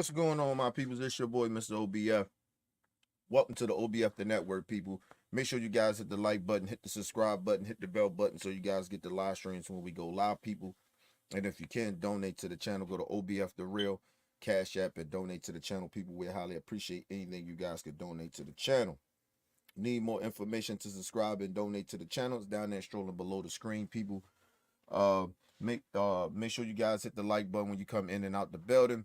What's going on, my people? This your boy, Mr. OBF. Welcome to the OBF the Network, people. Make sure you guys hit the like button, hit the subscribe button, hit the bell button so you guys get the live streams when we go live, people. And if you can, donate to the channel. Go to OBF the Real Cash App and donate to the channel, people. We highly appreciate anything you guys could donate to the channel. Need more information to subscribe and donate to the channel? It's down there strolling below the screen, people. Make sure you guys hit the like button when you come in and out the building.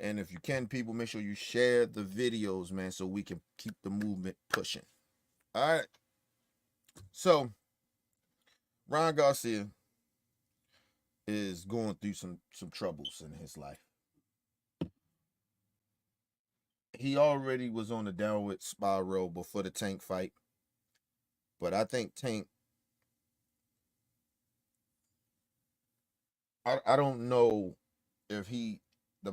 And if you can, people, make sure you share the videos, man, so we can keep the movement pushing. All right. So, Rayn Garcia is going through some troubles in his life. He already was on a downward spiral before the Tank fight. But I think Tank, I don't know if the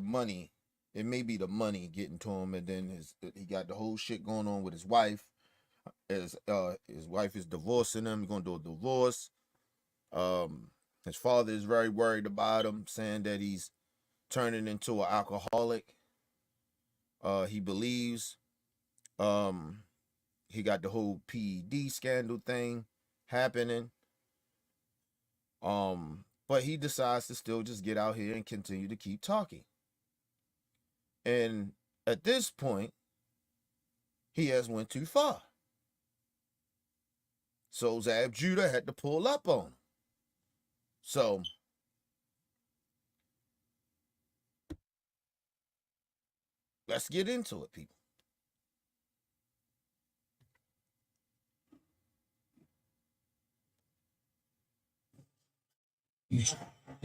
money, it may be the money getting to him, and then he got the whole shit going on with his wife. His wife is divorcing him. He's gonna do a divorce. His father is very worried about him, saying that he's turning into an alcoholic. He believes he got the whole PED scandal thing happening. But he decides to still just get out here and continue to keep talking. And at this point, he has went too far. So Zab Judah had to pull up on him. So let's get into it, people.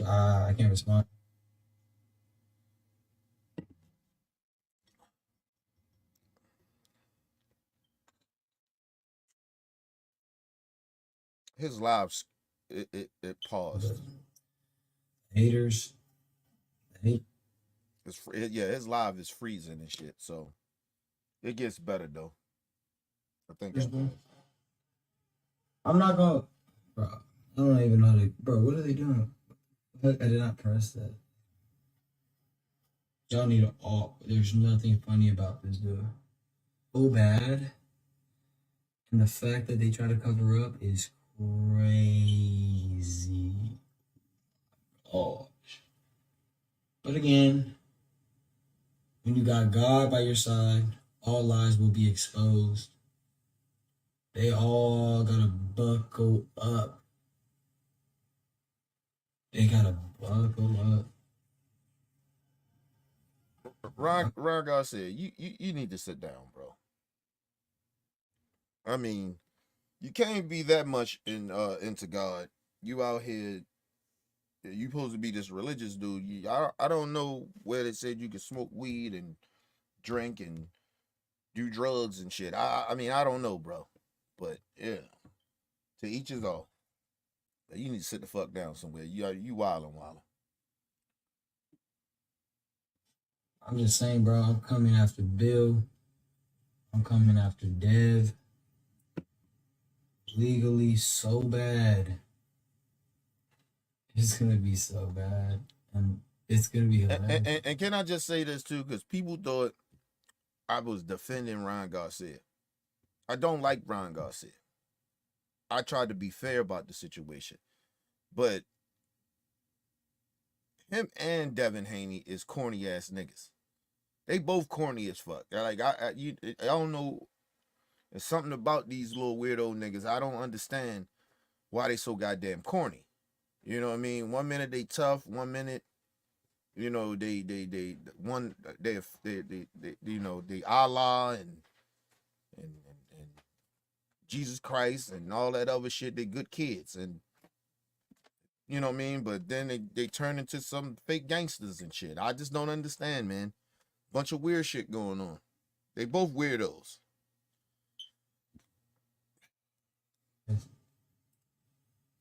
I can't respond. His lives, it paused. Haters. Hate. His live is freezing and shit. So it gets better though. I think. I'm not gonna, bro. I don't even know how to, bro. What are they doing? I did not press that. Y'all need to all. There's nothing funny about this, dude. So bad, and the fact that they try to cover up is crazy. Oh, but again, when you got God by your side, all lies will be exposed. They all gotta buckle up. They gotta buckle up. Rayn Garcia, you need to sit down, bro. I mean, you can't be that much into God. You out here, you supposed to be this religious dude. I don't know where they said you could smoke weed and drink and do drugs and shit. I mean, I don't know, bro. But yeah, to each his own. You need to sit the fuck down somewhere. You wildin'. I'm just saying, bro, I'm coming after Bill. I'm coming after Dev. Legally so bad. It's gonna be so bad. And it's gonna be hilarious. And can I just say this too? Because people thought I was defending Rayn Garcia. I don't like Rayn Garcia. I tried to be fair about the situation. But him and Devin Haney is corny ass niggas. They both corny as fuck. Like I don't know. There's something about these little weirdo niggas. I don't understand why they so goddamn corny. You know what I mean? One minute they tough, one minute, you know, they you know, they Allah and Jesus Christ and all that other shit. They good kids, and you know what I mean? But then they turn into some fake gangsters and shit. I just don't understand, man. Bunch of weird shit going on. They both weirdos.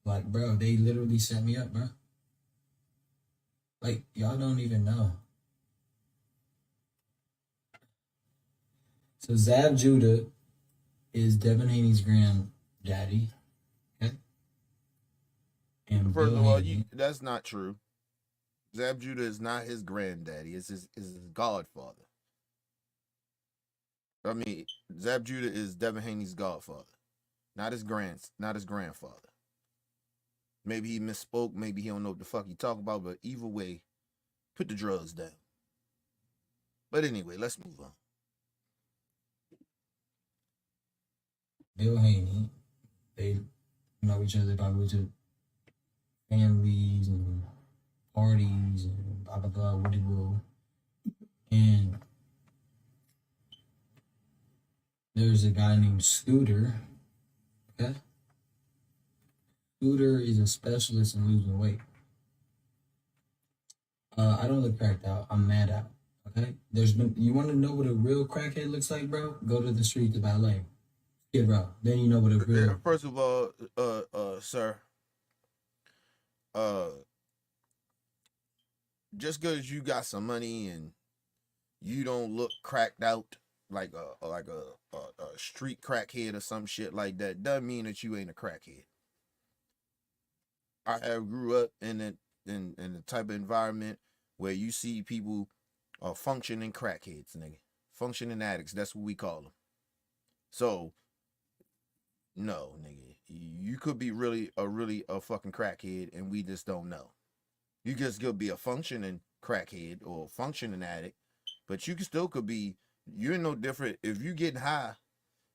Like, bro, they literally set me up, bro. Like, y'all don't even know. So Zab Judah is Devin Haney's granddaddy. Okay. And first of all, that's not true. Zab Judah is not his granddaddy. It's his godfather. I mean, Zab Judah is Devin Haney's godfather, not his grandfather. Maybe he misspoke. Maybe he don't know what the fuck he talk about. But either way, put the drugs down. But anyway, let's move on. Bill Haney, they know each other, probably to families and parties and blah blah blah, woody woo. And there's a guy named Scooter. Okay, Scooter is a specialist in losing weight. I don't look cracked out. I'm mad out. Okay, you want to know what a real crackhead looks like, bro? Go to the streets of LA. Yeah, bro. Then you know what a real. First of all, sir, just because you got some money and you don't look cracked out like a street crackhead or some shit like that, doesn't mean that you ain't a crackhead. I have grew up in the type of environment where you see people functioning crackheads, nigga, functioning addicts. That's what we call them. So no, nigga, you could be really a fucking crackhead, and we just don't know. You just could be a functioning crackhead or functioning addict, but you still could be. You're no different if you getting high.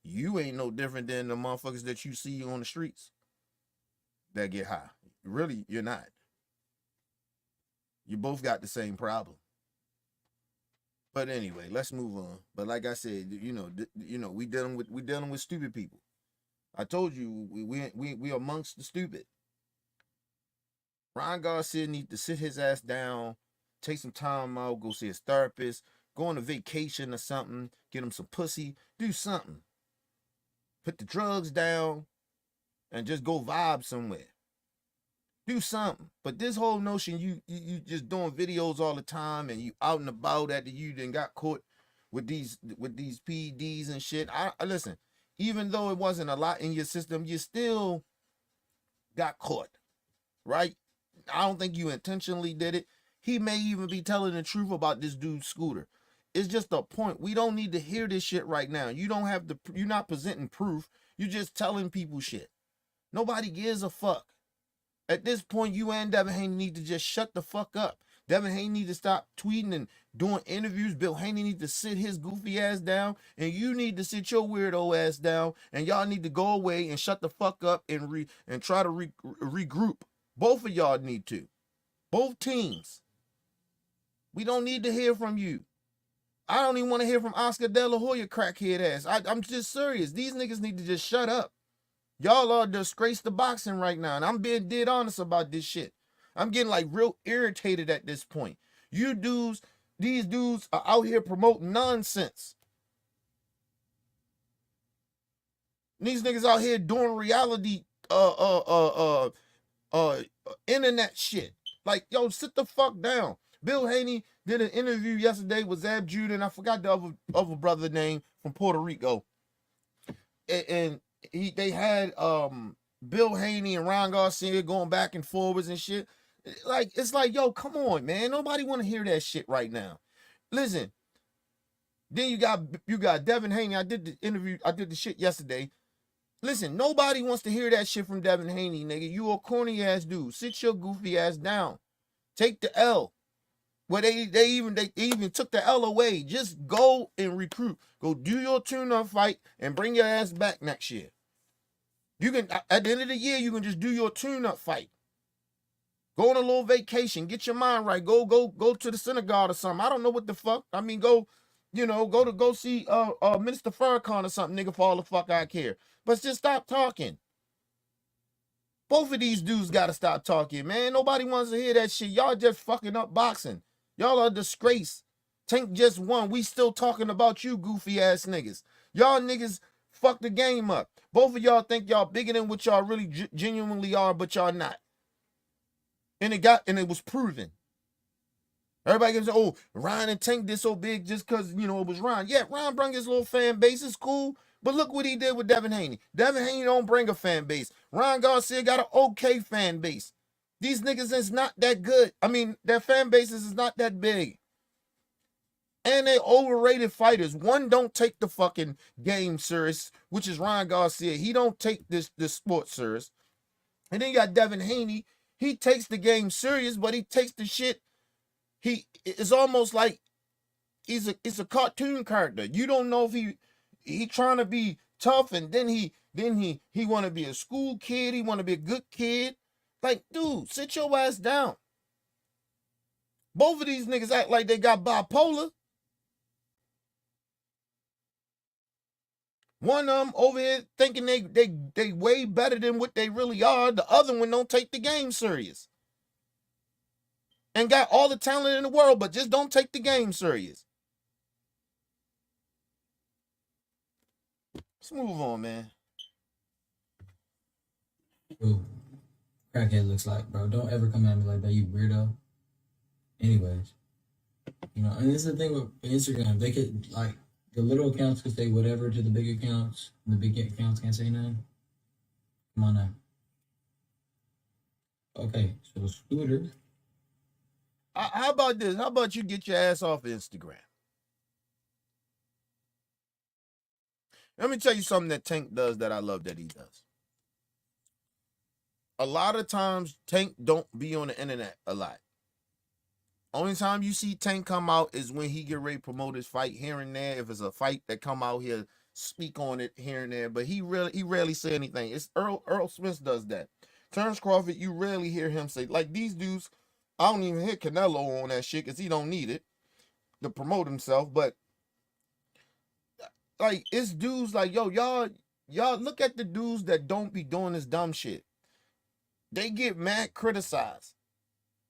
You ain't no different than the motherfuckers that you see on the streets that get high. Really, you're not. You both got the same problem. But anyway, let's move on. But like I said, we dealing with stupid people. I told you we amongst the stupid. Rayn Garcia needs to sit his ass down, take some time out, go see his therapist, go on a vacation or something, get him some pussy, do something. Put the drugs down and just go vibe somewhere. Do something. But this whole notion you just doing videos all the time and you out and about after you then got caught with these PEDs and shit. I listen, even though it wasn't a lot in your system, you still got caught, right? I don't think you intentionally did it. He may even be telling the truth about this dude's scooter. It's just a point. We don't need to hear this shit right now. You don't have the. You're not presenting proof. You're just telling people shit. Nobody gives a fuck. At this point, you and Devin Haney need to just shut the fuck up. Devin Haney need to stop tweeting and doing interviews. Bill Haney need to sit his goofy ass down, and you need to sit your weirdo ass down, and y'all need to go away and shut the fuck up and try to regroup. Both of y'all need to. Both teams. We don't need to hear from you. I don't even want to hear from Oscar De La Hoya crackhead ass. I'm just serious. These niggas need to just shut up. Y'all are disgrace to boxing right now, and I'm being dead honest about this shit. I'm getting like real irritated at this point. You dudes, these dudes are out here promoting nonsense. These niggas out here doing reality internet shit. Like, yo, sit the fuck down. Bill Haney did an interview yesterday with Zab Judah, and I forgot the other brother name from Puerto Rico. And they had Bill Haney and Rayn Garcia going back and forwards and shit. Like, it's like, yo, come on, man. Nobody want to hear that shit right now. Listen. Then you got Devin Haney. I did the shit yesterday. Listen, nobody wants to hear that shit from Devin Haney, nigga. You a corny ass dude. Sit your goofy ass down. Take the L. Well, they even took the L away. Just go and recruit. Go do your tune-up fight and bring your ass back next year. You can, at the end of the year, you can just do your tune-up fight. Go on a little vacation. Get your mind right. Go to the synagogue or something. I don't know what the fuck. I mean, go see Minister Farrakhan or something, nigga, for all the fuck I care. But just stop talking. Both of these dudes gotta stop talking, man. Nobody wants to hear that shit. Y'all just fucking up boxing. Y'all are a disgrace. Tank just won. We still talking about you, goofy ass niggas. Y'all niggas fuck the game up. Both of y'all think y'all bigger than what y'all really genuinely are, but y'all not. And it was proven. Everybody can say, oh, Rayn and Tank did so big just because, it was Rayn. Yeah, Rayn brought his little fan base. It's cool. But look what he did with Devin Haney. Devin Haney don't bring a fan base. Rayn Garcia got an okay fan base. These niggas is not that good. I mean, their fan bases is not that big. And they overrated fighters. One don't take the fucking game serious, which is Ryan Garcia. He don't take this sport serious. And then you got Devin Haney. He takes the game serious, but he takes the shit. It's almost like it's a cartoon character. You don't know if he trying to be tough, and then he want to be a school kid. He want to be a good kid. Like, dude, sit your ass down. Both of these niggas act like they got bipolar. One of them over here thinking they way better than what they really are. The other one don't take the game serious. And got all the talent in the world, but just don't take the game serious. Let's move on, man. Ooh, crackhead looks like, bro. Don't ever come at me like that, you weirdo. Anyways, you know, and this is the thing with Instagram. They could, like, the little accounts could say whatever to the big accounts, and the big accounts can't say nothing. Come on now. Okay, so Scooter. How about this? How about you get your ass off Instagram? Let me tell you something that Tank does that I love that he does. A lot of times, Tank don't be on the internet a lot. Only time you see Tank come out is when he get ready to promote his fight here and there. If it's a fight that come out here, speak on it here and there. But he rarely say anything. It's Earl Smith does that. Terrence Crawford, you rarely hear him say, like, these dudes. I don't even hear Canelo on that shit because he don't need it to promote himself. But like, it's dudes like, yo, y'all look at the dudes that don't be doing this dumb shit. They get mad criticized.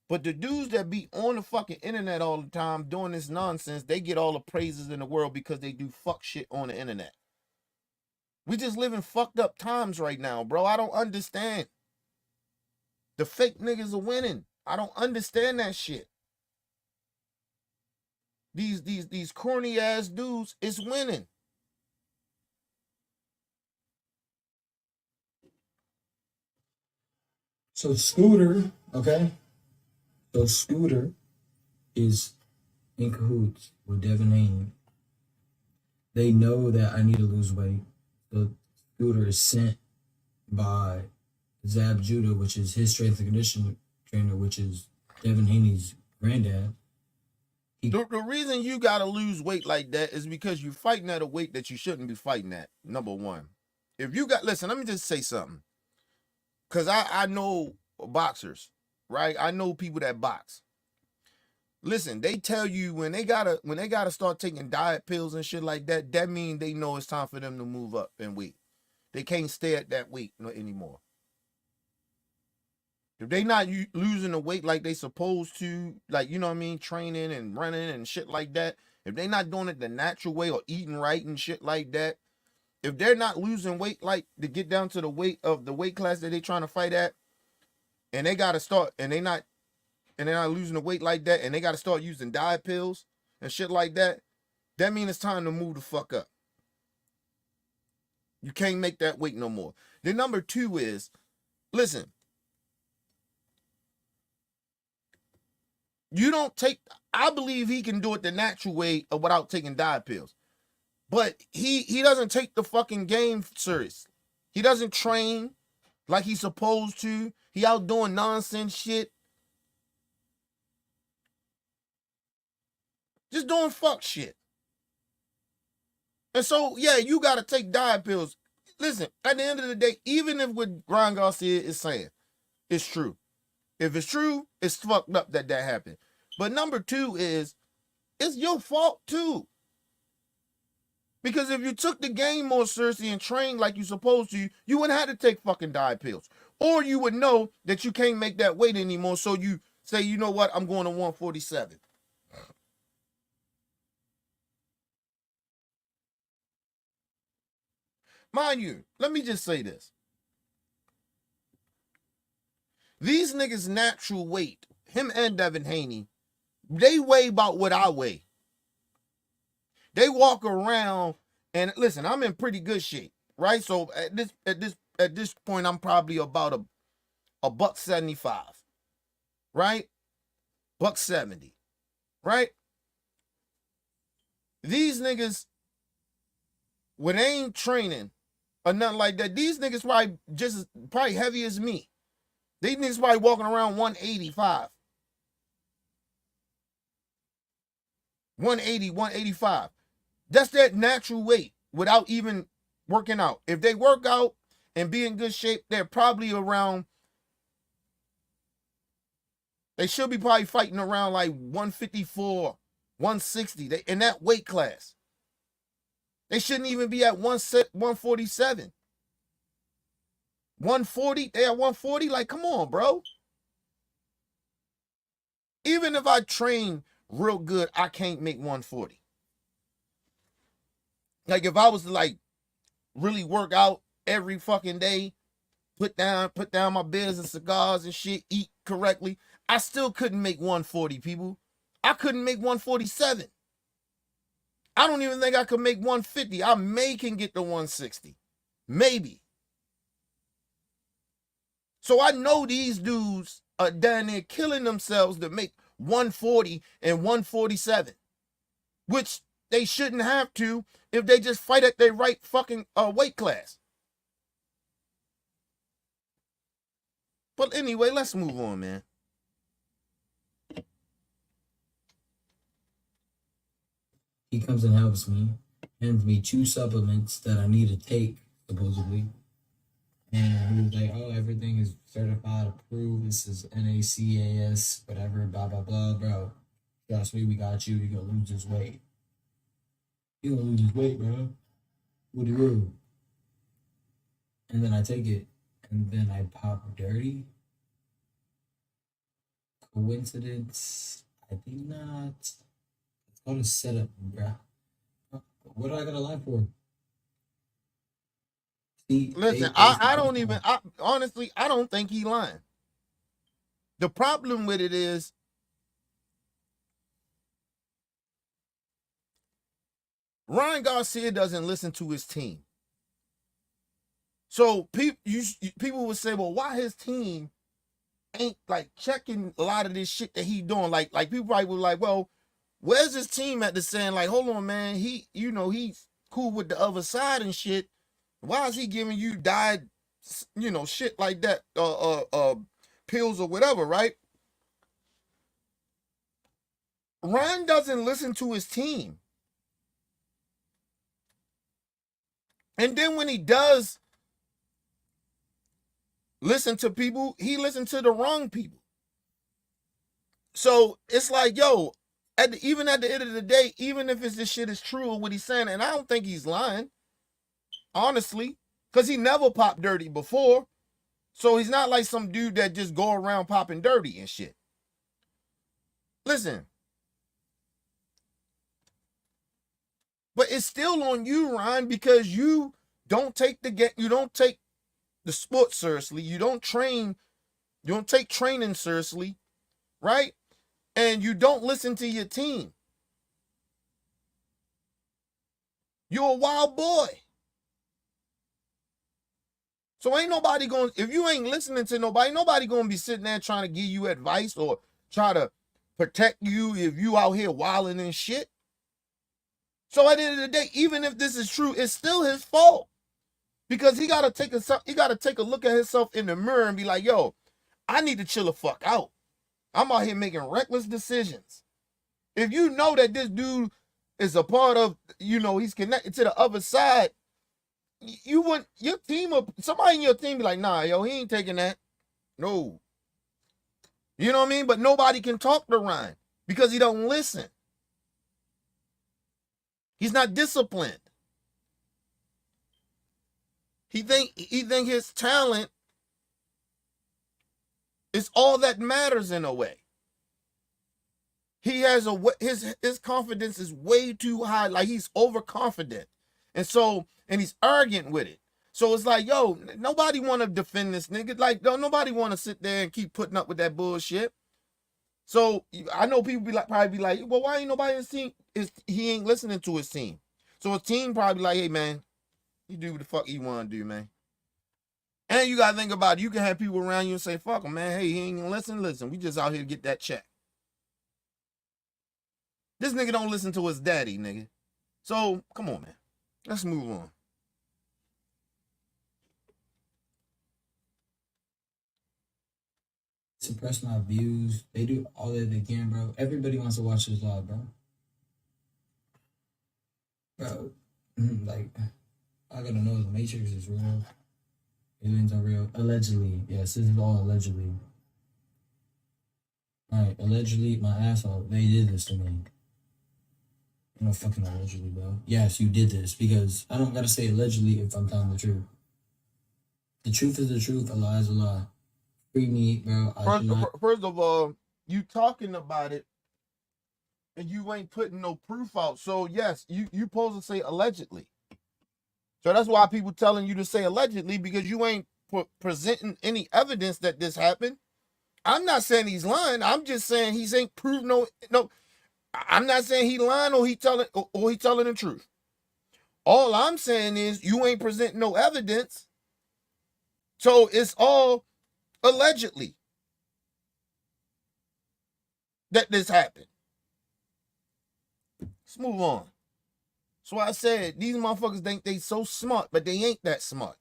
But the dudes that be on the fucking internet all the time doing this nonsense, they get all the praises in the world because they do fuck shit on the internet. We just live in fucked up times right now, bro. I don't understand. The fake niggas are winning. I don't understand that shit. These corny ass dudes is winning. So Scooter, okay? So Scooter is in cahoots with Devin Haney. They know that I need to lose weight. So Scooter is sent by Zab Judah, which is his strength and conditioning trainer, which is Devin Haney's granddad. The reason you gotta lose weight like that is because you're fighting at a weight that you shouldn't be fighting at. Number one. If you got, listen, let me just say something. Cause I know boxers, right? I know people that box. Listen, they tell you when they gotta start taking diet pills and shit like that, that means they know it's time for them to move up in weight. They can't stay at that weight anymore. If they not losing the weight like they supposed to, like, you know what I mean, training and running and shit like that, if they not doing it the natural way or eating right and shit like that, if they're not losing weight, like to get down to the weight of the weight class that they trying to fight at, and they gotta start, and they're not losing the weight like that, and they gotta start using diet pills and shit like that, that means it's time to move the fuck up. You can't make that weight no more. Then number two is, listen, you don't take, I believe he can do it the natural way without taking diet pills. But he doesn't take the fucking game serious. He doesn't train like he's supposed to. He out doing nonsense shit. Just doing fuck shit. And so, yeah, you got to take diet pills. Listen, at the end of the day, even if what Ryan Garcia is saying is true, if it's true, it's fucked up that happened. But number two is, it's your fault too. Because if you took the game more seriously and trained like you're supposed to, you wouldn't have to take fucking diet pills. Or you would know that you can't make that weight anymore, so you say, you know what, I'm going to 147. Mind you, let me just say this. These niggas' natural weight, him and Devin Haney, they weigh about what I weigh. They walk around, and listen, I'm in pretty good shape, right? So at this point, I'm probably about a $175. right? Buck 70, right? These niggas, when they ain't training or nothing like that, these niggas probably heavy as me. These niggas probably walking around 185. 180, 185. That's that natural weight without even working out. If they work out and be in good shape, they're probably around, they should be probably fighting around like 154, 160. They in that weight class. They shouldn't even be at 147. 140, they at 140. Like, come on, bro. Even if I train real good, I can't make 140. Like, if I was to like really work out every fucking day, put down my beers and cigars and shit, eat correctly, I still couldn't make 140, people. I couldn't make 147. I don't even think I could make 150. I can get to 160. Maybe. So I know these dudes are down there killing themselves to make 140 and 147, which they shouldn't have to if they just fight at their right fucking weight class. But anyway, let's move on, man. He comes and helps me, hands me 2 supplements that I need to take, supposedly. And he was like, oh, everything is certified, approved. This is NACAS, whatever, blah, blah, blah, bro. Trust me, we got you. You're going to lose this weight. You're going to lose this weight, bro. What do you do? And then I take it, and then I pop dirty. Coincidence? I think not. It's called a setup, bro. What do I got to lie for? See, listen, honestly, I don't think he lying. The problem with it is, Rayn Garcia doesn't listen to his team. So people would say, well, why his team ain't like checking a lot of this shit that he doing? Like people probably were like, well, where's his team at the saying, like, hold on, man, he's cool with the other side and shit. Why is he giving you diet, shit like that, pills or whatever, right? Rayn doesn't listen to his team. And then when he does listen to people, he listens to the wrong people. So it's like, yo, even at the end of the day, even if this shit is true or what he's saying, and I don't think he's lying, honestly, because he never popped dirty before. So he's not like some dude that just go around popping dirty and shit. Listen. But it's still on you, Rayn, because you don't take the sport seriously. You don't take training seriously, right? And you don't listen to your team. You're a wild boy. So ain't nobody going, if you ain't listening to nobody going to be sitting there trying to give you advice or try to protect you if you out here wilding and shit. So at the end of the day, even if this is true, it's still his fault. Because he got to take a look at himself in the mirror and be like, yo, I need to chill the fuck out. I'm out here making reckless decisions. If you know that this dude is a part of, he's connected to the other side, you want your team, somebody in your team be like, nah, yo, he ain't taking that. No. You know what I mean? But nobody can talk to Rayn because he don't listen. He's not disciplined. He think his talent is all that matters in a way. He has his confidence is way too high. Like he's overconfident. And he's arrogant with it. So it's like, yo, nobody want to defend this nigga. Like, nobody want to sit there and keep putting up with that bullshit. So I know people probably be like, well, why ain't nobody in his team? He ain't listening to his team. So his team probably like, hey man, you do what the fuck you want to do, man. And you gotta think about it. You can have people around you and say, fuck him, man. Hey, he ain't gonna listen. Listen, we just out here to get that check. This nigga don't listen to his daddy, nigga. So, come on, man. Let's move on. Suppress my views. They do all that they can, bro. Everybody wants to watch this live, bro. Bro, like, I gotta know the Matrix is real. Aliens are real. Allegedly. Yes, this is all allegedly. Alright, allegedly, my asshole, they did this to me. No fucking allegedly, bro. Yes, you did this because I don't gotta say allegedly if I'm telling the truth. The truth is the truth, a lie is a lie. Free me, bro. First of all, you talking about it and you ain't putting no proof out. So yes, you supposed to say allegedly. So that's why people telling you to say allegedly, because you ain't presenting any evidence that this happened. I'm not saying he's lying. I'm just saying he's ain't proved no. I'm not saying he lying or he telling the truth. All I'm saying is you ain't presenting no evidence. So it's all allegedly that this happened. Let's move on. So I said these motherfuckers think they so smart, but they ain't that smart.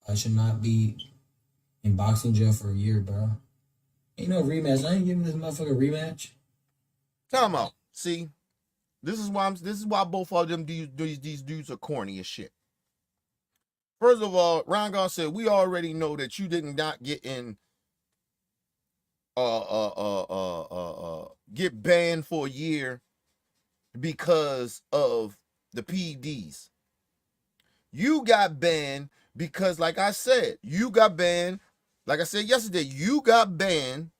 I should not be in boxing jail for a year, bro. Ain't no rematch. I ain't giving this motherfucker a rematch. Time out. See, this is why both of them these dudes are corny as shit. First of all, Rayn Garcia said we already know that you did not get in get banned for a year because of the PEDs. You got banned because, like I said, you got banned. Like I said yesterday, you got banned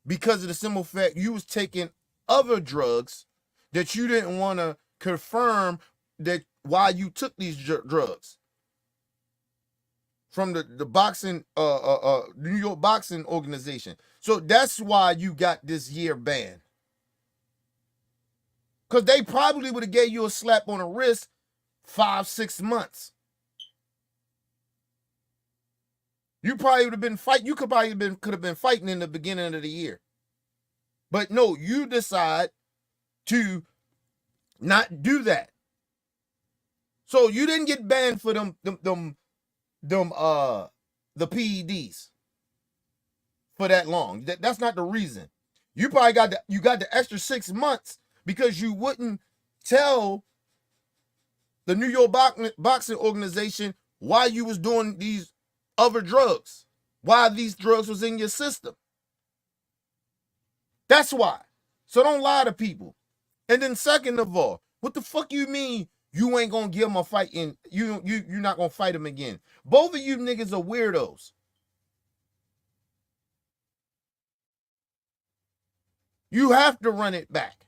because of the simple fact you was taking other drugs that you didn't want to confirm that why you took these drugs from the boxing New York boxing organization. So that's why you got this year ban. Because they probably would have gave you a slap on the wrist 5-6 months. You probably would have been fighting. You could have been fighting in the beginning of the year. But no, you decide to not do that. So you didn't get banned for the PEDs for that long. That's not the reason. You probably got the extra 6 months because you wouldn't tell the New York boxing organization why you was doing these other drugs, why these drugs was in your system. That's why. So don't lie to people. And then second of all, what the fuck you mean you ain't gonna give him a fight and you're not gonna fight him again? Both of you niggas are weirdos. You have to run it back.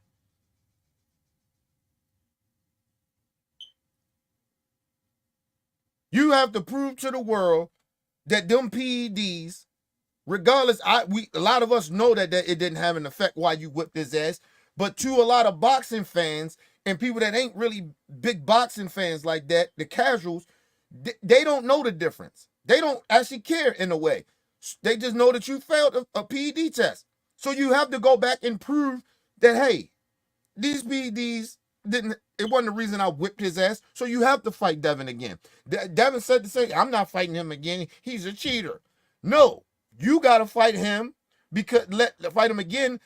You have to prove to the world that them PEDs, regardless, a lot of us know that it didn't have an effect why you whipped his ass. But to a lot of boxing fans and people that ain't really big boxing fans like that, the casuals, they don't know the difference. They don't actually care in a way. They just know that you failed a PED test. So you have to go back and prove that, hey, these PEDs it wasn't the reason I whipped his ass. So you have to fight Devin again. Devin said to say, I'm not fighting him again. He's a cheater. No, you got to fight him because fight him again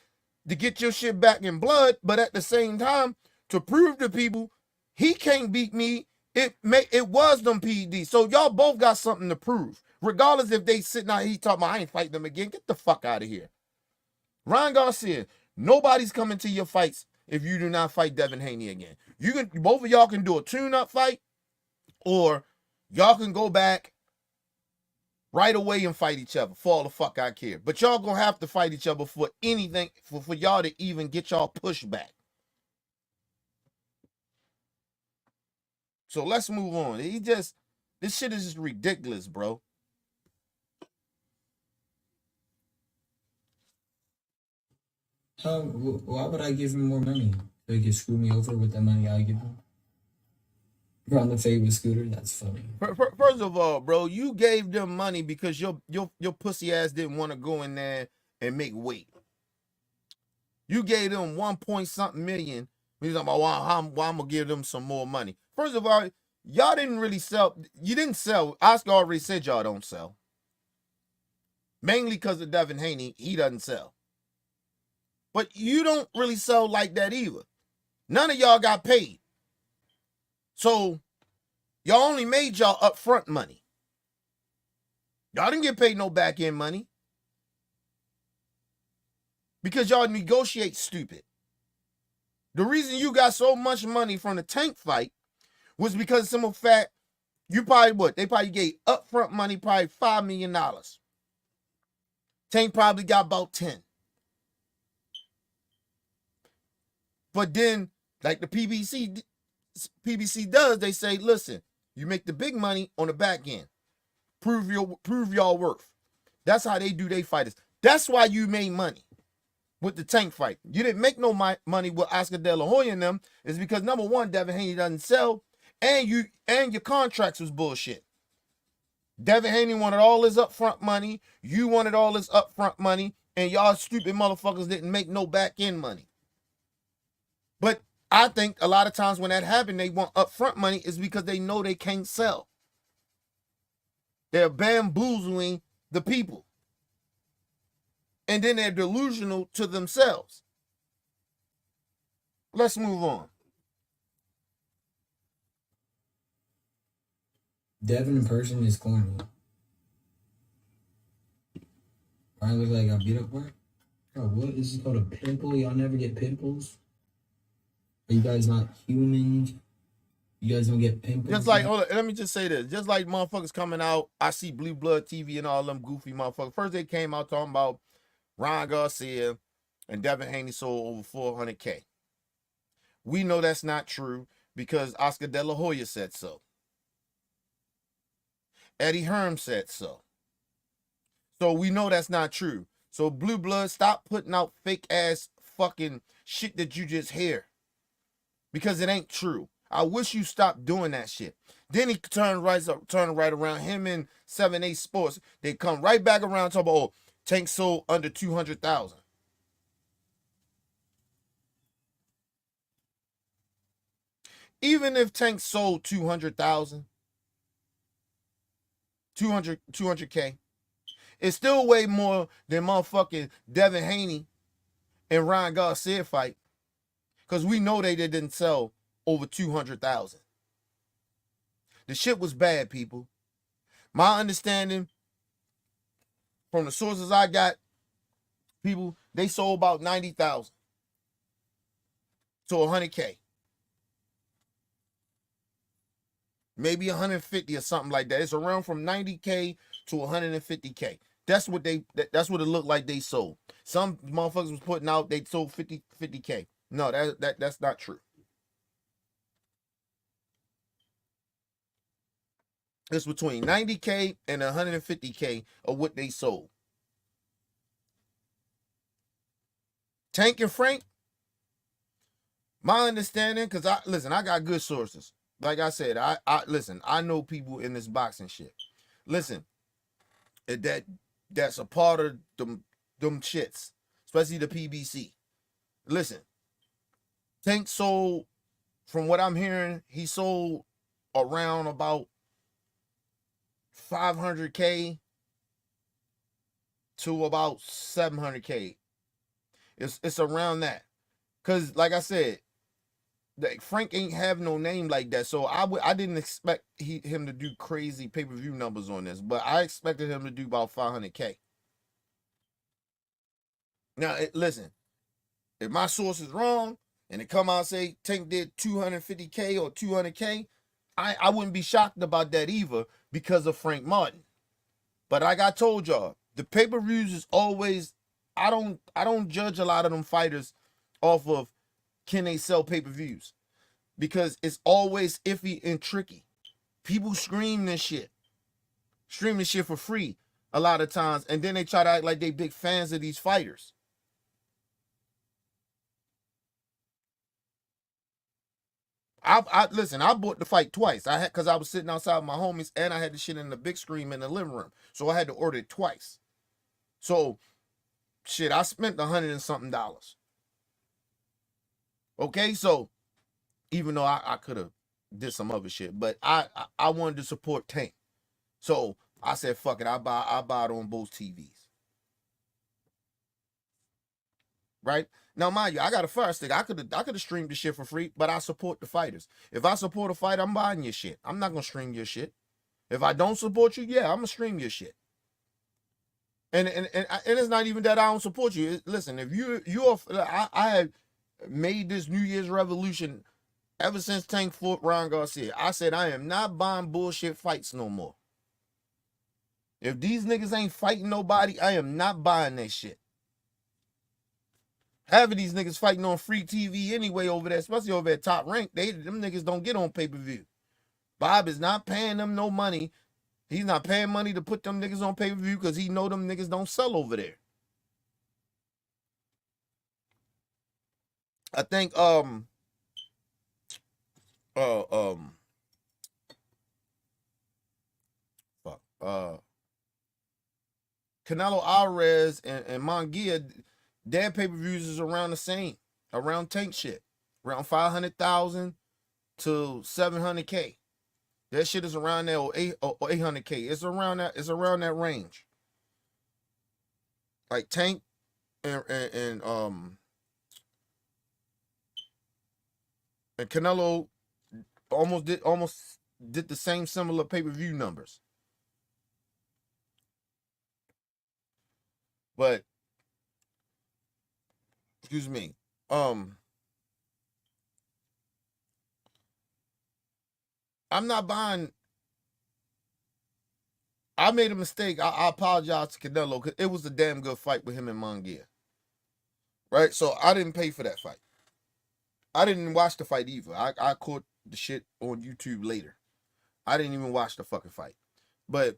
to get your shit back in blood. But at the same time, to prove to people he can't beat me, it was them PEDs. So y'all both got something to prove. Regardless if they sitting out, he talking about I ain't fighting them again. Get the fuck out of here. Rayn Garcia, nobody's coming to your fights if you do not fight Devin Haney again. Both of y'all can do a tune-up fight, or y'all can go back right away and fight each other for all the fuck I care. But y'all gonna have to fight each other for anything, for y'all to even get y'all pushback. So let's move on. This shit is just ridiculous, bro. Why would I give him more money? So he can screw me over with the money I give him? You're on the favorite scooter. That's funny. First of all, bro, you gave them money because your pussy ass didn't want to go in there and make weight. You gave them 1 point something million. He's like, why I'm gonna give them some more money. First of all, y'all didn't really sell. You didn't sell. Oscar already said y'all don't sell. Mainly because of Devin Haney, he doesn't sell. But you don't really sell like that either. None of y'all got paid. So y'all only made y'all upfront money. Y'all didn't get paid no back end money. Because y'all negotiate stupid. The reason you got so much money from the Tank fight was because of simple fact, you probably they probably gave upfront money, probably $5 million. Tank probably got about 10. But then, like the PBC does, they say, listen, you make the big money on the back end. Prove y'all worth. That's how they do their fighters. That's why you made money with the Tank fight. You didn't make no money with Oscar De La Hoya and them. It's because number one, Devin Haney doesn't sell, and your contracts was bullshit. Devin Haney wanted all his upfront money. You wanted all his upfront money, and y'all stupid motherfuckers didn't make no back end money. But I think a lot of times when that happened, they want upfront money is because they know they can't sell. They're bamboozling the people. And then they're delusional to themselves. Let's move on. Devin in person is corny. Ryan looks like I got beat up, bro. Bro, what is this called a pimple? Y'all never get pimples? Are you guys not humans? You guys don't get pimples? Just like, hold on, let me just say this. Just like motherfuckers coming out, I see Blue Blood TV and all them goofy motherfuckers. First they came out talking about Rayn Garcia and Devin Haney sold over 400K. We know that's not true because Oscar De La Hoya said so. Eddie Hearn said so. So we know that's not true. So Blue Blood, stop putting out fake ass fucking shit that you just hear. Because it ain't true. I wish you stopped doing that shit. Then he turned right around. Him and 7-8 Sports, they come right back around talking about, oh, Tank sold under 200,000. Even if Tank sold 200,000, 200K, it's still way more than motherfucking Devin Haney and Rayn Garcia fight. Because we know they didn't sell over 200,000. The shit was bad, people. My understanding from the sources I got, people, they sold about 90,000 to 100K. Maybe 150 or something like that. It's around from 90K to 150K. That's what it looked like they sold. Some motherfuckers was putting out they sold 50K. No, that's not true. It's between 90K and 150K of what they sold. Tank and Frank, my understanding, because I got good sources. Like I said, I know people in this boxing shit. Listen, that's a part of them shits, especially the PBC. Listen, Tank sold, from what I'm hearing, he sold around about 500K to about 700K. It's around that. Cause like I said, Frank ain't have no name like that, so I didn't expect him to do crazy pay-per-view numbers on this, but I expected him to do about 500K. Now, listen, if my source is wrong and it come out and say Tank did 250K or 200K, I wouldn't be shocked about that either because of Frank Martin. But like I told y'all, the pay-per-views is always, I don't judge a lot of them fighters off of can they sell pay-per-views, because it's always iffy and tricky. People scream this shit for free a lot of times, and then they try to act like they big fans of these fighters. I listen. I bought the fight twice. I had because I was sitting outside with my homies, and I had the shit in the big screen in the living room, so I had to order it twice. So shit, I spent $100 and something. Okay, so even though I could have did some other shit, but I wanted to support Tank, so I said fuck it. I buy it on both TVs. Right now, mind you, I got a Fire Stick. I could have streamed the shit for free, but I support the fighters. If I support a fight, I'm buying your shit. I'm not gonna stream your shit. If I don't support you, yeah, I'm gonna stream your shit. And it's not even that I don't support you. Listen, if I had made this New Year's revolution ever since Tank fought Rayn Garcia. I said I am not buying bullshit fights no more. If these niggas ain't fighting nobody, I am not buying that shit. Half of these niggas fighting on free TV anyway over there, especially over at Top Rank. Them niggas don't get on pay-per-view. Bob is not paying them no money. He's not paying money to put them niggas on pay-per-view because he know them niggas don't sell over there. I think Canelo Alvarez and Munguia, their pay-per-views is around the same, around Tank shit, around 500,000 to 700K. That shit is around there, or 800K. It's around that range. Like Tank and Canelo almost did the same similar pay-per-view numbers. But excuse me. I'm not buying. I made a mistake. I apologize to Canelo because it was a damn good fight with him and Munguia. Right? So I didn't pay for that fight. I didn't watch the fight either. I caught the shit on YouTube later. I didn't even watch the fucking fight. But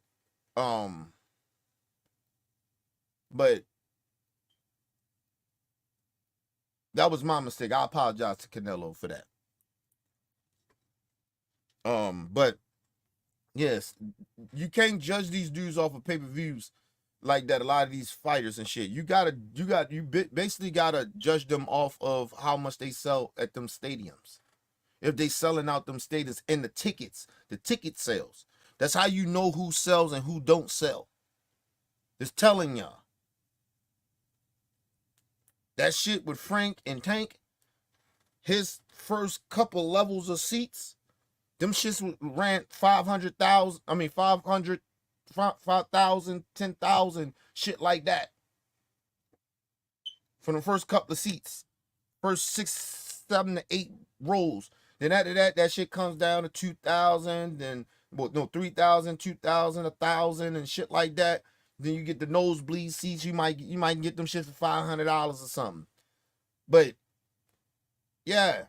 that was my mistake. I apologize to Canelo for that. But yes, you can't judge these dudes off of pay-per-views like that. A lot of these fighters and shit, you basically gotta judge them off of how much they sell at them stadiums. If they selling out them stadiums and the ticket sales. That's how you know who sells and who don't sell. It's telling y'all. That shit with Frank and Tank, his first couple levels of seats, them shits ran 500,000. I mean 500, 5,000, 10,000, shit like that. From the first couple of seats, first 6, 7 to 8 rows. Then after that shit comes down to 2,000, then 3,000, 2,000, 1,000, and shit like that. Then you get the nosebleed seats. You might get them shit for $500 or something. But yeah,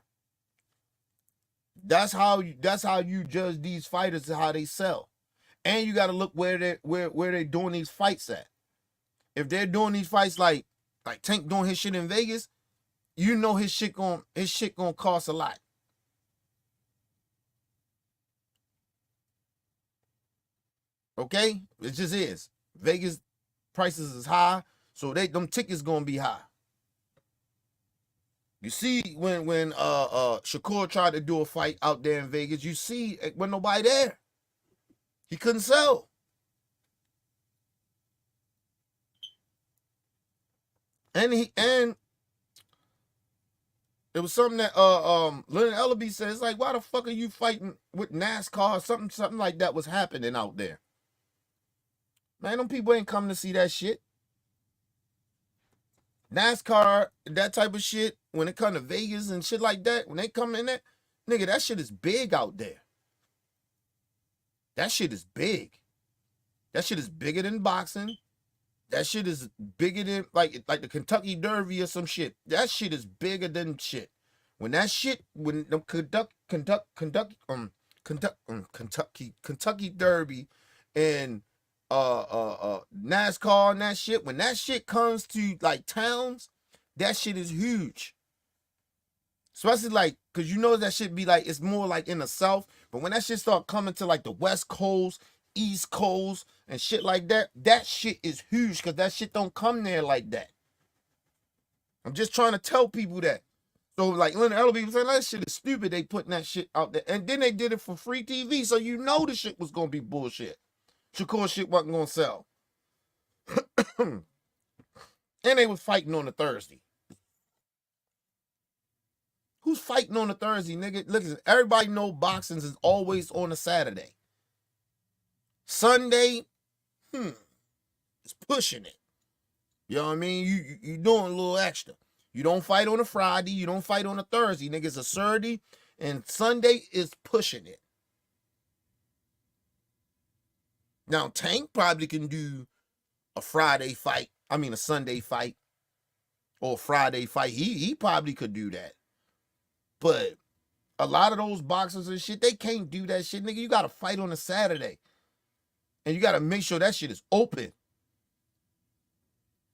that's how you judge these fighters and how they sell. And you got to look where they're doing these fights at. If they're doing these fights like Tank doing his shit in Vegas, you know his shit gonna cost a lot. Okay, it just is. Vegas prices is high, so them tickets gonna be high. You see, when Shakur tried to do a fight out there in Vegas, you see when nobody there, he couldn't sell. And it was something that Leonard Ellaby said. It's like, why the fuck are you fighting with NASCAR? Something like that was happening out there. Man, them people ain't coming to see that shit. NASCAR, that type of shit, when it come to Vegas and shit like that, when they come in there, nigga, that shit is big out there. That shit is big. That shit is bigger than boxing. That shit is bigger than like the Kentucky Derby or some shit. That shit is bigger than shit. When the Kentucky Derby and NASCAR and that shit, when that shit comes to like towns, that shit is huge. Especially like, cause you know that shit be like, it's more like in the South. But when that shit start coming to like the West Coast, East Coast, and shit like that, that shit is huge. Cause that shit don't come there like that. I'm just trying to tell people that. So like when the other people say that shit is stupid, they putting that shit out there. And then they did it for free TV. So you know the shit was gonna be bullshit. Shakur shit wasn't gonna sell. And they was fighting on a Thursday. Who's fighting on a Thursday, nigga? Listen, everybody know boxing is always on a Saturday. Sunday, it's pushing it. You know what I mean? You doing a little extra. You don't fight on a Friday. You don't fight on a Thursday. Nigga, it's a Saturday, and Sunday is pushing it. Now, Tank probably can do a Friday fight. I mean, a Sunday fight or a Friday fight. He probably could do that. But a lot of those boxers and shit, they can't do that shit, nigga. You got to fight on a Saturday. And you got to make sure that shit is open.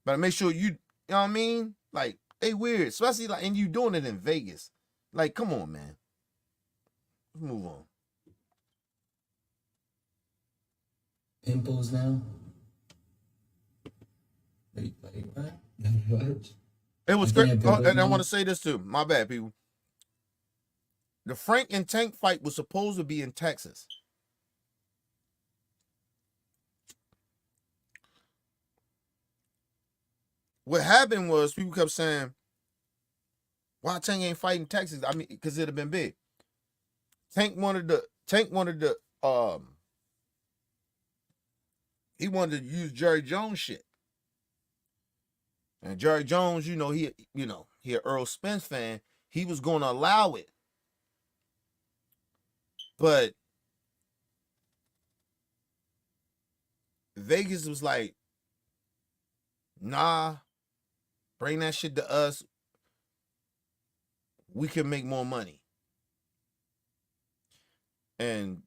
But make sure you know what I mean? Like, they weird. Especially, like, and you doing it in Vegas. Like, come on, man. Let's move on. Pimples now? Wait, what? What? It was great. Oh, and I want to say this too. My bad, people. The Frank and Tank fight was supposed to be in Texas. What happened was people kept saying, why Tank ain't fighting Texas? I mean, because it'd have been big. Tank wanted to he wanted to use Jerry Jones shit. And Jerry Jones, he an Earl Spence fan. He was gonna allow it. But Vegas was like, nah, bring that shit to us. We can make more money. And,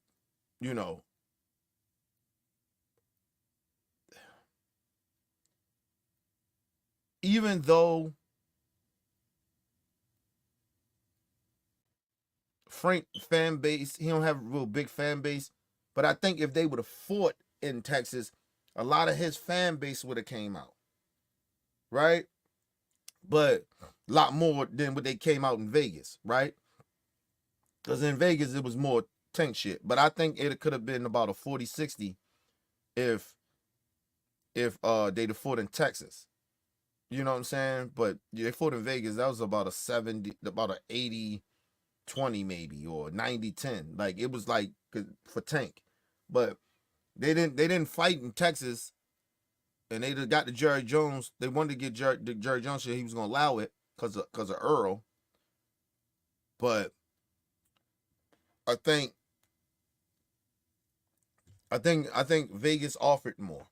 even though Frank fan base, he don't have a real big fan base, but I think if they would have fought in Texas, a lot of his fan base would have came out. Right? But a lot more than what they came out in Vegas, right? Because in Vegas, it was more Tank shit. But I think it could have been about a 40-60 if they'd have fought in Texas. You know what I'm saying? But they fought in Vegas, that was about a 70, about a 80-20 maybe, or 90-10. Like, it was like for Tank. But they didn't fight in Texas, and they got the Jerry Jones. They wanted to get the Jerry Jones shit. He was gonna allow it because of Earl. But I think Vegas offered more.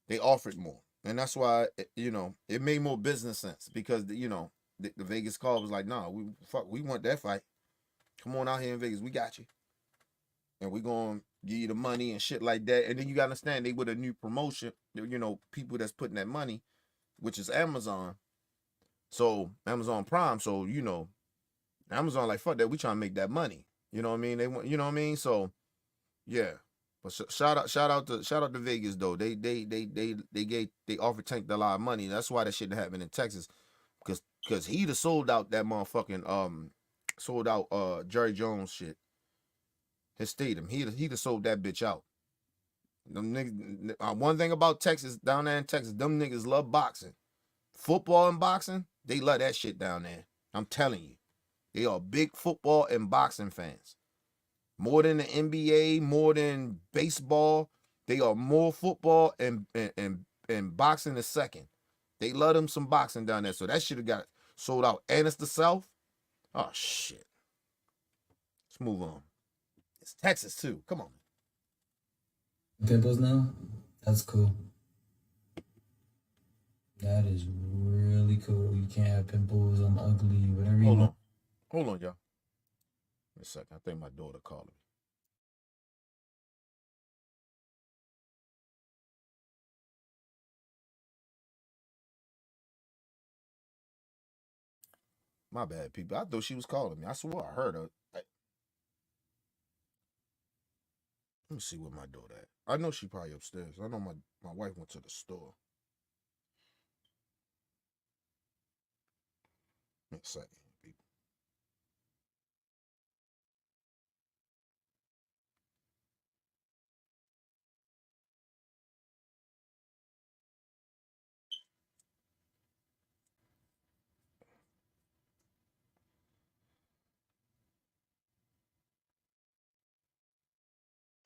They offered more, and that's why it made more business sense, because the Vegas call was like, nah, we want that fight. Come on out here in Vegas, we got you, and we gonna give you the money and shit like that. And then you gotta understand, they with a new promotion, people that's putting that money, which is Amazon. So Amazon Prime. So Amazon like, fuck that, we trying to make that money. You know what I mean? They want, you know what I mean? So yeah. But shout out to Vegas though. They offered Tank a lot of money. That's why that shit happened in Texas. Cause he'd have sold out that motherfucking Jerry Jones shit. His stadium. He'd have sold that bitch out. Them niggas, one thing about Texas, down there in Texas, them niggas love boxing. Football and boxing, they love that shit down there. I'm telling you. They are big football and boxing fans. More than the NBA, more than baseball. They are more football and boxing is second. They love them some boxing down there. So that shit have got sold out. And it's the South. Oh, shit. Let's move on. It's Texas, too. Come on. Pimples now? That's cool. That is really cool. You can't have pimples. I'm ugly. Whatever you want. Hold on, y'all. Wait a second. I think my daughter called me. My bad, people. I thought she was calling me. I swore I heard her. Let me see where my daughter at. I know she probably upstairs. I know my wife went to the store. Give me a second, people.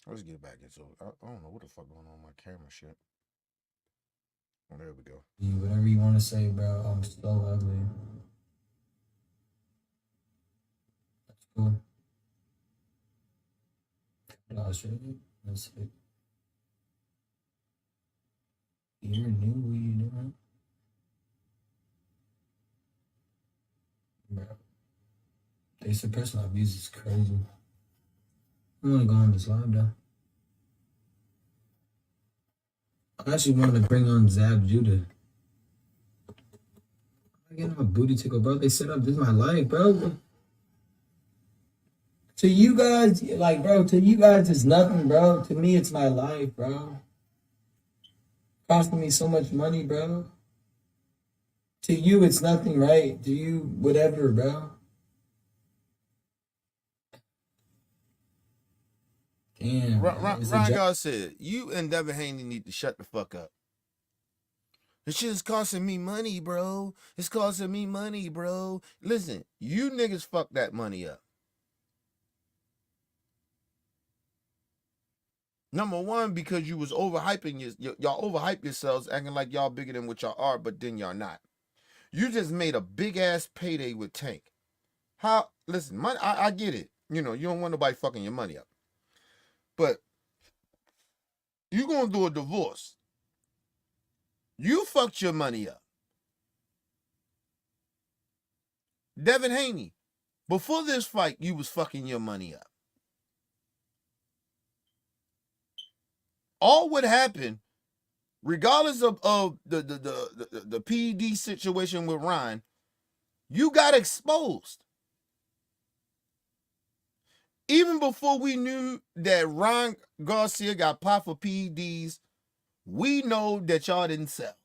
Let's get back into it. I don't know what the fuck going on with my camera shit. Oh, there we go. Whatever you want to say, bro. I'm so ugly. That's cool. Oh, shit. Let's see. You're new. What you doing? Bro. They said personal abuse is crazy. I'm gonna go on this live though. I actually wanted to bring on Zab Judah. I'm getting my booty tickled, bro. They set up, this is my life, bro. To you guys, like, bro, to you guys, it's nothing, bro. To me, it's my life, bro. Costing me so much money, bro. To you, it's nothing, right? To you, whatever, bro. Damn. Ryan God said, you and Devin Haney need to shut the fuck up. This shit is costing me money, bro. It's costing me money, bro. Listen, you niggas fuck that money up. Number one, because you was overhyping y'all overhype yourselves, acting like y'all bigger than what y'all are, but then y'all not. You just made a big ass payday with Tank. How? Listen, money. I get it. You know, you don't want nobody fucking your money up, but you gonna do a divorce. You fucked your money up. Devin Haney, before this fight, you was fucking your money up. All what happened, regardless of the PED situation with Rayn, you got exposed. Even before we knew that Rayn Garcia got popped for PEDs, we know that y'all didn't sell.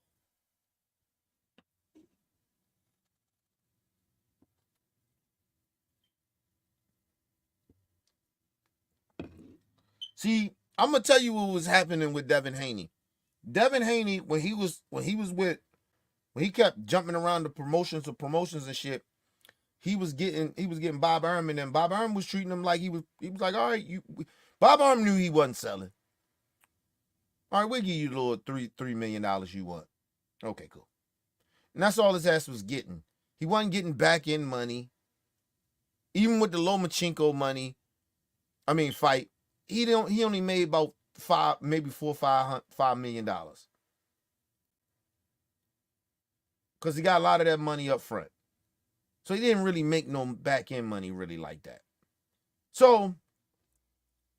See, I'm gonna tell you what was happening with Devin Haney. Devin Haney, when he kept jumping around the promotions and shit, he was getting Bob Ehrman, and Bob Ehrman was treating him like he was like, all right, Bob Ehrman knew he wasn't selling. All right, we'll give you the little $3 million you want. Okay, cool. And that's all his ass was getting. He wasn't getting back end money. Even with the Lomachenko money, fight, he only made about $5 million. Because he got a lot of that money up front. So he didn't really make no back end money really like that. So,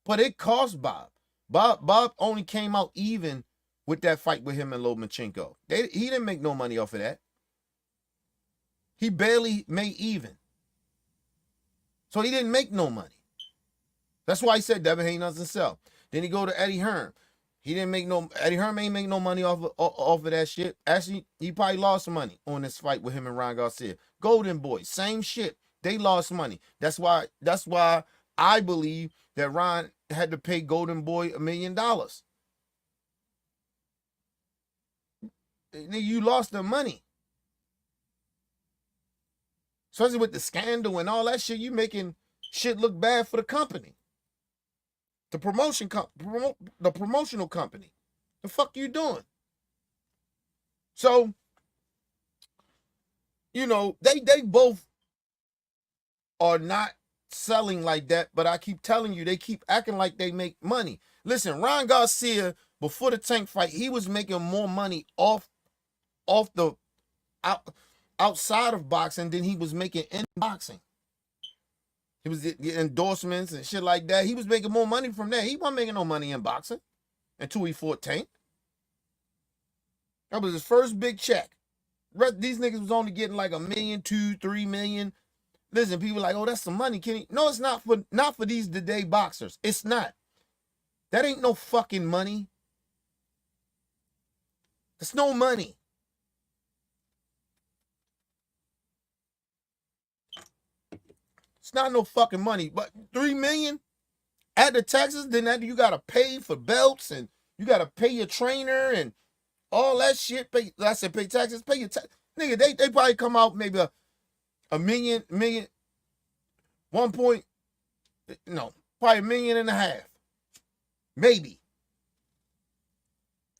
but it cost Bob. Bob only came out even with that fight with him and Lomachenko. He didn't make no money off of that. He barely made even. So he didn't make no money. That's why he said Devin Haney doesn't sell. Then he go to Eddie Hearn. Eddie Hearn ain't make no money off of that shit. Actually, he probably lost some money on this fight with him and Rayn Garcia. Golden Boy, same shit. They lost money. That's why I believe that Rayn had to pay Golden Boy $1 million. You lost the money. Especially with the scandal and all that shit, you making shit look bad for the company. The promotional company. The fuck you doing? So, you know, they both are not selling like that, but I keep telling you, they keep acting like they make money. Listen, Rayn Garcia, before the Tank fight, he was making more money outside of boxing than he was making in boxing. He was getting endorsements and shit like that. He was making more money from that. He wasn't making no money in boxing until he fought Tank. That was his first big check. These niggas was only getting like $1 million, 2, 3 million. Listen, people like, oh, that's some money, Kenny. No, it's not for these today boxers. It's not. That ain't no fucking money. It's no money. It's not no fucking money. But 3 million at the taxes, then that you gotta pay for belts and you gotta pay your trainer and all that shit. I said pay taxes, pay your tax. Nigga, they probably come out maybe a million, probably $1.5 million. Maybe.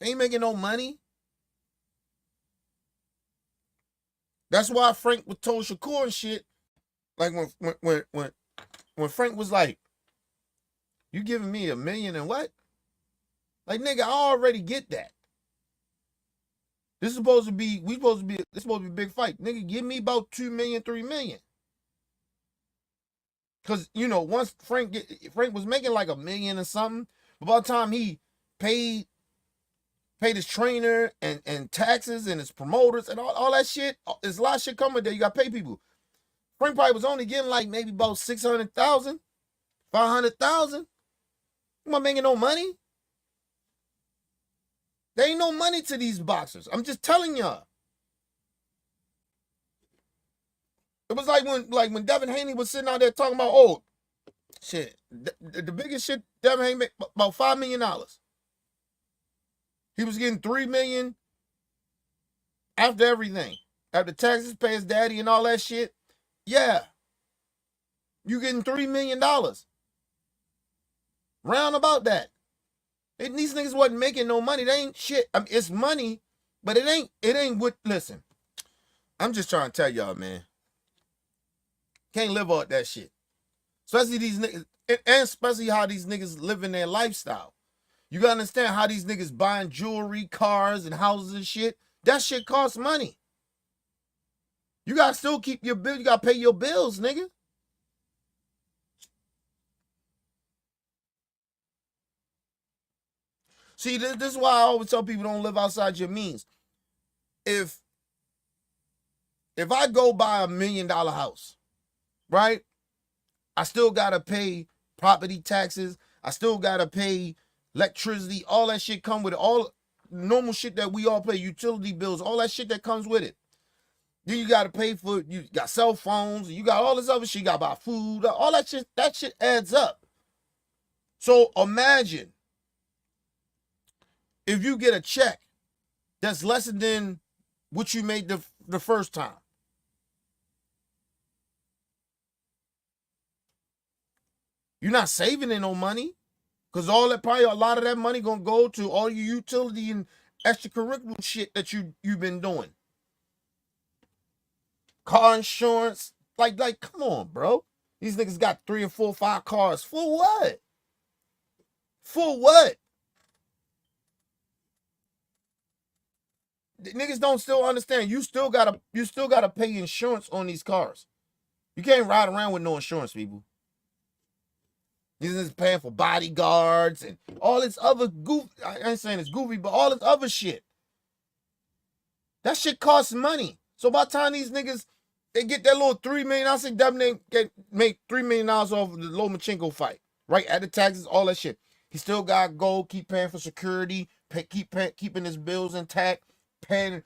They ain't making no money. That's why Frank was told Shakur and shit. Like when Frank was like, you giving me $1 million and what? Like, nigga, I already get that. This is supposed to be a big fight. Nigga, give me about 2 million, 3 million. Cause once Frank was making like $1 million or something, but by the time he paid his trainer and taxes and his promoters and all that shit, there's a lot of shit coming there. You gotta pay people. Frank probably was only getting like maybe about 600,000, 500,000. You not making no money. There ain't no money to these boxers. I'm just telling y'all. It was like when Devin Haney was sitting out there talking about, oh, shit, the biggest shit Devin Haney made about $5 million. He was getting $3 million after everything, after taxes, pay his daddy and all that shit. Yeah, you getting $3 million. Round about that. And these niggas wasn't making no money. They ain't shit. I mean, it's money, but it ain't what. Listen, I'm just trying to tell y'all, man. Can't live off that shit. Especially these niggas, and especially how these niggas live in their lifestyle. You gotta understand how these niggas buying jewelry, cars, and houses and shit. That shit costs money. You gotta still keep your bill. You gotta pay your bills, nigga. See, this is why I always tell people don't live outside your means. If I go buy $1 million house, right? I still gotta pay property taxes. I still gotta pay electricity. All that shit come with it. All normal shit that we all pay, utility bills, all that shit that comes with it. Then you gotta pay for, you got cell phones, you got all this other shit, you gotta buy food, all that shit. That shit adds up. So imagine if you get a check that's less than what you made the first time. You're not saving no money, because a lot of that money gonna go to all your utility and extracurricular shit that you've been doing. Car insurance, like come on, bro. These niggas got 3 and 4, 5 cars. For what? For what? The niggas don't still understand. You still gotta pay insurance on these cars. You can't ride around with no insurance, people. These niggas paying for bodyguards and all this other goof. I ain't saying it's goofy, but all this other shit. That shit costs money. So by the time these niggas they get that little $3 million, I say Devin make $3 million off of the Lomachenko fight, right? At the taxes, all that shit. He still got to go, keep paying for security, keeping his bills intact, paying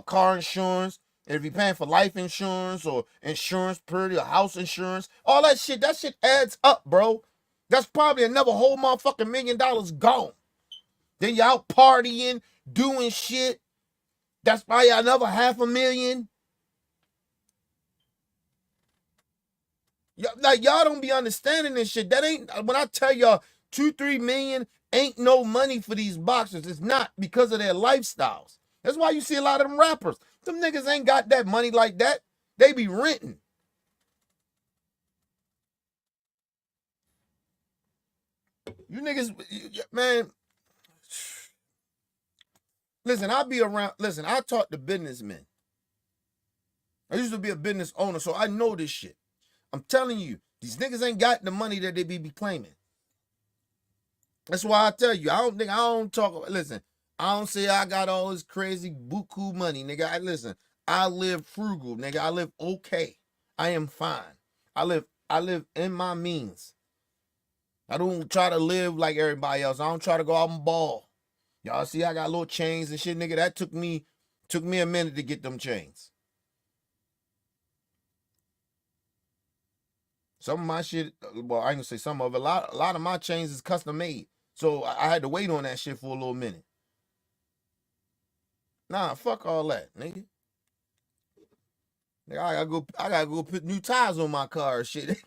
car insurance. And if he paying for life insurance or insurance, or house insurance, all that shit adds up, bro. That's probably another whole motherfucking $1 million gone. Then you out partying, doing shit. That's probably another $500,000. Like, y'all don't be understanding this shit. That ain't, when I tell y'all 2-3 million ain't no money for these boxers. It's not, because of their lifestyles. That's why you see a lot of them rappers. Them niggas ain't got that money like that. They be renting. You niggas, man. Listen, I talk to businessmen. I used to be a business owner, so I know this shit. I'm telling you, these niggas ain't got the money that they be claiming. That's why I tell you, I don't talk. Listen, I don't say I got all this crazy buku money, nigga. Listen, I live frugal, nigga. I live okay. I am fine. I live in my means. I don't try to live like everybody else. I don't try to go out and ball. Y'all see I got little chains and shit, nigga. That took me a minute to get them chains. Some of my shit, well, I can say some of it. A lot of my chains is custom made. So I had to wait on that shit for a little minute. Nah, fuck all that, nigga. Nigga, I gotta go put new tires on my car and shit.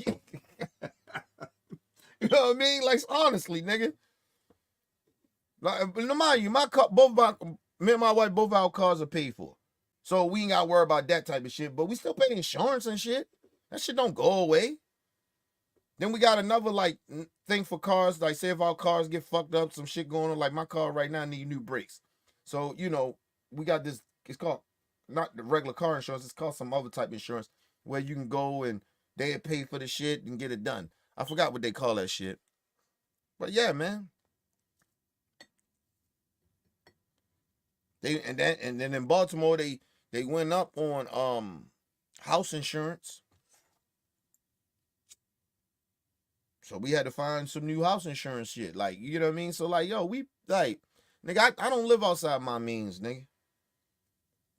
You know what I mean? Like, honestly, nigga. Like, but no mind you, my car, me and my wife, both our cars are paid for. So we ain't gotta worry about that type of shit. But we still pay insurance and shit. That shit don't go away. Then we got another like thing for cars. Like, say if our cars get fucked up, some shit going on. Like my car right now need new brakes. So, you know, we got this, it's called not the regular car insurance, it's called some other type of insurance where you can go and they pay for the shit and get it done. I forgot what they call that shit. But yeah, man. And then in Baltimore they went up on house insurance. So we had to find some new house insurance shit. Like, you know what I mean? So like, yo, we like, nigga, I don't live outside my means, nigga.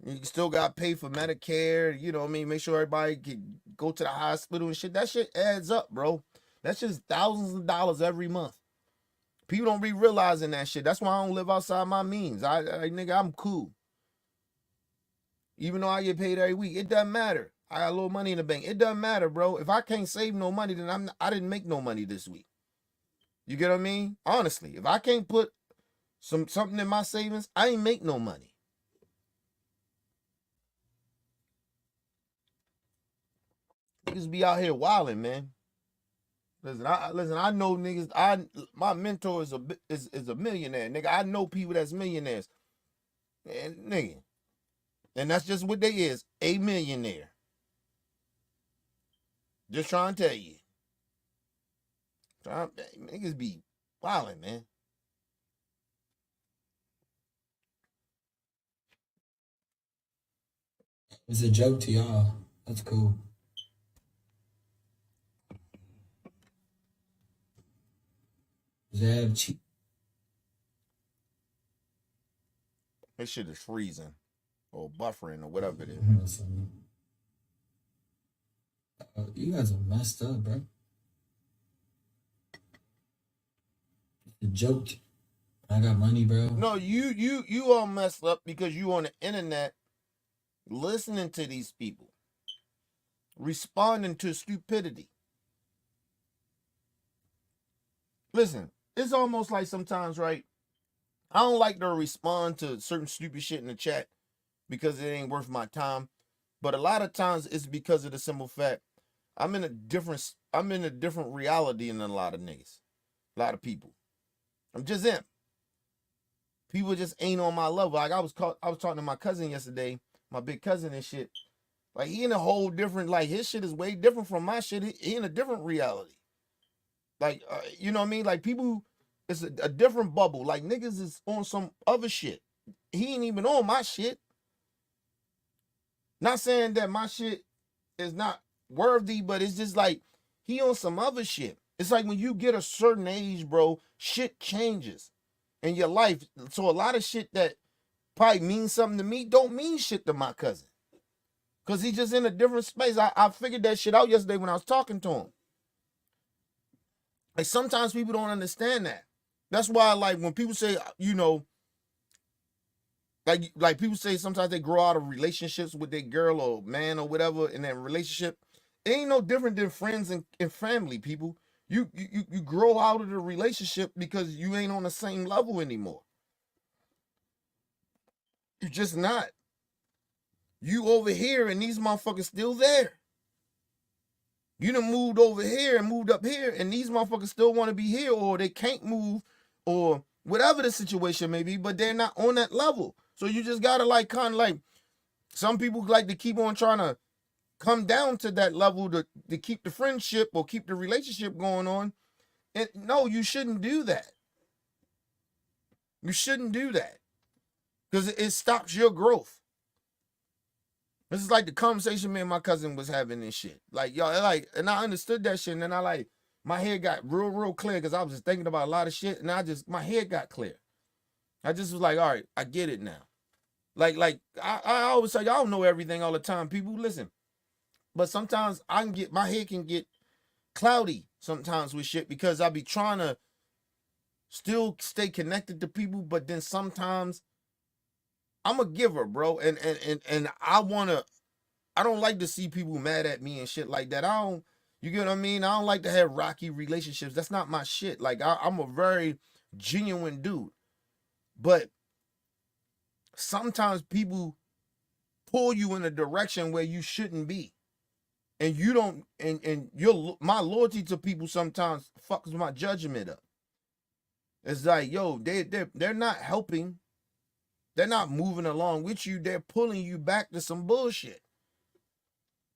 You still got to pay for Medicare, you know what I mean? Make sure everybody can go to the hospital and shit. That shit adds up, bro. That's just thousands of dollars every month. People don't be realizing that shit. That's why I don't live outside my means. Nigga, I'm cool. Even though I get paid every week, it doesn't matter. I got a little money in the bank. It doesn't matter, bro. If I can't save no money, then I didn't make no money this week. You get what I mean? Honestly, if I can't put something in my savings, I ain't make no money. Niggas be out here wilding, man. Listen, I know niggas. My mentor is a millionaire, nigga. I know people that's millionaires, and nigga, and that's just what they is, a millionaire. Just trying to tell you, niggas be wilding, man. It's a joke to y'all. That's cool. Zab cheap. This shit is freezing or buffering or whatever it is. You guys are messed up, bro. It's a joke. I got money, bro. No, you all messed up because you on the internet listening to these people, responding to stupidity. Listen, it's almost like sometimes, right? I don't like to respond to certain stupid shit in the chat because it ain't worth my time. But a lot of times it's because of the simple fact I'm in a different reality than a lot of niggas. A lot of people. I'm just in. People just ain't on my level. Like I was talking to my cousin yesterday, my big cousin and shit. Like he in a whole different, like his shit is way different from my shit. He in a different reality. Like you know what I mean? Like people, it's a different bubble. Like niggas is on some other shit. He ain't even on my shit. Not saying that my shit is not worthy, but it's just like he on some other shit. It's like when you get a certain age, bro, shit changes in your life. So a lot of shit that probably means something to me don't mean shit to my cousin. Cause he's just in a different space. I figured that shit out yesterday when I was talking to him. Like sometimes people don't understand that. That's why, like, when people say, you know, like people say sometimes they grow out of relationships with their girl or man or whatever in that relationship. It ain't no different than friends and family, people. You grow out of the relationship because you ain't on the same level anymore. You're just not. You over here and these motherfuckers still there. You done moved over here and moved up here, and these motherfuckers still want to be here, or they can't move, or whatever the situation may be, but they're not on that level. So you just gotta like kind of like some people like to keep on trying to come down to that level to keep the friendship or keep the relationship going on. And no, you shouldn't do that. You shouldn't do that. Because it stops your growth. This is like the conversation me and my cousin was having and shit. Like, y'all, like, and I understood that shit. And then my head got real clear because I was just thinking about a lot of shit. And my head got clear. I just was like, all right, I get it now. Like I always say, y'all don't know everything all the time. People, listen. But sometimes my head can get cloudy sometimes with shit because I be trying to still stay connected to people. But then sometimes I'm a giver, bro. And I don't like to see people mad at me and shit like that. You get what I mean? I don't like to have rocky relationships. That's not my shit. Like I'm a very genuine dude. But sometimes people pull you in a direction where you shouldn't be. And you don't, and my loyalty to people sometimes fucks my judgment up. It's like, yo, they're not helping. They're not moving along with you. They're pulling you back to some bullshit.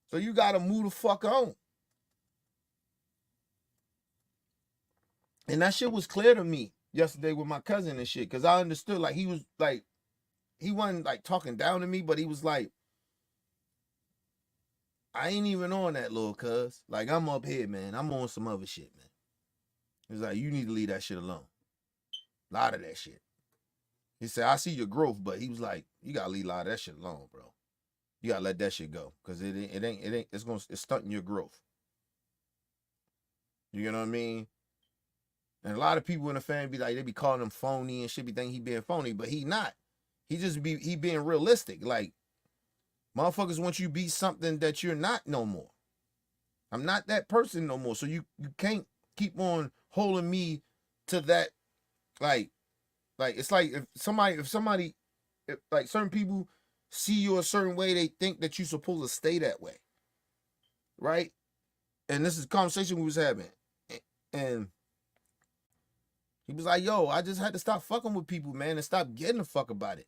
So you gotta move the fuck on. And that shit was clear to me yesterday with my cousin and shit, because I understood, like, he wasn't like talking down to me, but he was like, I ain't even on that, little cuz. Like, I'm up here, man. I'm on some other shit, man. He's like, you need to leave that shit alone. A lot of that shit. He said, I see your growth, but he was like, you gotta leave a lot of that shit alone, bro. You gotta let that shit go. Cause it's stunting your growth. You know what I mean? And a lot of people in the family be like, they be calling him phony and shit, be thinking he being phony, but he not. He being realistic. Like, motherfuckers want you to be something that you're not no more. I'm not that person no more. So you can't keep on holding me to that. Like it's like if like certain people see you a certain way, they think that you're supposed to stay that way. Right? And this is a conversation we was having. And he was like, yo, I just had to stop fucking with people, man, and stop getting a fuck about it.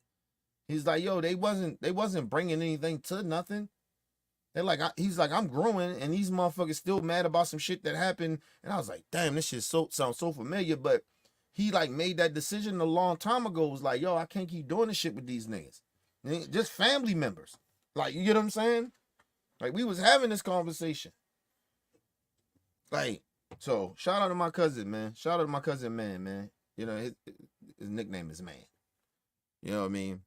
He's like, yo, they wasn't bringing anything to nothing. They're like, he's like, I'm growing, and these motherfuckers still mad about some shit that happened. And I was like, damn, this shit sounds so familiar. But he like made that decision a long time ago. It was like, yo, I can't keep doing this shit with these niggas. Just family members. Like, you get what I'm saying? Like, we was having this conversation. Like, so shout out to my cousin, man. Shout out to my cousin, man. You know, his nickname is Man. You know what I mean?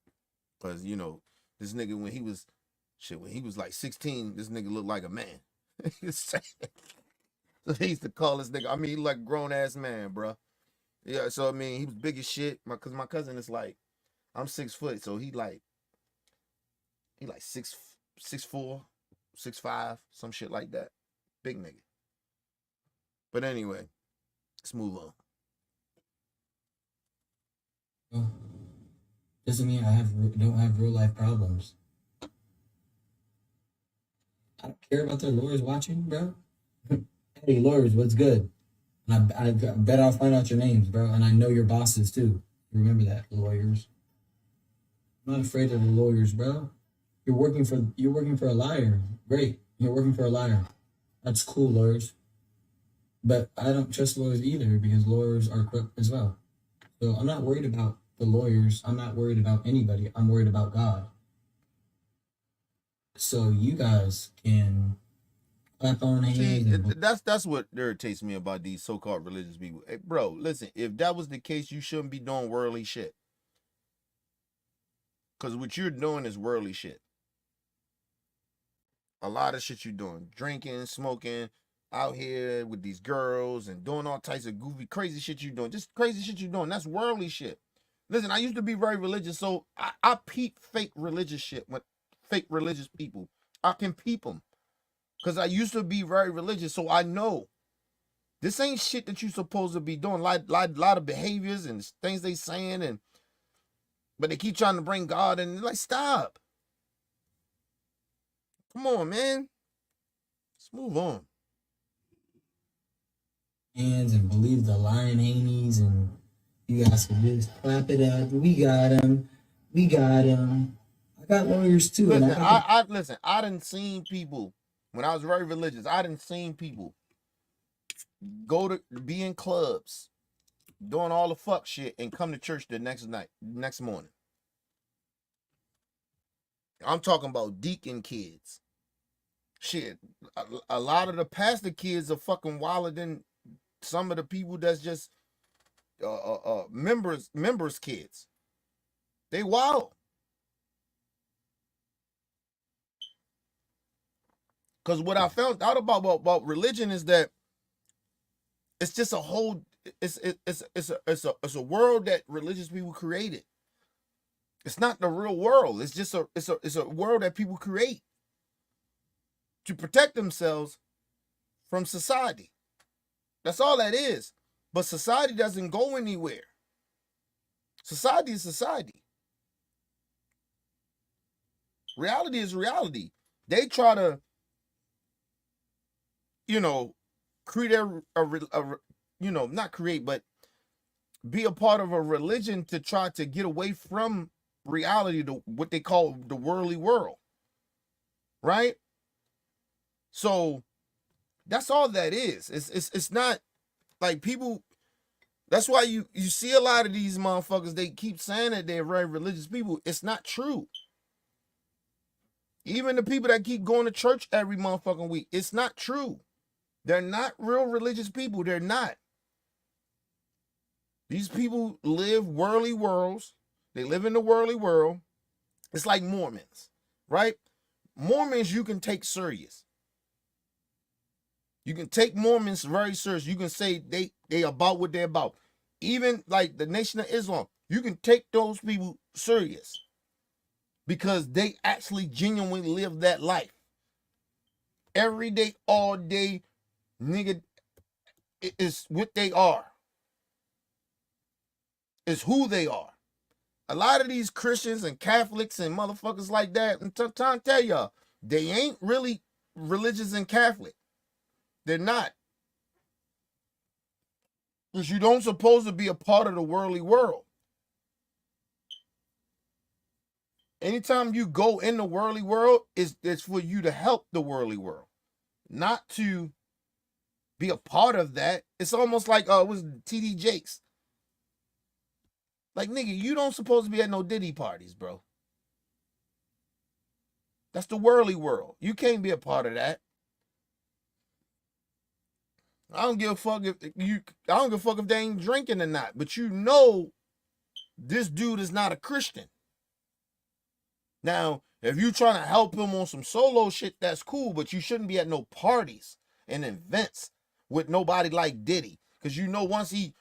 Because, you know, this nigga, when he was like 16, this nigga looked like a man. So they used to call this nigga, I mean, he like a grown ass man, bro. Yeah, so I mean, he was big as shit. Cause my cousin is like, I'm 6 foot, so he like 6'4", 6'5", some shit like that. Big nigga. But anyway, let's move on. Well, doesn't mean I don't have real life problems. I don't care about their lawyers watching, bro. Hey, lawyers, what's good? And I bet I'll find out your names, bro. And I know your bosses too. Remember that, lawyers. I'm not afraid of the lawyers, bro. You're working for a liar. Great. You're working for a liar. That's cool, lawyers. But I don't trust lawyers either because lawyers are corrupt as well. So I'm not worried about the lawyers. I'm not worried about anybody. I'm worried about God. So you guys can clap on hands. See, that's what irritates me about these so-called religious people. Hey, bro, listen, if that was the case, you shouldn't be doing worldly shit. Because what you're doing is worldly shit. A lot of shit you're doing. Drinking, smoking, out here with these girls and doing all types of goofy, crazy shit you're doing. Just crazy shit you're doing. That's worldly shit. Listen, I used to be very religious, so I peep fake religious shit with fake religious people. I can peep them. Because I used to be very religious, so I know this ain't shit that you're supposed to be doing. Lot of behaviors and things they saying, but they keep trying to bring God in. Like, stop. Come on, man. Let's move on. Hands and believe the lion haney's and you guys can just clap it up. We got him. We got him. I got lawyers too. Listen, and listen. I done seen people when I was very religious. I done seen people go to be in clubs, doing all the fuck shit, and come to church the next morning. I'm talking about deacon kids. Shit, a lot of the pastor kids are fucking wilder than some of the people that's just members kids. They wild. Because what I found out about religion is that it's just a whole it's a world that religious people created. It's not the real world. It's just a world that people create to protect themselves from society. That's all that is. But society doesn't go anywhere. Society is society. Reality is reality. They try to, create not create, but be a part of a religion to try to get away from reality, to what they call the worldly world. Right? So that's all that is. It's not like people. That's why you see a lot of these motherfuckers, they keep saying that they're very religious people. It's not true. Even the people that keep going to church every motherfucking week, it's not true. They're not real religious people. They're not. These people live worldly worlds. They live in the worldly world. It's like Mormons, right? Mormons you can take serious. You can take Mormons very serious. You can say they about what they're about. Even like the Nation of Islam, you can take those people serious because they actually genuinely live that life. Every day, all day, nigga, it's what they are. It's who they are. A lot of these Christians and Catholics and motherfuckers like that, I'm trying to tell y'all, they ain't really religious and Catholic. They're not. Because you don't supposed to be a part of the worldly world. Anytime you go in the worldly world, it's for you to help the worldly world, not to be a part of that. It's almost like it was TD Jakes. Like, nigga, you don't supposed to be at no Diddy parties, bro. That's the worldly world. You can't be a part of that. I don't give a fuck if they ain't drinking or not. But this dude is not a Christian. Now, if you trying to help him on some solo shit, that's cool. But you shouldn't be at no parties and events with nobody like Diddy. Because once he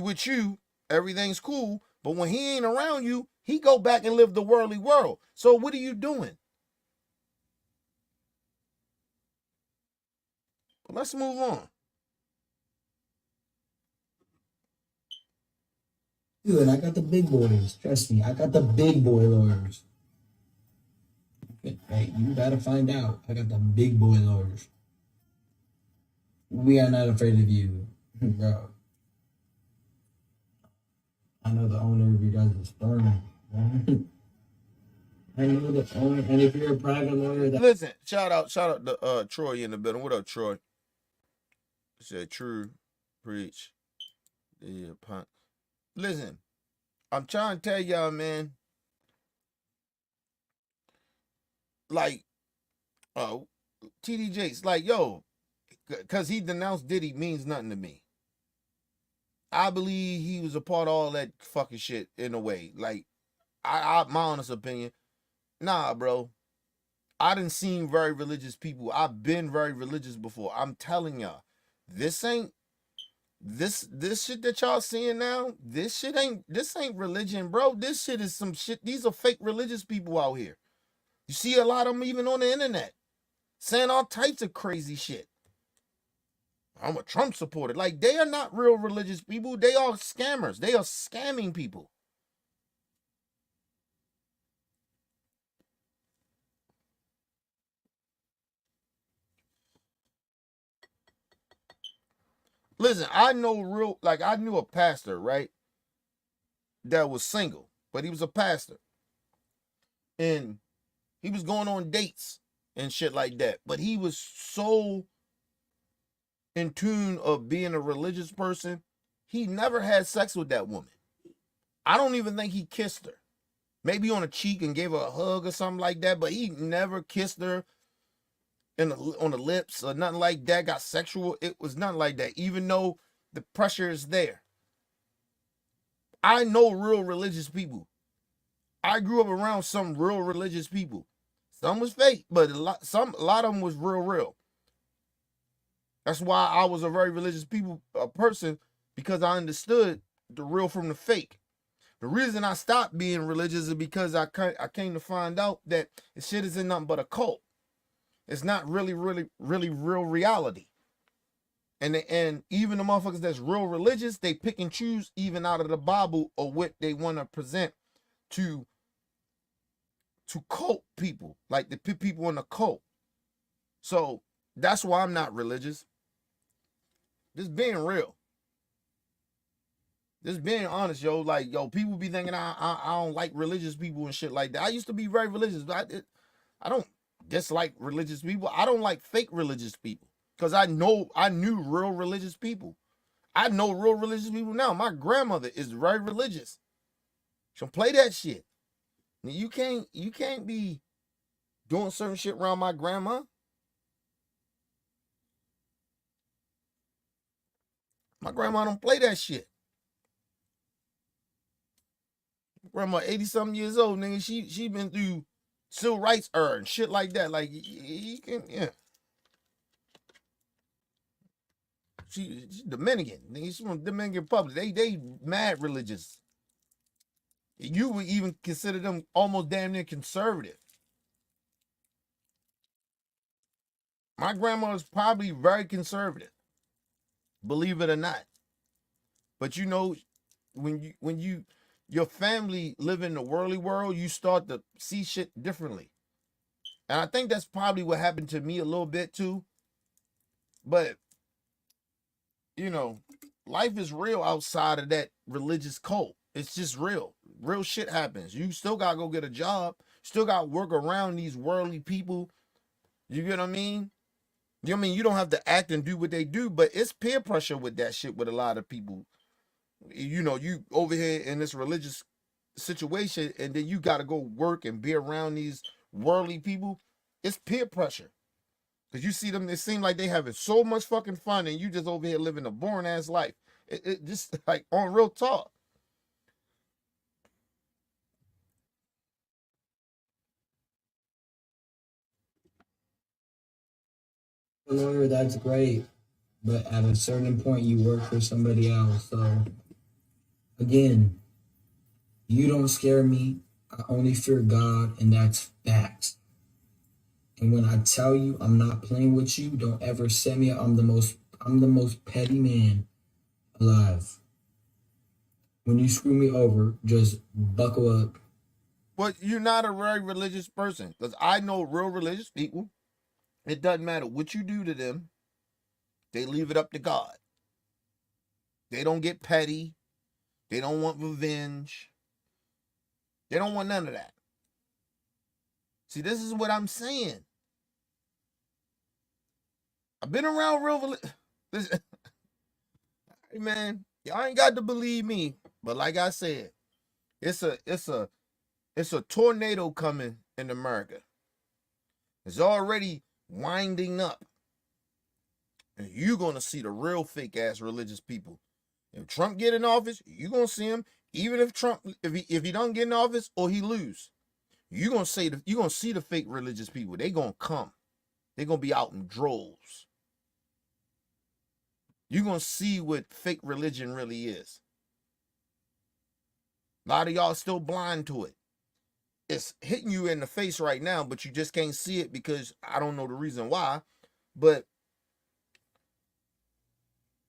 with you, everything's cool. But when he ain't around you, he go back and live the worldly world. So what are you doing? But let's move on. Dude, I got the big boys. Trust me, I got the big boy lawyers. Hey, you gotta find out. I got the big boy lawyers. We are not afraid of you, bro. I know the owner of you guys is burning. I know the owner, and if you're a private lawyer, listen. Shout out to Troy in the building. What up, Troy? Said true, preach. Yeah, punk. Listen, I'm trying to tell y'all, man. Like, TD Jakes, like, yo, because he denounced Diddy means nothing to me. I believe he was a part of all that fucking shit in a way. Like, my honest opinion, nah, bro. I done seen very religious people. I've been very religious before. I'm telling y'all, this ain't this shit that y'all seeing now. This ain't religion, bro. This shit is some shit. These are fake religious people out here. You see a lot of them even on the internet saying all types of crazy shit. I'm a Trump supporter. Like, they are not real religious people. They are scammers. They are scamming people. Listen, I knew a pastor, right? That was single, but he was a pastor. And he was going on dates and shit like that. But he was so in tune of being a religious person, he never had sex with that woman. I don't even think he kissed her. maybe on a cheek and gave her a hug or something like that, but he never kissed her on the lips or nothing like that, got sexual. It was nothing like that, even though the pressure is there. I know real religious people. I grew up around some real religious people. Some was fake, but a lot of them was real. That's why I was a very religious person, because I understood the real from the fake. The reason I stopped being religious is because I came to find out that this shit isn't nothing but a cult. It's not really real reality. And even the motherfuckers that's real religious, they pick and choose even out of the Bible or what they want to present to cult people, like the people in the cult. So that's why I'm not religious. Just being real. Just being honest, yo. Like, yo, people be thinking I don't like religious people and shit like that. I used to be very religious, but I don't dislike religious people. I don't like fake religious people, because I knew real religious people. I know real religious people now. My grandmother is very religious. She don't play that shit. You can't be doing certain shit around my grandma. My grandma don't play that shit. Grandma 80-something years old, nigga. She been through civil rights era and shit like that. Like, you can, yeah. She's Dominican. Nigga, she's from Dominican Republic. They mad religious. You would even consider them almost damn near conservative. My grandma is probably very conservative, believe it or not. But you know, when your family live in the worldly world, you start to see shit differently. And I think that's probably what happened to me a little bit too. But, you know, life is real outside of that religious cult. It's just real. Real shit happens. You still got to go get a job. Still got to work around these worldly people. You get what I mean? You know what I mean? You don't have to act and do what they do, but it's peer pressure with that shit with a lot of people. You know, you over here in this religious situation, and then you got to go work and be around these worldly people. It's peer pressure. Because you see them, it seems like they having so much fucking fun, and you just over here living a boring ass life. It just, like, on real talk. Lawyer, that's great, but at a certain point, you work for somebody else. So, again, you don't scare me. I only fear God, and that's facts. And when I tell you I'm not playing with you, don't ever set me up. I'm the most petty man alive. When you screw me over, just buckle up. But you're not a very religious person. Because I know real religious people. It doesn't matter what you do to them. They leave it up to God. They don't get petty. They don't want revenge. They don't want none of that. See, this is what I'm saying. I've been around real listen, hey man, y'all ain't got to believe me, but like I said, it's a tornado coming in America. It's already winding up, and you're gonna see the real fake ass religious people. If Trump get in office, you're gonna see him. Even if Trump, if he don't get in office or he lose, you're gonna see the fake religious people. They gonna come. They're gonna be out in droves. You're going to see what fake religion really is. A lot of y'all still blind to it. It's hitting you in the face right now, but you just can't see it because I don't know the reason why. But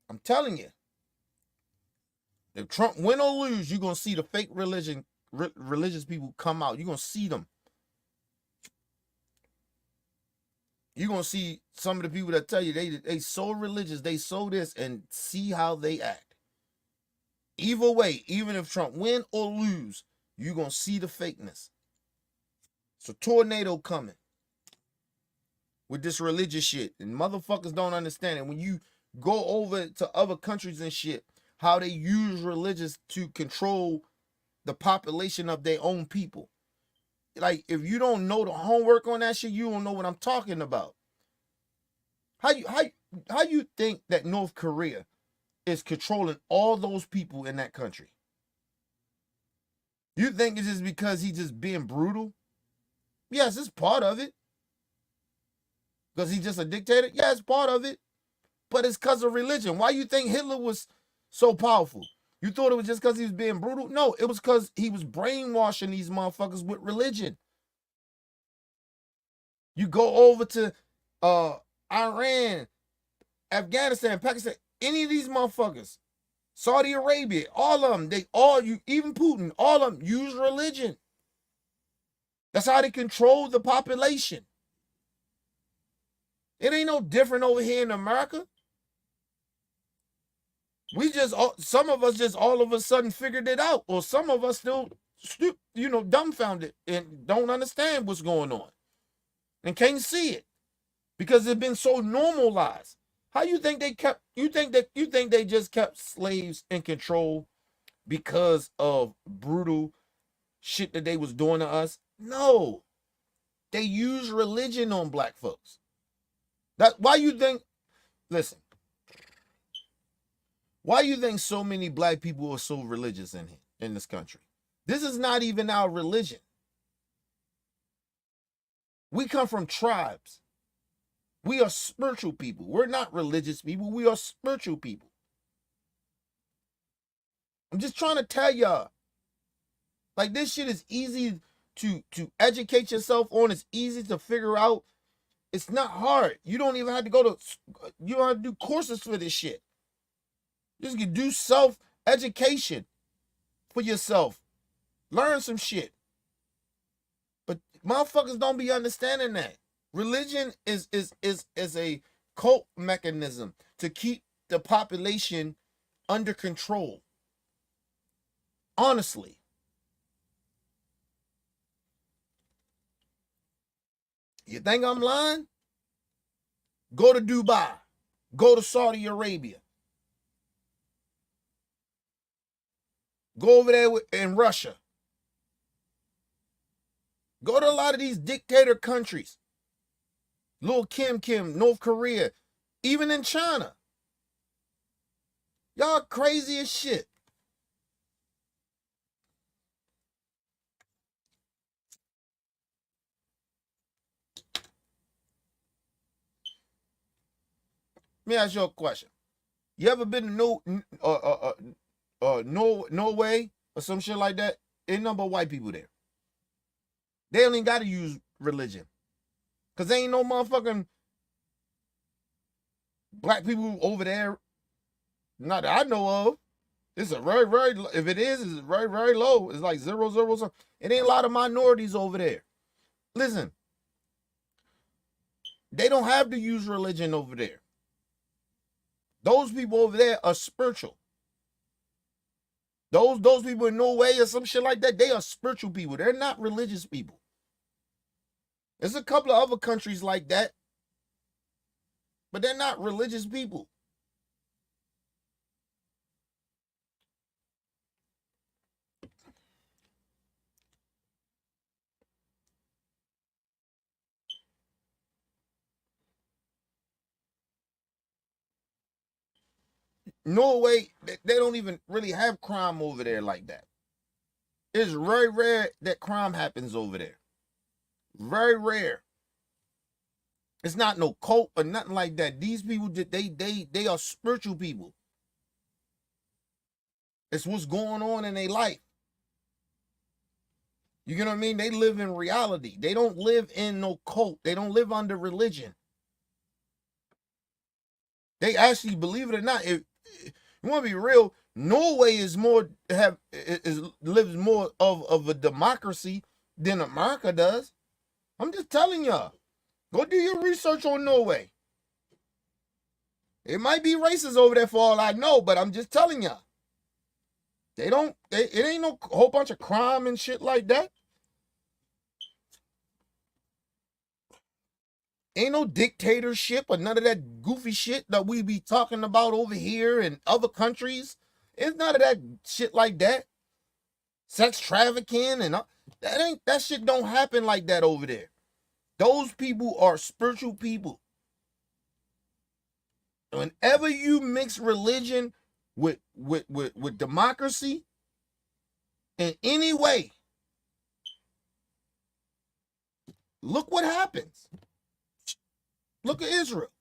I'm telling you, if Trump win or lose, you're going to see the fake religious people come out. You're going to see them. You're going to see some of the people that tell you they so religious, they so this, and see how they act. Either way, even if Trump win or lose, you're going to see the fakeness. It's a tornado coming with this religious shit. And motherfuckers don't understand it. When you go over to other countries and shit, how they use religious to control the population of their own people. like if you don't know the homework on that shit, you don't know what I'm talking about. How you think that North Korea is controlling all those people in that country? You think it's just because he's just being brutal? Yes, it's part of it. Because he's just a dictator? Yeah, it's part of it. But it's because of religion. Why you think Hitler was so powerful? You thought it was just because he was being brutal? No, it was because he was brainwashing these motherfuckers with religion. You go over to Iran, Afghanistan, Pakistan, any of these motherfuckers, Saudi Arabia, all of them, even Putin, all of them use religion. That's how they control the population. It ain't no different over here in America. Some of us just all of a sudden figured it out, or some of us still, dumbfounded and don't understand what's going on and can't see it because it's been so normalized. How you think they kept? You think they just kept slaves in control because of brutal shit that they was doing to us? No, they use religion on black folks. Why you think? Listen, why you think so many black people are so religious in this country? This is not even our religion. We come from tribes. We are spiritual people. We're not religious people. We are spiritual people. I'm just trying to tell y'all. Like, this shit is easy to educate yourself on. It's easy to figure out. It's not hard. You don't even have to you don't have to do courses for this shit. Just do self-education for yourself. Learn some shit. But motherfuckers don't be understanding that. Religion is a cult mechanism to keep the population under control. Honestly. You think I'm lying? Go to Dubai. Go to Saudi Arabia. Go over there in Russia. Go to a lot of these dictator countries. Lil Kim, North Korea, even in China. Y'all crazy as shit. Let me ask you a question. You ever been to Norway or some shit like that? Ain't number of white people there. They only got to use religion. Because there ain't no motherfucking black people over there. Not that I know of. It's a very, very, if it is, it's very, very low. It's like 0, 0, something. It ain't a lot of minorities over there. Listen, they don't have to use religion over there. Those people over there are spiritual. Those people in Norway or some shit like that, they are spiritual people. They're not religious people. There's a couple of other countries like that, but they're not religious people. Norway, they don't even really have crime over there like that. It's very rare that crime happens over there. Very rare. It's not no cult or nothing like that. These people, they are spiritual people. It's what's going on in their life. You know what I mean? They live in reality. They don't live in no cult. They don't live under religion. They actually, believe it or not, if you want to be real, Norway lives more of a democracy than America does. I'm just telling y'all. Go do your research on Norway. It might be racist over there for all I know, but I'm just telling y'all. It ain't no whole bunch of crime and shit like that. Ain't no dictatorship or none of that goofy shit that we be talking about over here in other countries. It's none of that shit like that. Sex trafficking and That shit don't happen like that over there. Those people are spiritual people. Whenever you mix religion with democracy in any way, look what happens. Look at Israel.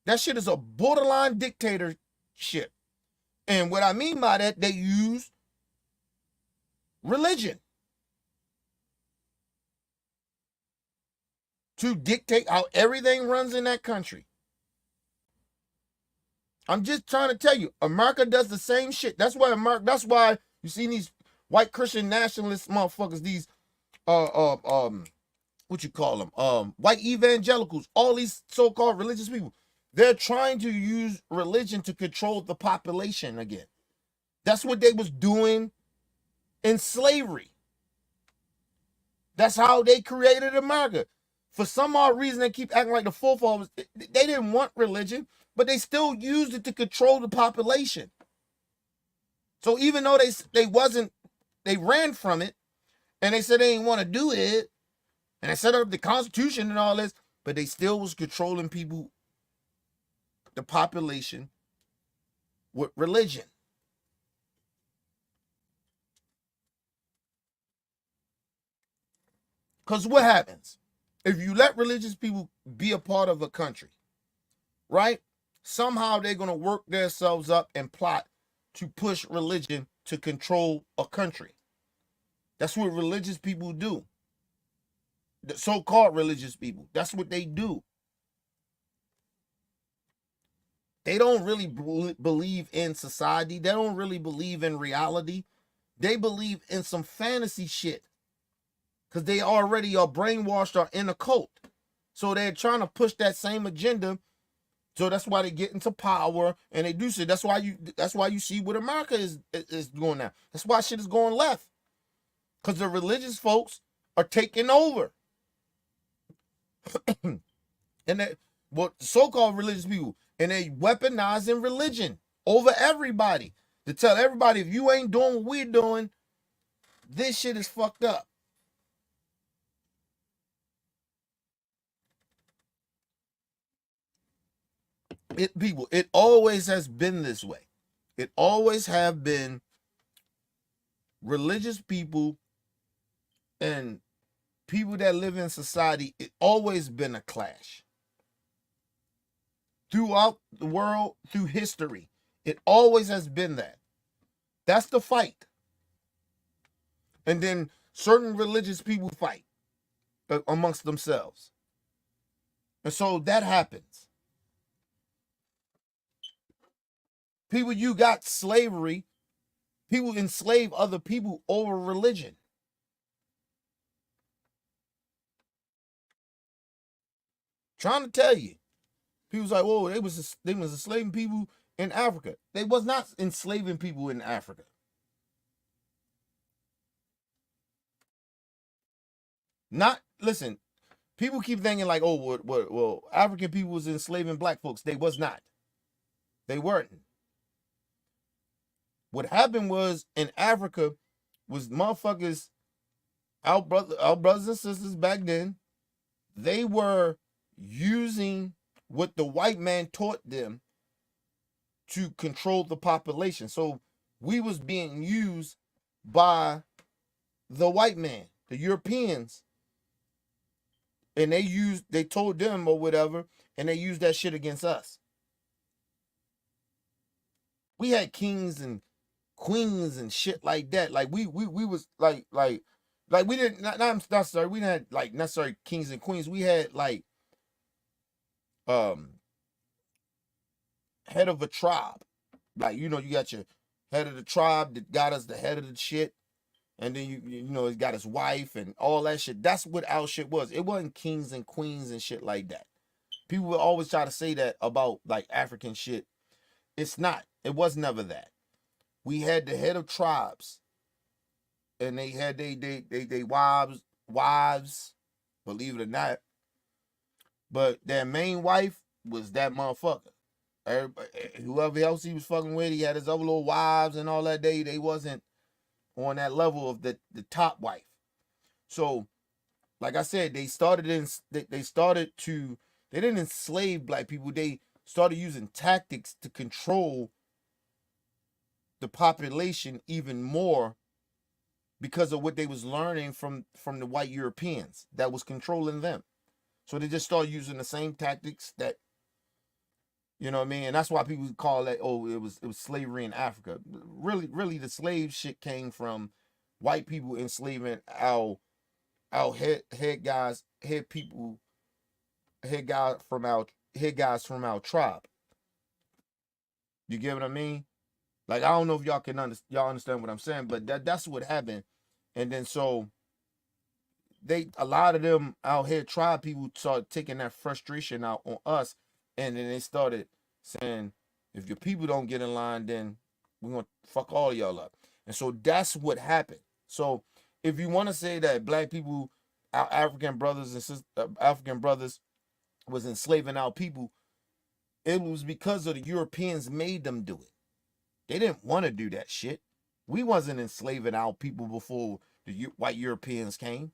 That shit is a borderline dictatorship. And what I mean by that, they use religion to dictate how everything runs in that country. I'm just trying to tell you, America does the same shit. That's why you see these white Christian nationalist motherfuckers, these what you call them? White evangelicals, all these so-called religious people. They're trying to use religion to control the population again. That's what they was doing in slavery. That's how they created America. For some odd reason, they keep acting like the forefathers. They didn't want religion, but they still used it to control the population. So even though they ran from it, and they said they didn't want to do it, and they set up the Constitution and all this, but they still was controlling people, the population, with religion. Because what happens? If you let religious people be a part of a country, right? Somehow they're going to work themselves up and plot to push religion to control a country. That's what religious people do. The so-called religious people. That's what they do. They don't really believe in society. They don't really believe in reality. They believe in some fantasy shit. Because they already are brainwashed or in a cult. So they're trying to push that same agenda. So that's why they get into power and they do shit. That's why you see what America is going now. That's why shit is going left. Because the religious folks are taking over. And they, well, so-called religious people, and they weaponizing religion over everybody to tell everybody, if you ain't doing what we're doing, this shit is fucked up. It always has been this way. It always have been religious people and people that live in society. It always been a clash. Throughout the world, through history, it always has been that. That's the fight. And then certain religious people fight amongst themselves. And so that happens. People, you got slavery. People enslave other people over religion. Trying to tell you. People's like, whoa, they was enslaving people in Africa. They was not enslaving people in Africa. Listen, people keep thinking like, oh, well, African people was enslaving black folks. They was not. They weren't. What happened was in Africa was motherfuckers, our brothers and sisters back then, they were using what the white man taught them to control the population. So we was being used by the white man, the Europeans, and they told them or whatever, and they used that shit against us. We had kings and queens and shit like that. Like we was like we didn't not necessarily, we didn't have like necessarily kings and queens. We had like head of a tribe. Like, you got your head of the tribe that got us the head of the shit. And then he got his wife and all that shit. That's what our shit was. It wasn't kings and queens and shit like that. People would always try to say that about like African shit. It's not. It was never that. We had the head of tribes, and they had they wives, believe it or not. But their main wife was that motherfucker. Everybody, whoever else he was fucking with, he had his other little wives and all that. They wasn't on that level of the top wife. So, like I said, they didn't enslave black people. They started using tactics to control the population even more because of what they was learning from the white Europeans that was controlling them. So they just started using the same tactics that, you know what I mean? And that's why people call that, oh, it was slavery in Africa. Really the slave shit came from white people enslaving our head guys from our tribe. You get what I mean? Like, I don't know if y'all understand what I'm saying, but that's what happened. And then so a lot of them out here tribe people started taking that frustration out on us, and then they started saying, if your people don't get in line, then we're gonna fuck all of y'all up. And so that's what happened. So if you want to say that black people, our African brothers and African brothers was enslaving our people, it was because of the Europeans made them do it. They didn't want to do that shit. We wasn't enslaving our people before the white Europeans came.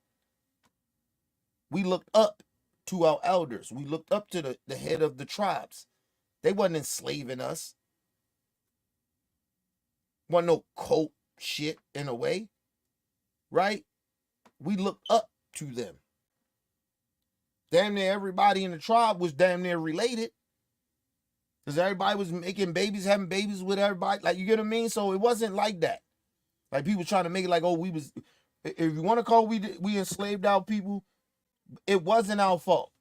We looked up to our elders. We looked up to the head of the tribes. They wasn't enslaving us. Wasn't no cult shit in a way, right? We looked up to them. Damn near everybody in the tribe was damn near related. Because everybody was making babies, having babies with everybody. Like, you get what I mean? So it wasn't like that. Like, people trying to make it like, oh, if you want to call we enslaved our people, it wasn't our fault.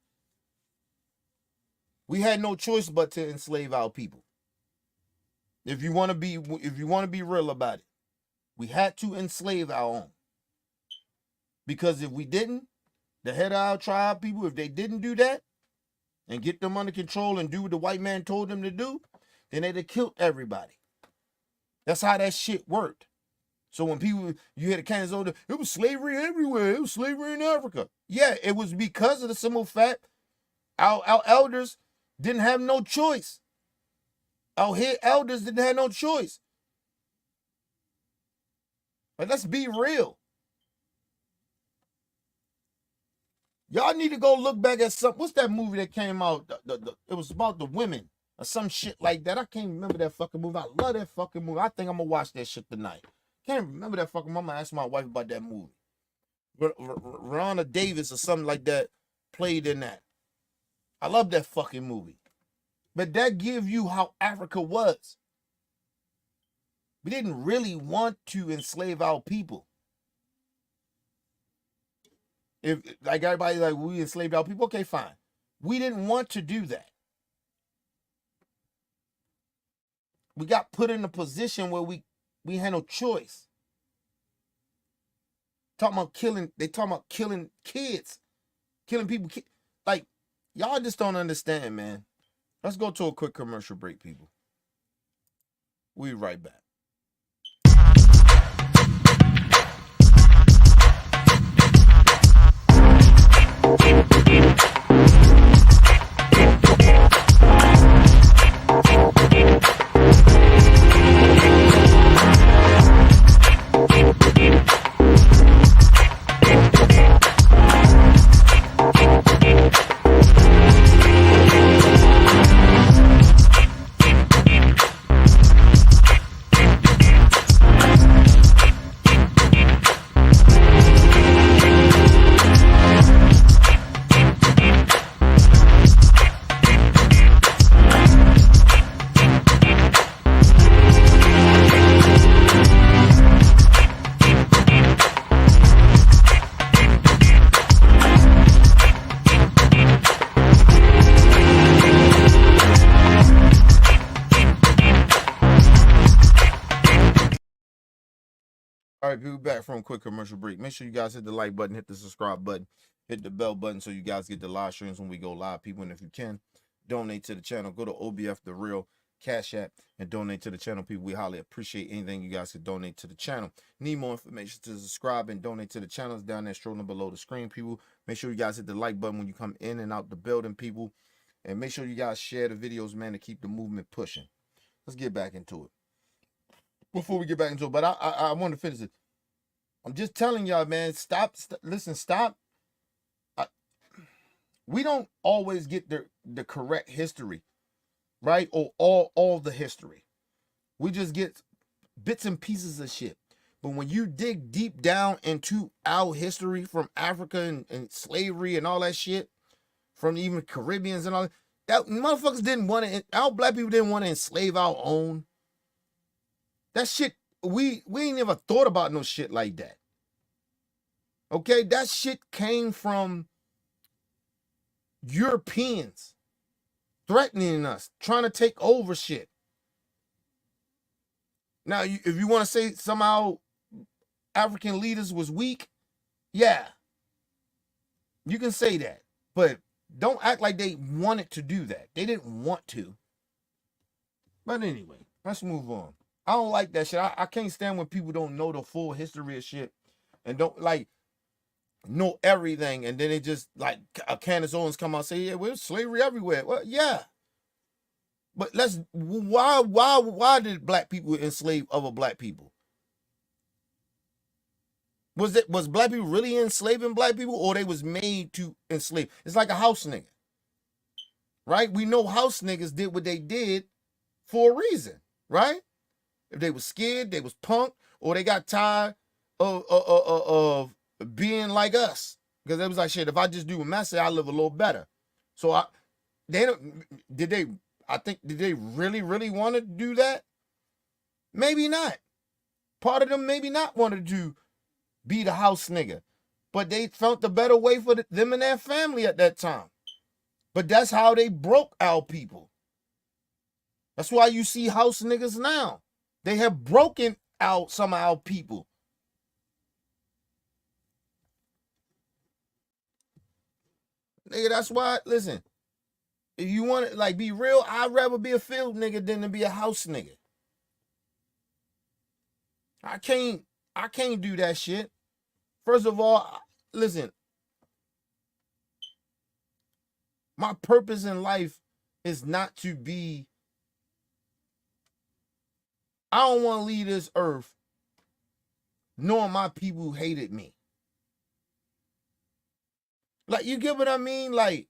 We had no choice but to enslave our people. If you want to be real about it, we had to enslave our own. Because if we didn't, the head of our tribe people, if they didn't do that and get them under control and do what the white man told them to do, then they'd have killed everybody. That's how that shit worked. So when you hear the cannons over, it was slavery everywhere. It was slavery in Africa. Yeah, it was because of the simple fact our elders didn't have no choice. Our head elders didn't have no choice. But let's be real. Y'all need to go look back at what's that movie that came out? It was about the women or some shit like that. I can't remember that fucking movie. I love that fucking movie. I think I'm gonna watch that shit tonight. Can't remember that fucking movie. I'm gonna ask my wife about that movie. Rhonda Davis or something like that played in that. I love that fucking movie. But that gives you how Africa was. We didn't really want to enslave our people. If like everybody like we enslaved our people, okay, fine. We didn't want to do that. We got put in a position where we had no choice. They talking about killing kids, killing people. Like, y'all just don't understand, man. Let's go to a quick commercial break, people. We'll be right back. All right, people, back from a quick commercial break. Make sure you guys hit the like button, hit the subscribe button, hit the bell button so you guys get the live streams when we go live, people. And if you can, donate to the channel. Go to OBF The Real Cash App and donate to the channel, people. We highly appreciate anything you guys could donate to the channel. Need more information to subscribe and donate to the channels down there scrolling below the screen, people. Make sure you guys hit the like button when you come in and out the building, people. And make sure you guys share the videos, man, to keep the movement pushing. Let's get back into it. Before we get back into it, but I want to finish it. I'm just telling y'all, man. Stop. Listen. Stop. I, we don't always get the correct history, right? Or all the history. We just get bits and pieces of shit. But when you dig deep down into our history from Africa and slavery and all that shit, from even Caribbeans and all that motherfuckers didn't want to. Our black people didn't want to enslave our own. That shit, we ain't never thought about no shit like that. Okay, that shit came from Europeans threatening us, trying to take over shit. Now, if you want to say somehow African leaders was weak, yeah, you can say that. But don't act like they wanted to do that. They didn't want to. But anyway, let's move on. I don't like that shit. I can't stand when people don't know the full history of shit and don't like know everything, and then they just like Candace Owens come out and say, "Yeah, there's slavery everywhere." Well, yeah, but why did black people enslave other black people? Was black people really enslaving black people, or they was made to enslave? It's like a house nigga, right? We know house niggas did what they did for a reason, right? If they was scared, they was punked, or they got tired of being like us. Because they was like, shit, if I just do what I say, I live a little better. So did they really, really want to do that? Maybe not. Part of them maybe not wanted to be the house nigga. But they felt the better way for them and their family at that time. But that's how they broke our people. That's why you see house niggas now. They have broken out some of our people. Nigga, that's why, listen, if you want to like be real, I'd rather be a field nigga than to be a house nigga. I can't do that shit. First of all, listen, my purpose in life is not to be, I don't want to leave this earth knowing my people hated me. Like, you get what I mean? Like,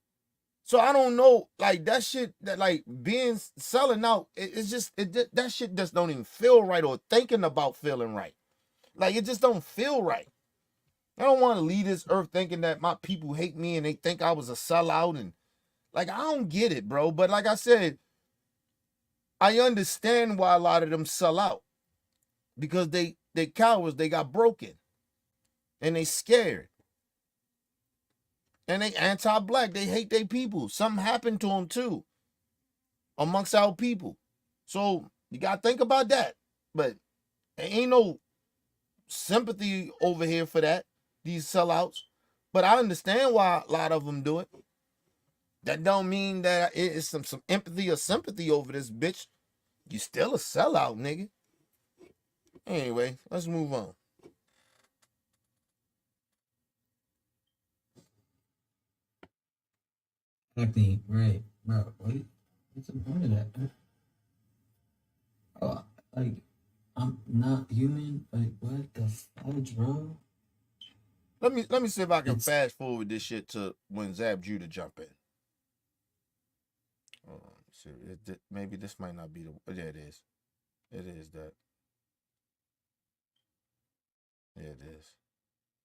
so I don't know, like that shit, that like being selling out, it's just that shit just don't even feel right, or thinking about feeling right. Like, it just don't feel right. I don't want to leave this earth thinking that my people hate me and they think I was a sellout, and like, I don't get it, bro. But like I said, I understand why a lot of them sell out, because they cowards, they got broken, and they scared, and they anti-black, they hate their people. Something happened to them too amongst our people. So you gotta think about that. But there ain't no sympathy over here for that, these sellouts. But I understand why a lot of them do it. That don't mean that it is some empathy or sympathy over this bitch. You still a sellout, nigga. Anyway, let's move on. Exactly, right, bro. What's the point of that? Oh, like, I'm not human. Like, what the fudge, bro? Let me see if I can fast forward this shit to when Zab Judah jump in. See, maybe this might not be the. Yeah, it is. It is that. Yeah, it is.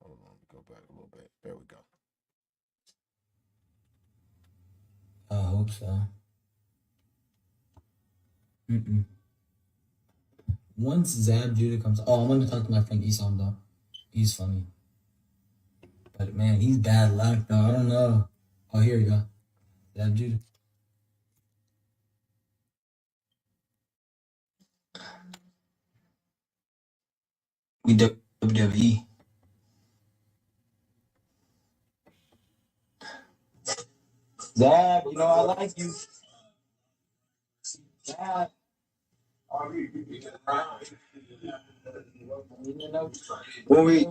Hold on, go back a little bit. There we go. I hope so. Once Zab Judah comes, I'm gonna talk to my friend Esam though. He's funny, but man, he's bad luck though. I don't know. Oh, here you go, Zab Judah. We WWE. Zab, you know I like you. Zab.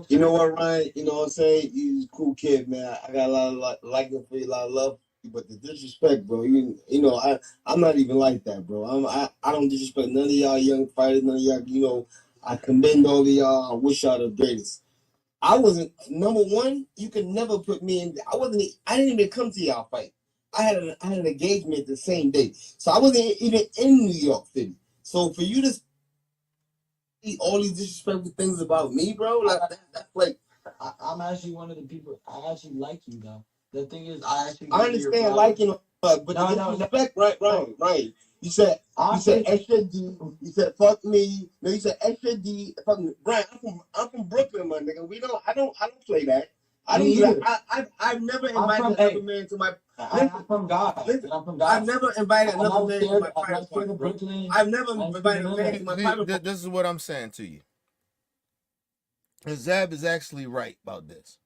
You know what, Ryan? You know what I'm saying? He's a cool kid, man. I got a lot of liking for you, a lot of love for you, but the disrespect, bro. You know, I'm not even like that, bro. I don't disrespect none of y'all young fighters, none of y'all. You know, I commend all of y'all. I wish y'all the greatest. I wasn't number one. You could never put me in. I didn't even come to y'all fight. I had an engagement the same day, so I wasn't even in New York City. So for you to see all these disrespectful things about me, bro, like that's like I'm actually one of the people. I actually like you though. The thing is, I actually I understand liking, but No, the no, no. disrespect, right. You said extra D. You said fuck me. No, you said extra D. Fuck me, Brian. I'm from Brooklyn, my nigga. I don't play that. I don't Me do that. either. I've never I'm invited from another man to my. I'm from God. Listen, I'm from I've God. never invited I'm another not man to scared. my I'm private not scared party, of bro. Brooklyn. I've never I'm scared invited of a none of man to that. my See, private party. this is what I'm saying to you. And Zab is actually right about this.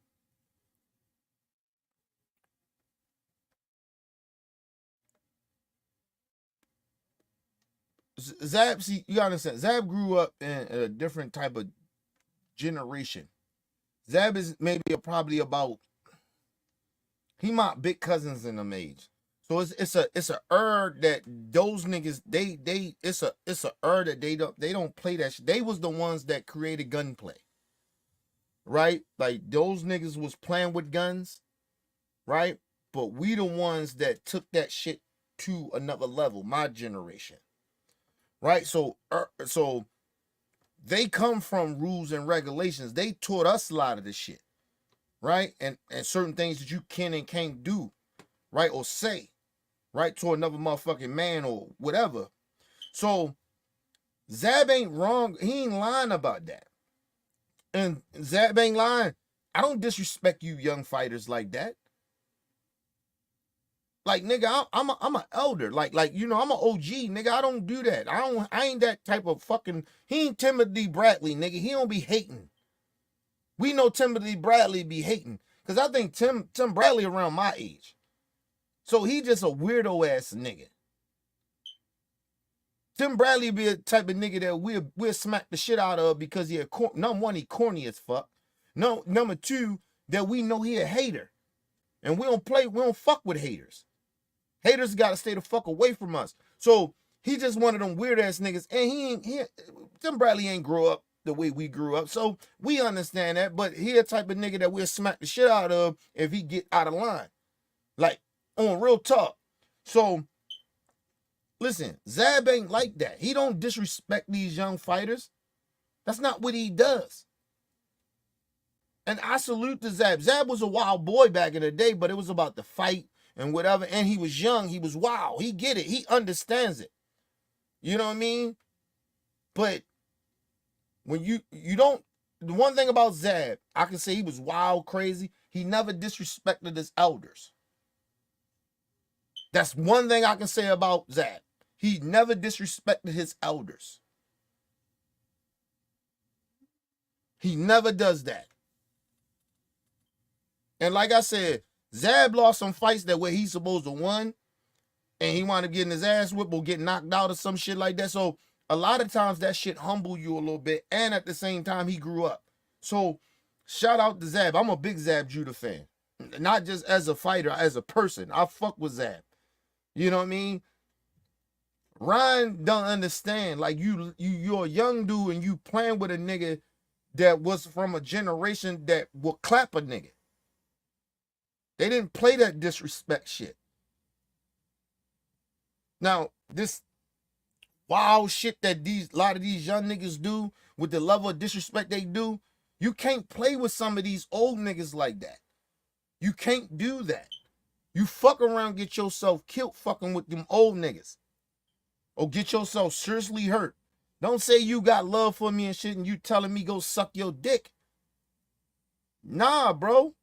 Zab, see, you gotta understand, Zab grew up in a different type of generation. Zab is maybe probably about he my big cousins in them age. So it's a that those niggas they it's a that they don't play that shit. They was the ones that created gunplay, right? Like those niggas was playing with guns, right? But we the ones that took that shit to another level. My generation, right? So they come from rules and regulations. They taught us a lot of this shit, right? And certain things that you can and can't do, right, or say, right, to another motherfucking man or whatever. So Zab ain't wrong. He ain't lying about that. And Zab ain't lying. I don't disrespect you young fighters like that. Like nigga, I'm an elder. Like I'm an OG, nigga. I don't do that. I ain't that type of fucking. He ain't Timothy Bradley, nigga. He don't be hating. We know Timothy Bradley be hating because I think Tim Bradley around my age. So he just a weirdo ass nigga. Tim Bradley be a type of nigga that we'll smack the shit out of because number one, he corny as fuck. No, number two, that we know he a hater. And we don't fuck with haters. Haters gotta stay the fuck away from us. So he just one of them weird ass niggas. And Tim Bradley ain't grow up the way we grew up. So we understand that, but he a type of nigga that we'll smack the shit out of if he get out of line. Like, on real talk. So listen, Zab ain't like that. He don't disrespect these young fighters. That's not what he does. And I salute to Zab. Zab was a wild boy back in the day, but it was about the fight and whatever. And he was young. He was wild. He get it. He understands it. You know what I mean? But when you don't, the one thing about Zab, I can say he was wild, crazy. He never disrespected his elders. That's one thing I can say about Zab. He never disrespected his elders. He never does that. And like I said, Zab lost some fights that where he's supposed to win, and he wound up getting his ass whipped or getting knocked out or some shit like that. So a lot of times that shit humble you a little bit, and at the same time he grew up. So shout out to Zab. I'm a big Zab Judah fan, not just as a fighter, as a person. I fuck with Zab. You know what I mean? Ryan don't understand. Like you're a young dude and you playing with a nigga that was from a generation that will clap a nigga. They didn't play that disrespect shit. Now, this wild shit that a lot of these young niggas do with the level of disrespect they do, you can't play with some of these old niggas like that. You can't do that. You fuck around, get yourself killed fucking with them old niggas. Or get yourself seriously hurt. Don't say you got love for me and shit and you telling me go suck your dick. Nah, bro.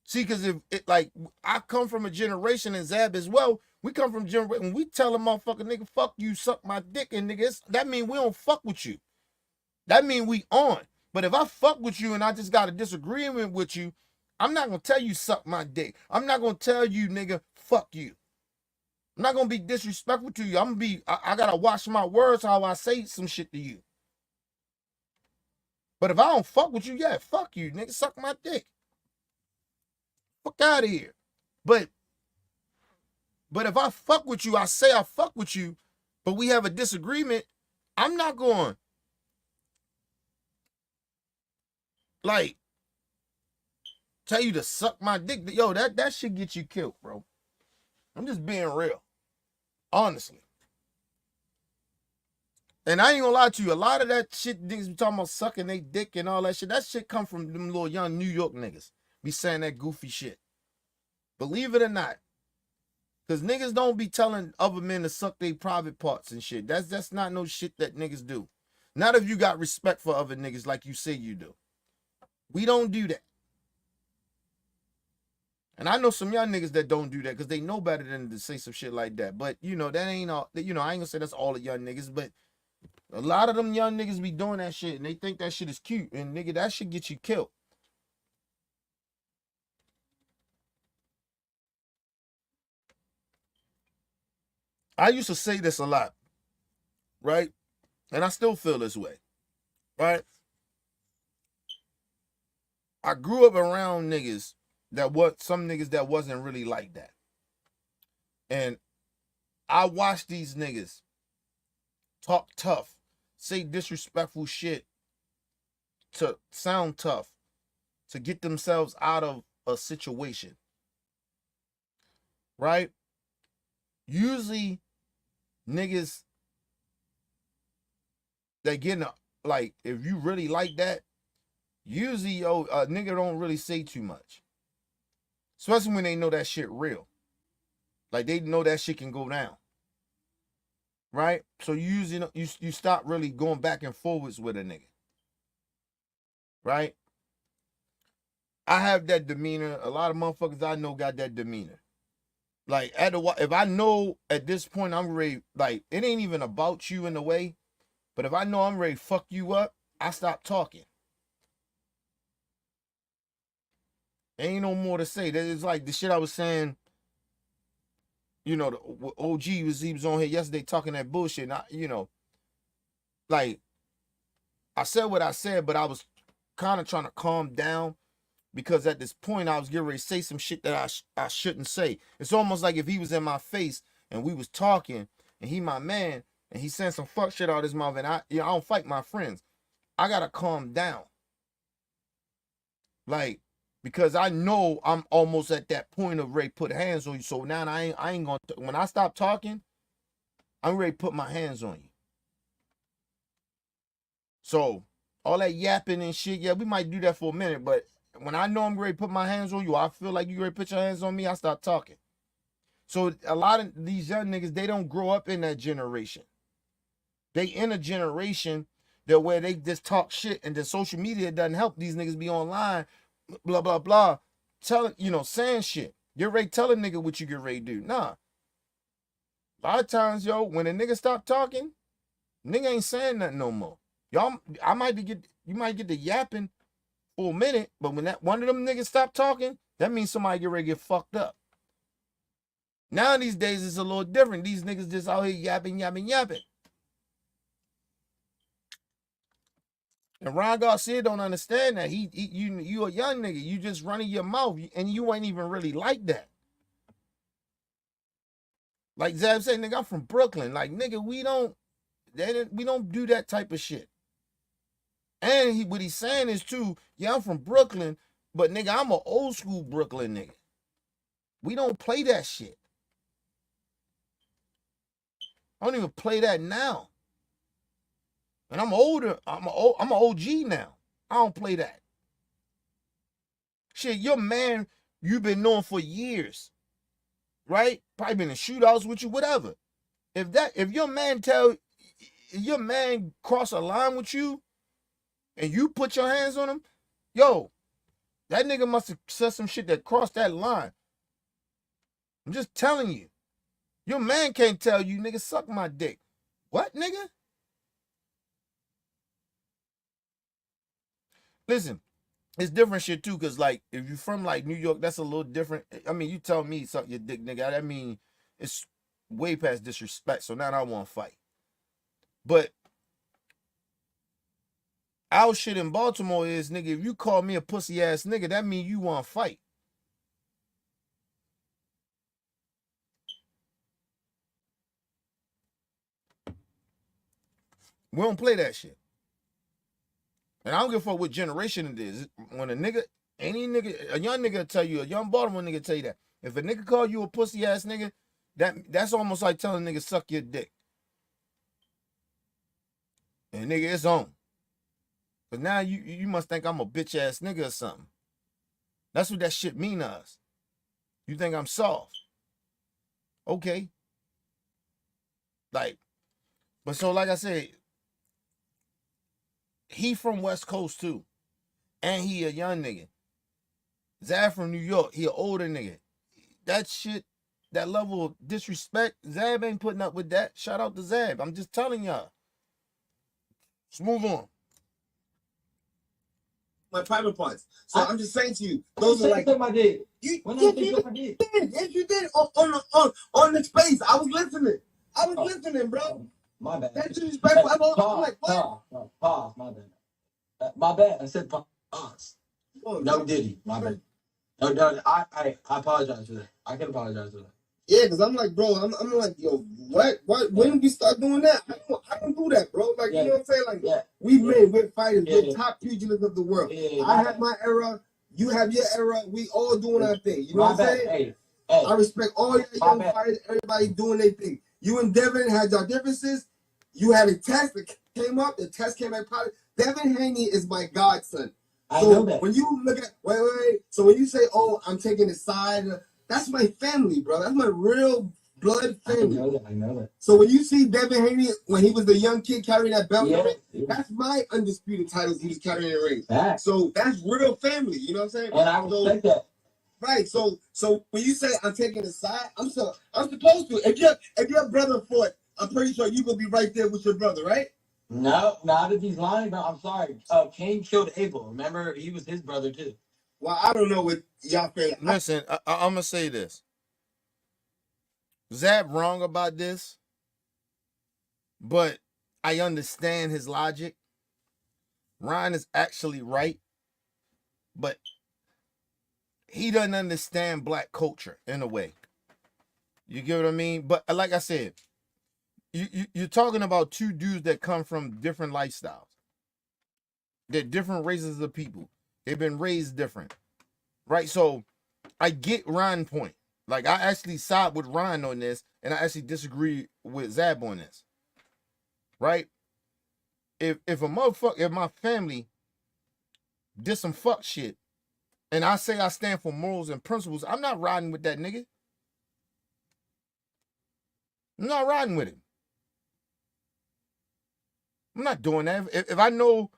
See, because if it like I come from a generation and Zab as well, we come from a generation when we tell a motherfucker nigga, fuck you, suck my dick, and niggas, that mean we don't fuck with you. That mean we on. But if I fuck with you and I just got a disagreement with you, I'm not gonna tell you suck my dick. I'm not gonna tell you nigga, fuck you. I'm not gonna be disrespectful to you. I gotta watch my words how I say some shit to you. But if I don't fuck with you, yeah, fuck you, nigga, suck my dick. Fuck out of here. But if I fuck with you, I say I fuck with you, but we have a disagreement, I'm not going. Like, tell you to suck my dick. Yo, that shit get you killed, bro. I'm just being real. Honestly. And I ain't gonna lie to you, a lot of that shit niggas be talking about sucking they dick and all that shit come from them little young New York niggas. Be saying that goofy shit. Believe it or not. Cause niggas don't be telling other men to suck their private parts and shit. That's not no shit that niggas do. Not if you got respect for other niggas like you say you do. We don't do that. And I know some young niggas that don't do that because they know better than to say some shit like that. But you know, that ain't all, you know, I ain't gonna say that's all the young niggas, but a lot of them young niggas be doing that shit and they think that shit is cute. And nigga, that shit get you killed. I used to say this a lot, right? And I still feel this way, right? I grew up around niggas some niggas that wasn't really like that. And I watched these niggas talk tough, say disrespectful shit to sound tough, to get themselves out of a situation, right? Usually niggas that getting like, if you really like that, usually a nigga don't really say too much, especially when they know that shit real. Like they know that shit can go down, right? So you stop really going back and forwards with a nigga, right? I have that demeanor. A lot of motherfuckers I know got that demeanor. Like if I know at this point I'm ready, like it ain't even about you in a way, but if I know I'm ready to fuck you up, I stop talking. Ain't no more to say. That is like the shit I was saying. You know, the OG he was on here yesterday talking that bullshit. And like I said what I said, but I was kind of trying to calm down because at this point I was getting ready to say some shit that I shouldn't say. It's almost like if he was in my face and we was talking and he my man and he saying some fuck shit out his mouth and I don't fight my friends. I gotta calm down. Like, because I know I'm almost at that point of ready to put hands on you. So now I ain't gonna, when I stop talking, I'm ready to put my hands on you. So all that yapping and shit, yeah, we might do that for a minute, but when I know I'm ready to put my hands on you, I feel like you ready to put your hands on me, I start talking. So a lot of these young niggas, they don't grow up in that generation. They in a generation that where they just talk shit and then social media doesn't help these niggas be online, blah, blah, blah, saying shit. Get ready to tell a nigga what you get ready to do. Nah. A lot of times, yo, when a nigga stop talking, nigga ain't saying nothing no more. You might get the yapping for a minute, but when that one of them niggas stop talking, that means somebody get ready to get fucked up. Now these days it's a little different. These niggas just out here yapping. And Ron Garcia don't understand that. You a young nigga. You just running your mouth, and you ain't even really like that. Like Zab said, nigga, I'm from Brooklyn. Like, nigga, we don't do that type of shit. And what he's saying is too, yeah, I'm from Brooklyn, but nigga, I'm an old school Brooklyn nigga. We don't play that shit. I don't even play that now. And I'm older. I'm an OG now. I don't play that. Shit, your man, you've been knowing for years, right? Probably been in shootouts with you, whatever. If your man cross a line with you and you put your hands on him, yo, that nigga must have said some shit that crossed that line. I'm just telling you. Your man can't tell you, nigga, suck my dick. What, nigga? Listen, it's different shit too, cause like if you from like New York, that's a little different. I mean, you tell me suck your dick, nigga. I mean, it's way past disrespect. So now I want to fight. But our shit in Baltimore is, nigga, if you call me a pussy ass nigga, that mean you want to fight. We don't play that shit. And I don't give a fuck what generation it is. When a nigga, any nigga, a young nigga tell you, a young Baltimore nigga tell you that. If a nigga call you a pussy ass nigga, that's almost like telling a nigga suck your dick. And nigga, it's on. But now you must think I'm a bitch ass nigga or something. That's what that shit mean to us. You think I'm soft. Okay. Like, but so like I said, he from West Coast too. And he a young nigga. Zab from New York, he an older nigga. That shit, that level of disrespect, Zab ain't putting up with that. Shout out to Zab. I'm just telling y'all. Let's move on. My private parts. So I'm just saying to you, those are like my dick. You, When yes, I think you my dick. did. Yes, you did. On the space. I was listening. I was listening, bro. My bad. That's disrespectful. I'm like, what? Pause. My bad. My bad. I said pause. Oh, No Diddy. My bad. No. I apologize for that. I can apologize for that. Yeah, because I'm like, bro, I'm like, yo, what? When did we start doing that? I don't do that, bro. Like, you know what I'm saying? Like, we men, we're fighters, we're top pugilists of the world. I have my era, you have your era, we all doing our thing. You know what I'm saying? Hey. I respect all your young fighters, everybody doing their thing. You and Devin had your differences. You had a test that came up, the test came back positive. Devin Haney is my godson. I know that. When you look at, wait. So when you say, oh, I'm taking a side, that's my family, bro. That's my real blood family. I know that. So when you see Devin Haney, when he was the young kid carrying that belt, that's my undisputed titles he was carrying in the ring. So that's real family, you know what I'm saying? And I respect that. Right. So when you say I'm taking a side, I'm supposed to. If your brother fought, I'm pretty sure you gonna be right there with your brother, right? No, not if he's lying, bro. I'm sorry. Cain killed Abel. Remember, he was his brother too. Well, I don't know what y'all think. Listen, I'm gonna say this. Zab wrong about this, but I understand his logic. Ryan is actually right, but he doesn't understand black culture in a way. You get what I mean? But like I said, you're talking about two dudes that come from different lifestyles. They're different races of people. They've been raised different, right? So I get Ryan's point. Like, I actually side with Ryan on this, and I actually disagree with Zab on this, right? If my family did some fuck shit, and I say I stand for morals and principles, I'm not riding with that nigga. I'm not riding with him. I'm not doing that. If I know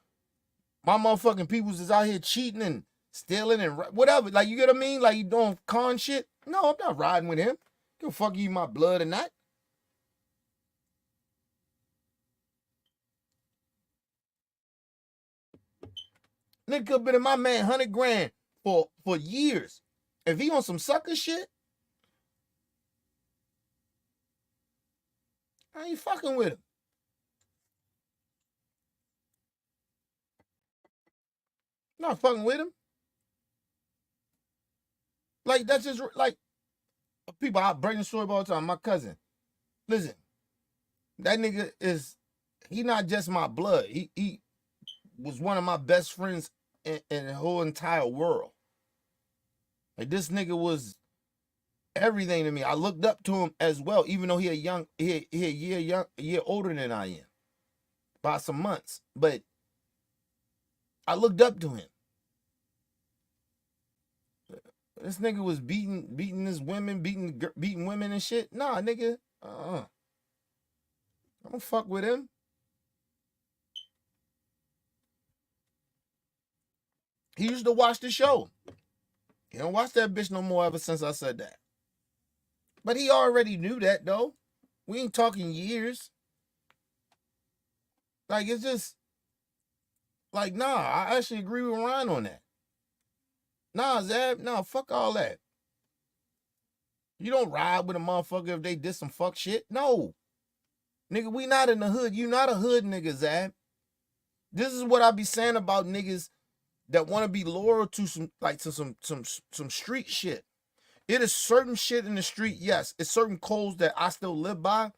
my motherfucking peoples is out here cheating and stealing and whatever, like, you get what I mean? Like, you doing con shit? No, I'm not riding with him. Give a fuck you my blood or not. Nigga could have been in my man 100 grand for years. If he on some sucker shit, I ain't fucking with him. Not fucking with him. Like, that's just like people out breaking the story all the time. My cousin, listen, that nigga he not just my blood. He was one of my best friends in the whole entire world. Like, this nigga was everything to me. I looked up to him as well, even though he a year older than I am by some months. But I looked up to him. This nigga was beating his women, beating women and shit. Nah, nigga. I don't fuck with him. He used to watch the show. He don't watch that bitch no more ever since I said that. But he already knew that, though. We ain't talking years. Like, it's just like, nah, I actually agree with Ryan on that. Nah, Zab, nah, fuck all that. You don't ride with a motherfucker if they did some fuck shit. No. Nigga, we not in the hood. You not a hood nigga, Zab. This is what I be saying about niggas that want to be loyal to some street shit. It is certain shit in the street, yes. It's certain codes that I still live by,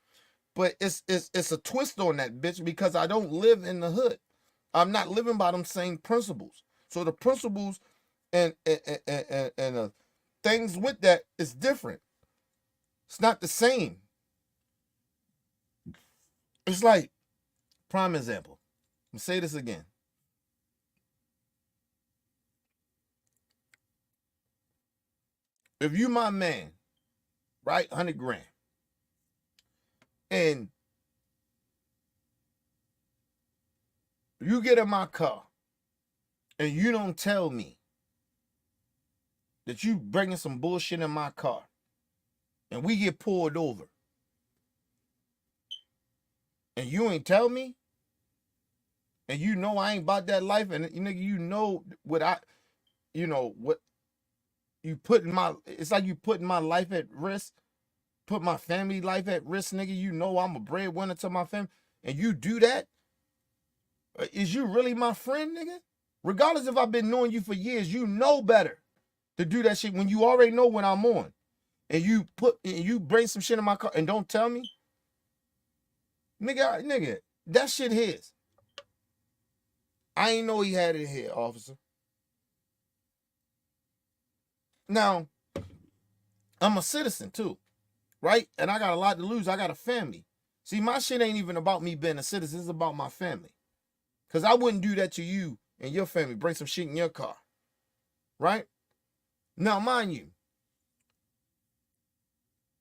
but it's a twist on that bitch because I don't live in the hood. I'm not living by them same principles. So the principles and things with that is different. It's not the same. It's like, prime example. I'm gonna say this again. If you my man, right, 100 grand, and you get in my car and you don't tell me that you bringing some bullshit in my car and we get pulled over and you ain't tell me and you know I ain't about that life and nigga, you know what what you put in my, it's like you putting my life at risk, put my family life at risk, nigga. You know I'm a breadwinner to my family and you do that. Is you really my friend, nigga? Regardless if I've been knowing you for years, you know better to do that shit when you already know when I'm on. And you bring some shit in my car and don't tell me. Nigga, that shit his. I ain't know he had it here, officer. Now, I'm a citizen too, right? And I got a lot to lose. I got a family. See, my shit ain't even about me being a citizen. It's about my family. Because I wouldn't do that to you and your family. Bring some shit in your car. Right? Now, mind you,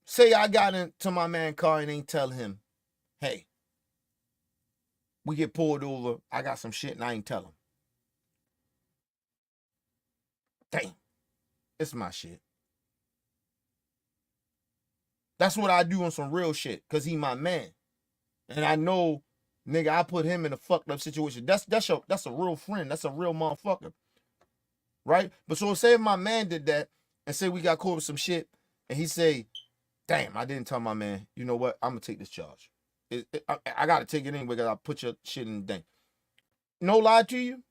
say I got into my man's car and ain't tell him, hey, we get pulled over. I got some shit and I ain't tell him. Damn. It's my shit. That's what I do on some real shit. Because he my man. And I know, nigga, I put him in a fucked up situation. That's a real friend. That's a real motherfucker. Right? But so say if my man did that and say we got caught with some shit and he say, damn, I didn't tell my man, you know what? I'm going to take this charge. I got to take it anyway because I put your shit in the thing. No lie to you.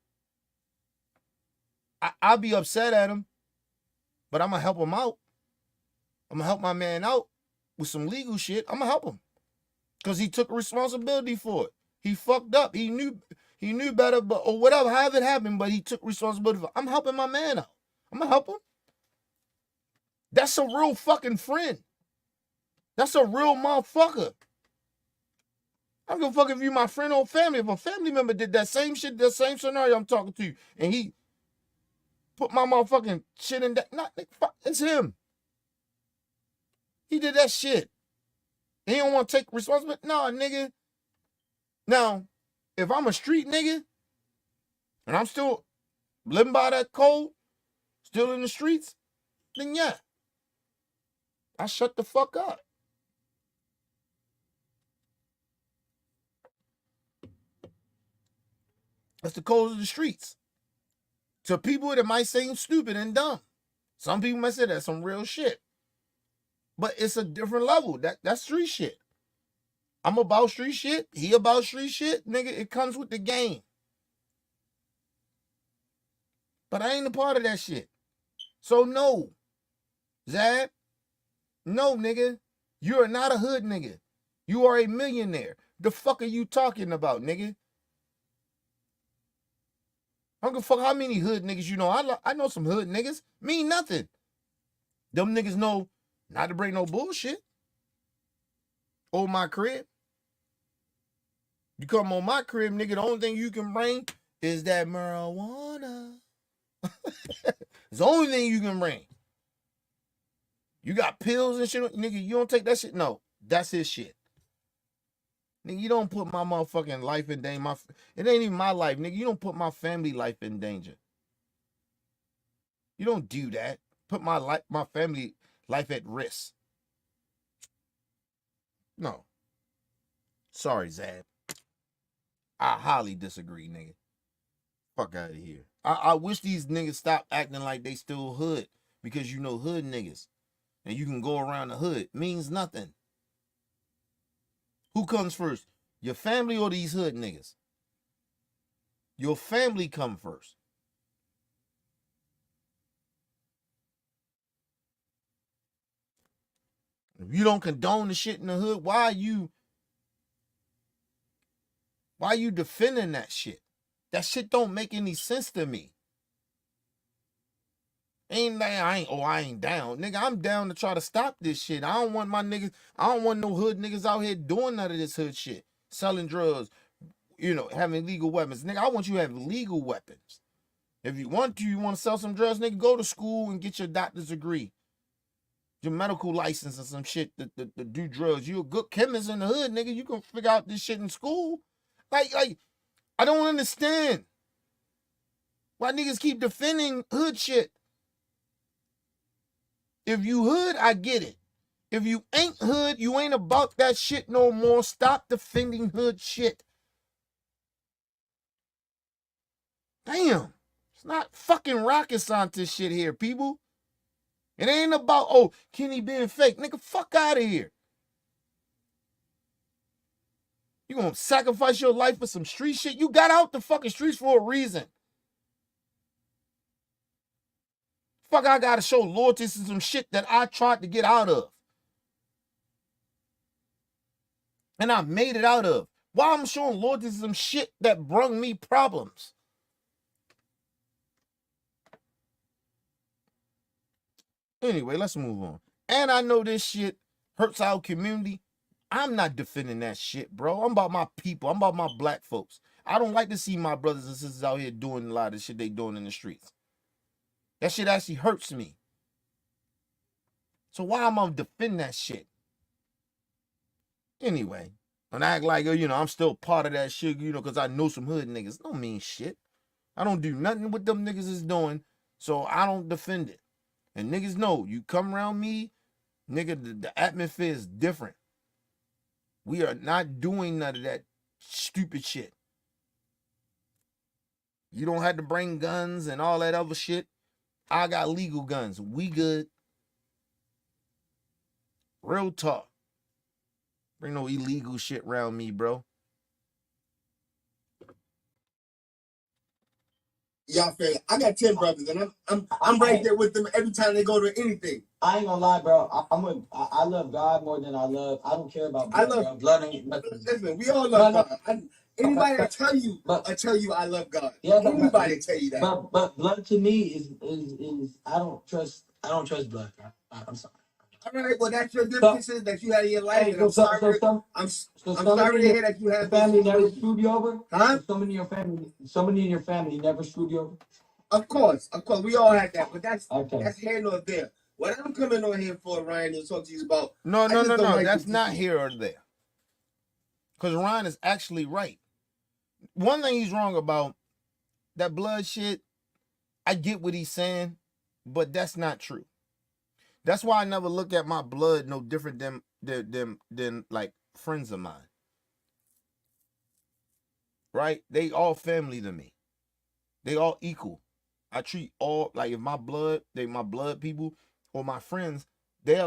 I'll be upset at him, but I'm going to help him out. I'm going to help my man out with some legal shit. I'm going to help him because he took responsibility for it. He fucked up. He knew better, but or whatever, however it happened, but he took responsibility for it. I'm helping my man out. I'm going to help him. That's a real fucking friend. That's a real motherfucker. I don't give a fuck if you my friend or family. If a family member did that same shit, that same scenario I'm talking to you, and he put my motherfucking shit in that, not fuck, it's him. He did that shit. He don't want to take responsibility. Nah, nigga. Now, if I'm a street nigga, and I'm still living by that code, still in the streets, then yeah, I shut the fuck up. That's the code of the streets. To people, it might seem stupid and dumb. Some people might say that's some real shit. But it's a different level. That's street shit. I'm about street shit. He about street shit. Nigga, it comes with the game. But I ain't a part of that shit. So no. Zab, no, nigga. You are not a hood nigga. You are a millionaire. The fuck are you talking about, nigga? I don't give a fuck how many hood niggas you know. I know some hood niggas. Mean nothing. Them niggas know not to bring no bullshit. On my crib. You come on my crib, nigga, the only thing you can bring is that marijuana. It's the only thing you can bring. You got pills and shit. Nigga, you don't take that shit? No, that's his shit. Nigga, you don't put my motherfucking life in danger. It ain't even my life, nigga. You don't put my family life in danger. You don't do that. Put my family life at risk. No. Sorry, Zab. I highly disagree, nigga. Fuck out of here. I wish these niggas stop acting like they still hood because you know hood niggas and you can go around the hood. Means nothing. Who comes first? Your family or these hood niggas? Your family come first. If you don't condone the shit in the hood, why are you defending that shit? That shit don't make any sense to me. I ain't down. Nigga, I'm down to try to stop this shit. I don't want my niggas, I don't want no hood niggas out here doing none of this hood shit. Selling drugs, having legal weapons. Nigga, I want you to have legal weapons. If you want to sell some drugs, nigga, go to school and get your doctor's degree. Your medical license or some shit to do drugs. You a good chemist in the hood, nigga. You can figure out this shit in school. Like, I don't understand why niggas keep defending hood shit. If you hood, I get it. If you ain't hood, you ain't about that shit no more. Stop defending hood shit. Damn. It's not fucking rocket scientist shit here, people. It ain't about, oh, Kenny being fake. Nigga, fuck out of here. You gonna sacrifice your life for some street shit? You got out the fucking streets for a reason. Fuck, I gotta show loyalty to some shit that I tried to get out of. And I made it out of. Why I'm showing loyalty to some shit that brung me problems? Anyway, let's move on. And I know this shit hurts our community. I'm not defending that shit, bro. I'm about my people. I'm about my black folks. I don't like to see my brothers and sisters out here doing a lot of shit they doing in the streets. That shit actually hurts me. So why am I defending that shit? Anyway, when I act like, I'm still part of that shit, because I know some hood niggas. Don't mean shit. I don't do nothing what them niggas is doing, so I don't defend it. And niggas know, you come around me, nigga, the atmosphere is different. We are not doing none of that stupid shit. You don't have to bring guns and all that other shit. I got legal guns. We good. Real talk. Bring no illegal shit around me, bro. Y'all feel I got 10 brothers, and I'm right there with them every time they go to anything. I ain't gonna lie, bro. I love God more than I don't care about blood. Bro. Blood ain't nothing. Listen, we all love God. Anybody that tell you I love God. Yeah, anybody tell you that. But blood to me is I don't trust blood, bro. I'm sorry. All right, well that's your differences that you had in your life. Hey, I'm sorry to hear that you have family never screwed you over. Huh? Somebody in your family never screwed you over. Of course, we all had that, but that's here nor there. What I'm coming on here for, Ryan, to talk to you about. No. That's not here or there. Because Ryan is actually right. One thing he's wrong about, that blood shit, I get what he's saying, but that's not true. That's why I never look at my blood no different than like friends of mine. Right? They all family to me. They all equal. I treat all, like, if my blood people or my friends, they're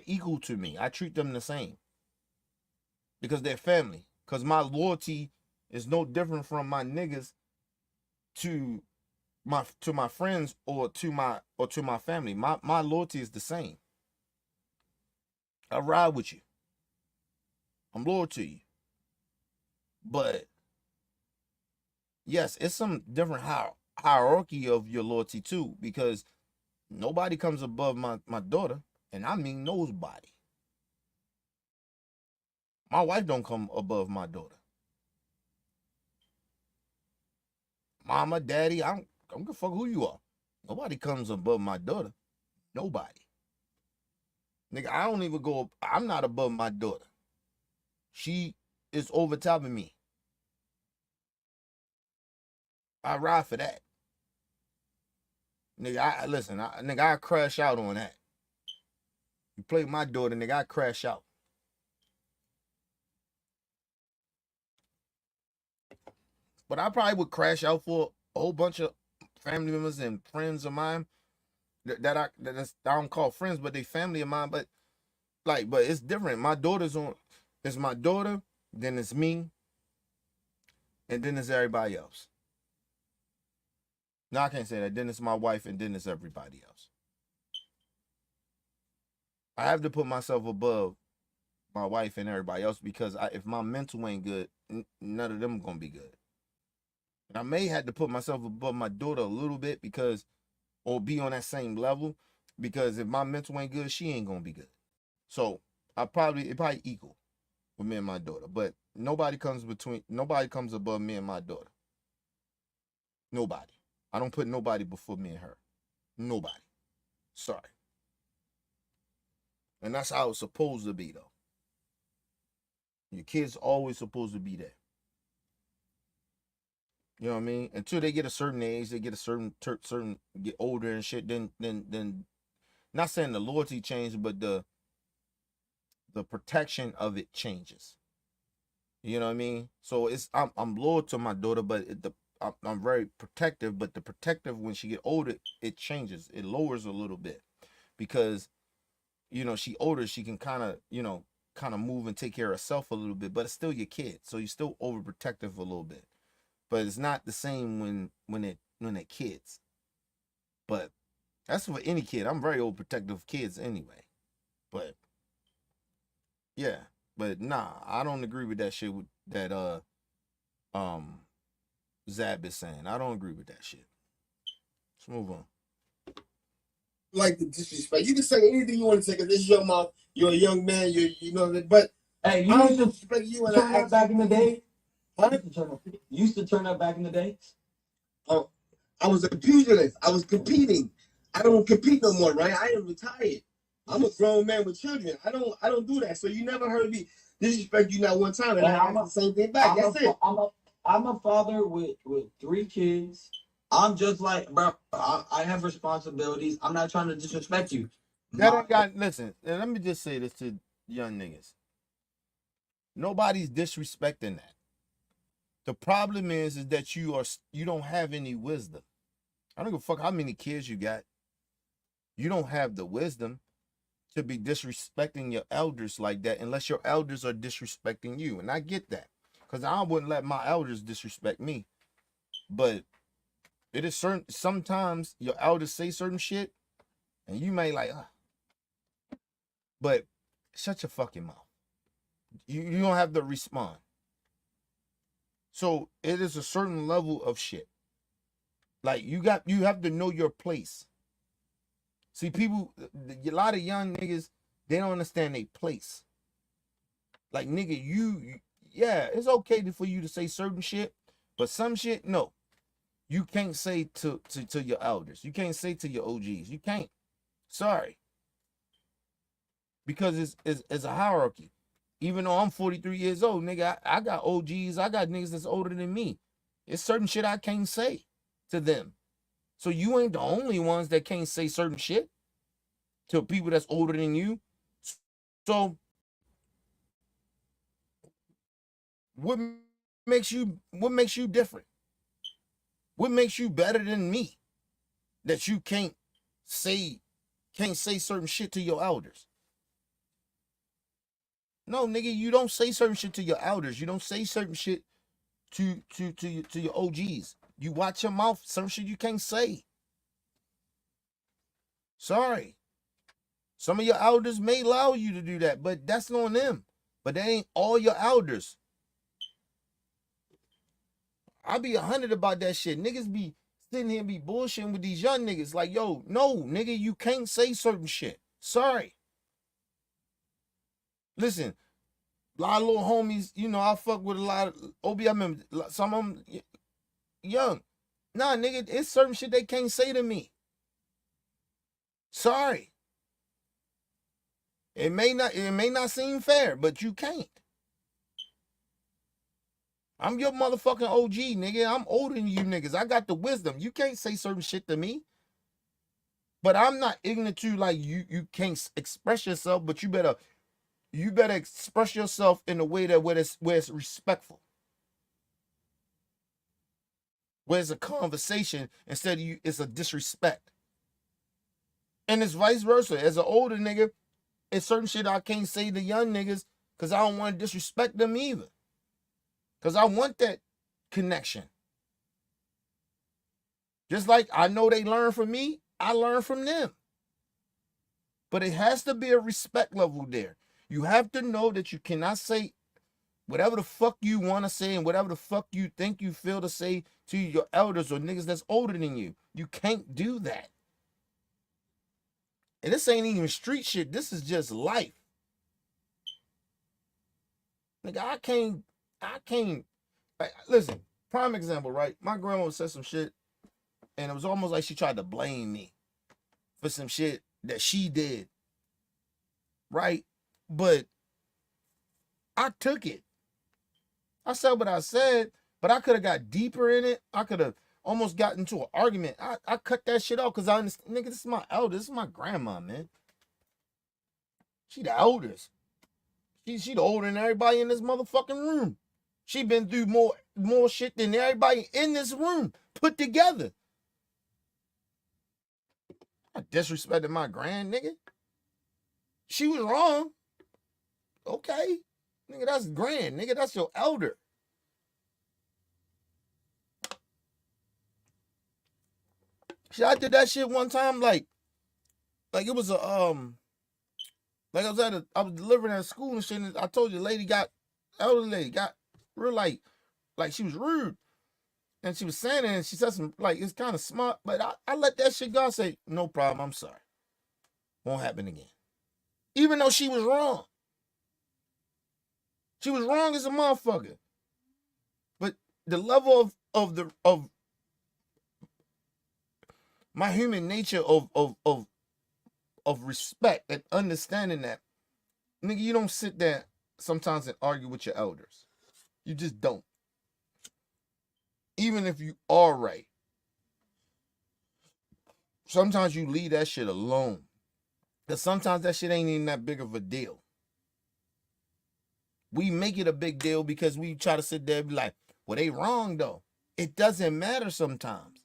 equal to me. I treat them the same. Because they're family. Because my loyalty is no different from my niggas to my friends or to my family. My loyalty is the same. I ride with you. I'm loyal to you. But yes, it's some different hierarchy of your loyalty too, because nobody comes above my daughter, and I mean nobody. My wife don't come above my daughter. Mama, daddy, I don't give a fuck who you are. Nobody comes above my daughter. Nobody. Nigga, I don't even go, I'm not above my daughter. She is over top of me. I ride for that. Nigga, I crash out on that. You play my daughter, nigga, I crash out. But I probably would crash out for a whole bunch of family members and friends of mine that I don't call friends, but they family of mine. But it's different. My daughter's on. It's my daughter, then it's me, and then it's everybody else. No, I can't say that. Then it's my wife, and then it's everybody else. I have to put myself above my wife and everybody else, because if my mental ain't good, none of them gonna be good. And I may have to put myself above my daughter a little bit because, or be on that same level, because if my mental ain't good, she ain't gonna be good. So it probably equal with me and my daughter, but nobody comes above me and my daughter. Nobody. I don't put nobody before me and her. Nobody. Sorry. And that's how it's supposed to be, though. Your kids always supposed to be there. You know what I mean? Until they get a certain age, they get a certain get older and shit. Then, not saying the loyalty changes, but the protection of it changes. You know what I mean? So I'm loyal to my daughter, but I'm very protective. But the protective, when she get older, it changes. It lowers a little bit because she older. She can kind of move and take care of herself a little bit. But it's still your kid, so you're still overprotective a little bit. But it's not the same when they're kids. But that's for any kid. I'm very overprotective of kids anyway. But yeah, but nah, I don't agree with that shit with that Zab is saying. I don't agree with that shit. Let's move on. Like the disrespect. You can say anything you want to say because this is your mouth. You're a young man. You know that. But Hey, I don't disrespect you and turn I up back in the day. Huh? Used to turn up back in the day. Oh, I was a pugilist. I was competing. I don't compete no more, right? I am retired. I'm a grown man with children. I don't do that. So you never heard me disrespect you not one time, and I ask the same thing back. That's it. I'm a father with 3 kids. I'm just like, bro. I have responsibilities. I'm not trying to disrespect you. Listen, and let me just say this to young niggas. Nobody's disrespecting that. The problem is that you don't have any wisdom. I don't give a fuck how many kids you got. You don't have the wisdom to be disrespecting your elders like that unless your elders are disrespecting you. And I get that. Because I wouldn't let my elders disrespect me. But it is certain, sometimes your elders say certain shit and you may like, but shut your fucking mouth. You don't have to respond. So it is a certain level of shit. Like you have to know your place. See, a lot of young niggas, they don't understand their place. Like nigga, yeah, it's okay for you to say certain shit, but some shit, no. You can't say to your elders. You can't say to your OGs. You can't. Sorry. Because it's a hierarchy. Even though I'm 43 years old, nigga, I got OGs. I got niggas that's older than me. It's certain shit I can't say to them. So you ain't the only ones that can't say certain shit to people that's older than you. So what makes you different? What makes you better than me that you can't say certain shit to your elders? No, nigga, you don't say certain shit to your elders. You don't say certain shit to your OGs. You watch your mouth. Some shit you can't say. Sorry. Some of your elders may allow you to do that, but that's on them. But that ain't all your elders. I be 100 about that shit. Niggas be sitting here and be bullshitting with these young niggas. Like, yo, no, nigga, you can't say certain shit. Sorry. Listen, a lot of little homies, I fuck with a lot of OB. I remember some of them young. Nah, nigga, it's certain shit they can't say to me. Sorry. It may not seem fair, but you can't. I'm your motherfucking OG, nigga. I'm older than you niggas. I got the wisdom. You can't say certain shit to me. But I'm not ignorant to like you can't express yourself, but you better express yourself in a way that where it's respectful. Where it's a conversation instead of it's a disrespect. And it's vice versa. As an older nigga, it's certain shit I can't say to young niggas because I don't want to disrespect them either. Because I want that connection. Just like I know they learn from me, I learn from them. But it has to be a respect level there. You have to know that you cannot say Whatever the fuck you want to say and whatever the fuck you think you feel to say to your elders or niggas that's older than you. You can't do that. And this ain't even street shit. This is just life. Nigga, I can't, like, listen, prime example, right? My grandma said some shit and it was almost like she tried to blame me for some shit that she did, right? But I took it. I said what I said, but I could have got deeper in it. I could have almost got into an argument. I cut that shit off because I understand, nigga, this is my elder. This is my grandma, man. She the eldest. She the older than everybody in this motherfucking room. She been through more shit than everybody in this room put together. I disrespected my grand, nigga. She was wrong. Okay. Nigga, that's grand. Nigga, that's your elder. Shit, I did that shit one time, like it was a like I was delivering at school and shit, and I told you the elderly lady got real like she was rude. And she was saying it and she said some like it's kind of smart, but I let that shit go. I say, no problem, I'm sorry. Won't happen again. Even though she was wrong. She was wrong as a motherfucker. But the level of my human nature of respect and understanding that, nigga, you don't sit there sometimes and argue with your elders. You just don't. Even if you are right. Sometimes you leave that shit alone. Because sometimes that shit ain't even that big of a deal. We make it a big deal because we try to sit there and be like, well, they wrong though. It doesn't matter sometimes.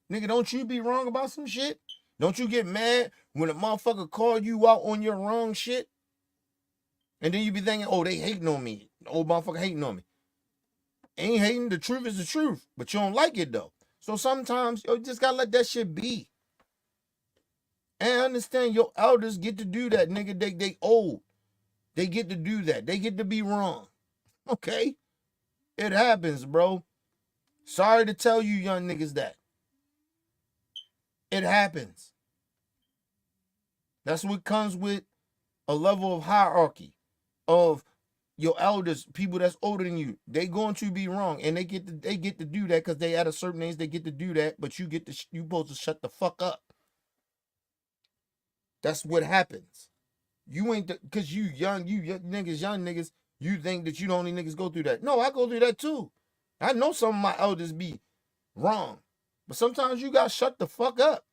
Nigga, don't you be wrong about some shit? Don't you get mad when a motherfucker call you out on your wrong shit? And then you be thinking, oh, they hating on me. The old motherfucker hating on me. Ain't hating, the truth is the truth. But you don't like it though. So sometimes you just gotta let that shit be. And understand your elders get to do that, nigga. They old. They get to do that. They get to be wrong. Okay? It happens, bro. Sorry to tell you young niggas that. It happens. That's what comes with a level of hierarchy of your elders, people that's older than you. They going to be wrong, and they get to do that because they at a certain age they get to do that. But you supposed to shut the fuck up. That's what happens. You ain't because you young niggas. You think that you the only niggas go through that. No, I go through that too. I know some of my elders be wrong, but sometimes you gotta shut the fuck up.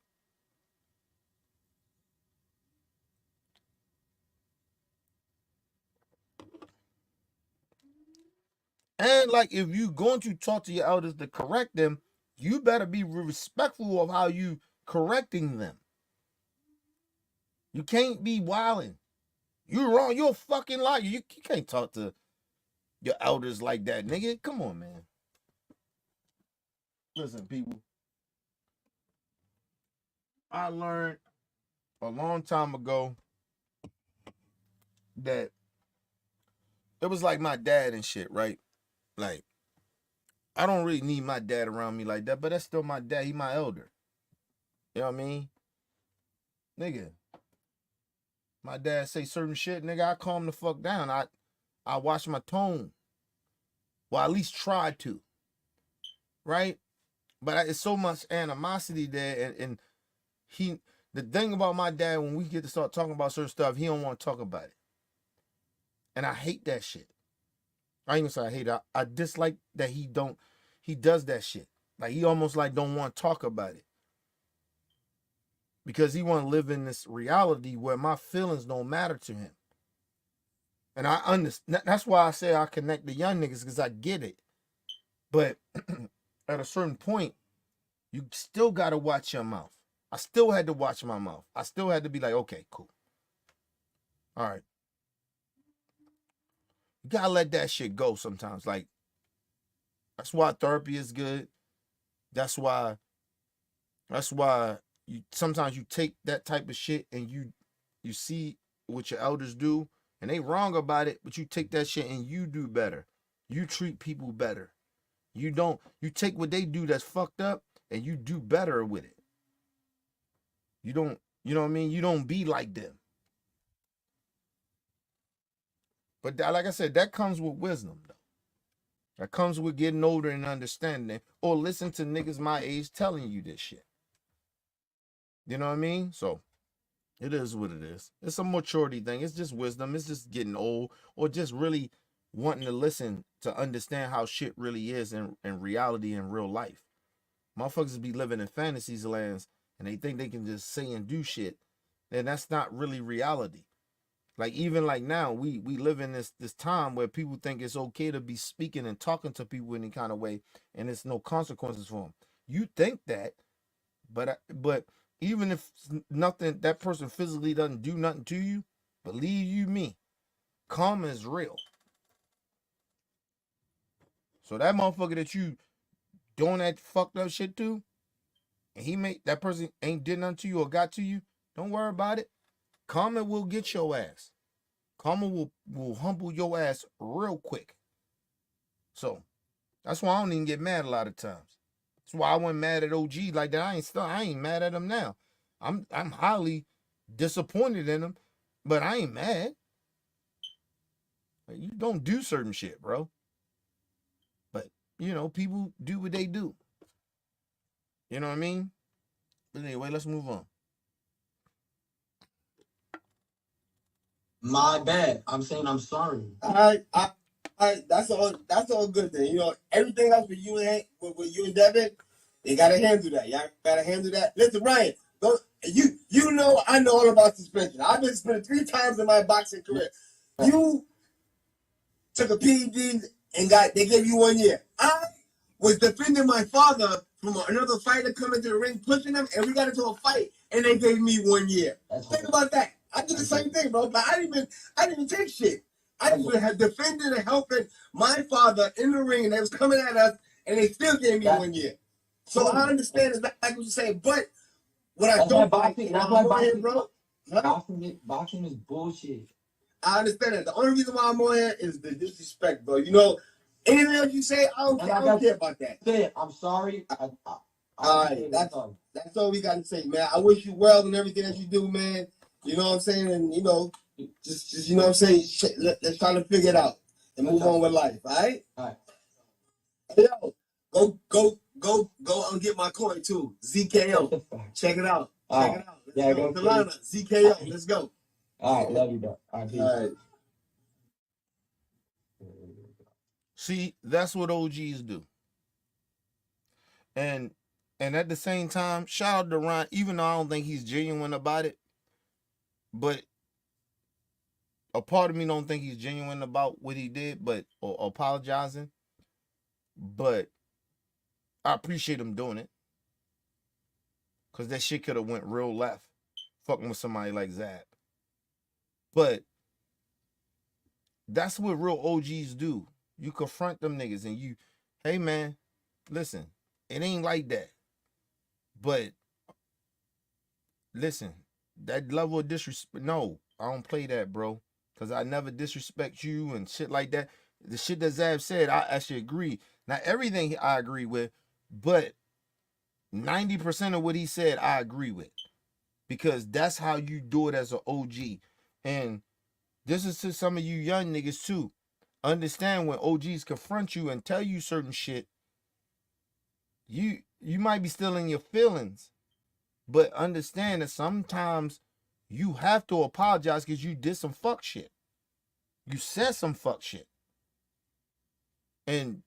And like if you going to talk to your elders to correct them, you better be respectful of how you correcting them. You can't be wilding. You wrong. You're a fucking liar. You can't talk to your elders like that, nigga. Come on, man. Listen, people. I learned a long time ago that it was like my dad and shit, right? Like, I don't really need my dad around me like that, but that's still my dad. He my elder. You know what I mean? Nigga, my dad say certain shit, nigga, I calm the fuck down. I watch my tone. Well, at least try to. Right? But it's so much animosity there, and the thing about my dad, when we get to start talking about certain stuff, he don't want to talk about it. And I hate that shit. I ain't gonna say I hate it. I dislike that he does that shit. Like he almost like don't want to talk about it. Because he want to live in this reality where my feelings don't matter to him. And I understand. That's why I say I connect the young niggas, because I get it. But at a certain point, you still got to watch your mouth. I still had to watch my mouth. I still had to be like, okay, cool. All right. You got to let that shit go sometimes. Like, that's why therapy is good. That's why you sometimes you take that type of shit and you see what your elders do And they wrong about it, but you take that shit and you do better. You treat people better. You take what they do that's fucked up and you do better with it. You don't, you know what I mean? You don't be like them. But that, like I said, that comes with wisdom, though. That comes with getting older and understanding, or listen to niggas my age telling you this shit. You know what I mean? So it is what it is. It's a maturity thing. It's just wisdom. It's just getting old, or just really wanting to listen to understand how shit really is in reality in real life. Motherfuckers be living in fantasies lands and they think they can just say and do shit. And that's not really reality. Like even like now, we live in this time where people think it's okay to be speaking and talking to people any kind of way, and it's no consequences for them. You think that, but even if nothing, that person physically doesn't do nothing to you, believe you me, karma is real. So that motherfucker that you doing that fucked up shit to, and that person ain't did nothing to you or got to you, don't worry about it. Karma will get your ass. Karma will humble your ass real quick. So that's why I don't even get mad a lot of times. That's why I wasn't mad at OG like that. I ain't mad at him now. I'm highly disappointed in him, but I ain't mad. You don't do certain shit, bro. But you know, people do what they do. You know what I mean? But anyway, let's move on. My bad. I'm saying I'm sorry. All right, that's all good then. You know, everything else with you and Devin, they gotta handle that. Y'all gotta handle that. Listen, Ryan, you know I know all about suspension. I've been suspended 3 times in my boxing career. You took a PED and they gave you 1 year. I was defending my father from another fighter coming to the ring, pushing him, and we got into a fight, and they gave me 1 year. Think about that. I did the same thing, bro. But I didn't even take shit. I just had defended and helping my father in the ring, and they was coming at us, and they still gave me 1 year. So I understand exactly what you're saying, but what I don't like, bro. Boxing is bullshit. I understand that. The only reason why I'm on here is the disrespect, bro. You know, anything else you say, I don't care about that. I'm sorry. All right, that's all we got to say, man. I wish you well in everything that you do, man. You know what I'm saying? And, you know, just you know what I'm saying? Let's try to figure it out and move on with life, all right? All right. Hey, yo, go and get my coin, too. ZKO. Check it out. Check it out. Let's go. Delana, ZKO. Let's go. All right, love you, bro. All right, peace. All right. See, that's what OGs do. And at the same time, shout out to Rayn, even though I don't think he's genuine about it, but a part of me don't think he's genuine about what he did, or apologizing. But I appreciate him doing it. Cause that shit could have went real left, fucking with somebody like Zab. But that's what real OGs do. You confront them niggas and you, hey man, listen, it ain't like that. But listen, that level of disrespect, no, I don't play that, bro. Cause I never disrespect you and shit like that. The shit that Zab said, I actually agree. Not everything I agree with, but 90% of what he said, I agree with. Because that's how you do it as an OG. And this is to some of you young niggas too. Understand when OGs confront you and tell you certain shit, you might be still in your feelings, but understand that sometimes you have to apologize because you did some fuck shit. You said some fuck shit. And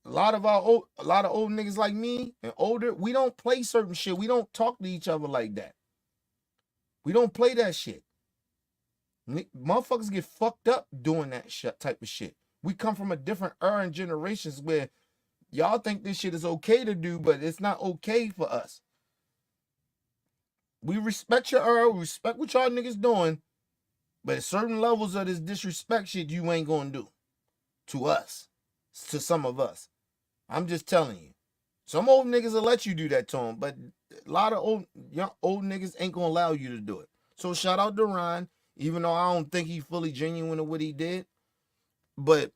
a lot of old niggas like me and older, we don't play certain shit. We don't talk to each other like that. We don't play that shit. Motherfuckers get fucked up doing that shit, type of shit. We come from a different era and generations where y'all think this shit is okay to do, but it's not okay for us. We respect your era, we respect what y'all niggas doing, but at certain levels of this disrespect shit, you ain't gonna do to us, to some of us. I'm just telling you. Some old niggas will let you do that to them, but a lot of old niggas ain't gonna allow you to do it. So shout out to Rayn. even though I don't think he fully genuine in what he did. But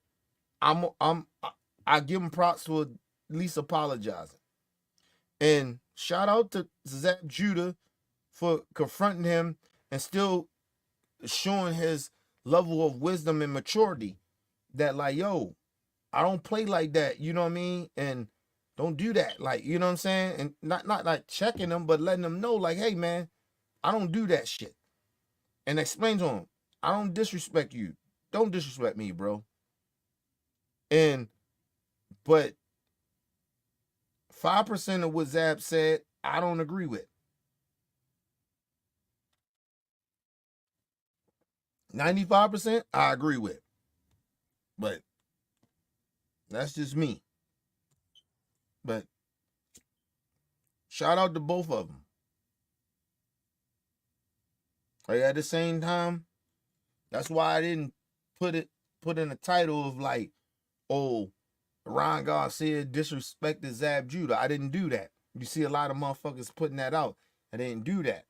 I give him props for at least apologizing. And shout out to Zach Judah for confronting him and still showing his level of wisdom and maturity. That like, yo, I don't play like that. You know what I mean? And don't do that. Like, you know what I'm saying? And not like checking them, but letting them know, like, hey man, I don't do that shit. And explain to him, I don't disrespect you. Don't disrespect me, bro. And but 5% of what Zab said, I don't agree with. 95%, I agree with. But that's just me. But shout out to both of them. Like at the same time, that's why I didn't put in a title of like, oh, Rayn Garcia disrespected Zab Judah. I didn't do that. You see a lot of motherfuckers putting that out. I didn't do that.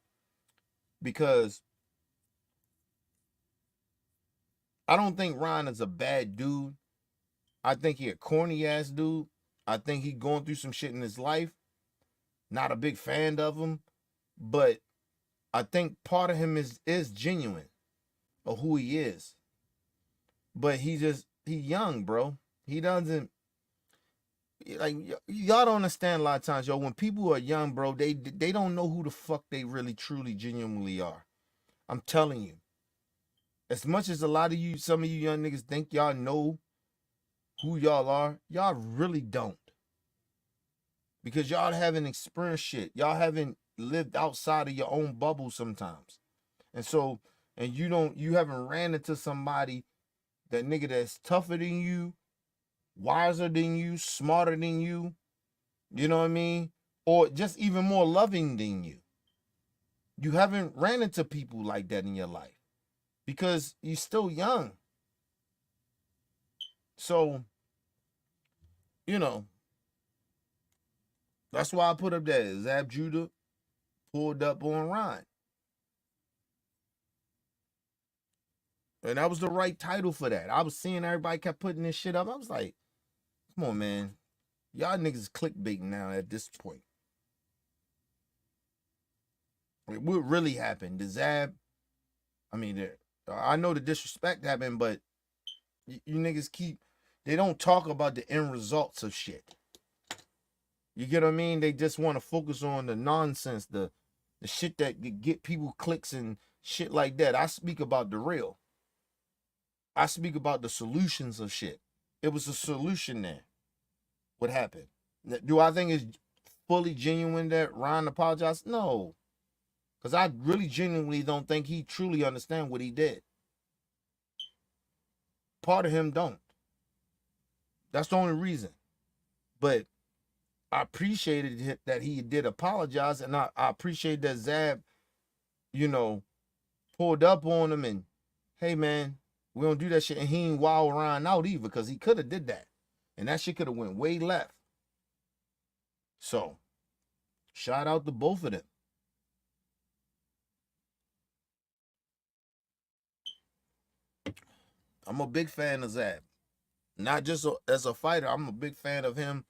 Because I don't think Rayn is a bad dude. I think he a corny ass dude. I think he going through some shit in his life. Not a big fan of him. But I think part of him is genuine of who he is. But he young, bro. He doesn't, like, y'all don't understand a lot of times, yo. When people are young, bro, they don't know who the fuck they really truly genuinely are. I'm telling you. As much as a lot of you, some of you young niggas think y'all know who y'all are, y'all really don't. Because y'all haven't experienced shit. Y'all haven't lived outside of your own bubble sometimes. And so, and you haven't ran into somebody, that nigga that's tougher than you, wiser than you, smarter than you, you know what I mean? Or just even more loving than you. You haven't ran into people like that in your life because you're still young. So, you know, that's why I put up that Zab Judah pulled up on Rayn. And that was the right title for that. I was seeing everybody kept putting this shit up. I was like, come on, man. Y'all niggas clickbait now at this point. What really happened? The Zab, I mean, I know the disrespect happened, but you niggas they don't talk about the end results of shit. You get what I mean? They just want to focus on the nonsense, the shit that get people clicks and shit like that. I speak about the real. I speak about the solutions of shit. It was a solution there. What happened? Do I think it's fully genuine that Rayn apologized? No. Because I really genuinely don't think he truly understands what he did. Part of him don't. That's the only reason. But I appreciated that he did apologize, and I appreciate that Zab, pulled up on him and, hey man, we don't do that shit, and he ain't wild Rayn out either, because he could have did that, and that shit could have went way left. So, shout out to both of them. I'm a big fan of Zab, not just as a fighter. I'm a big fan of him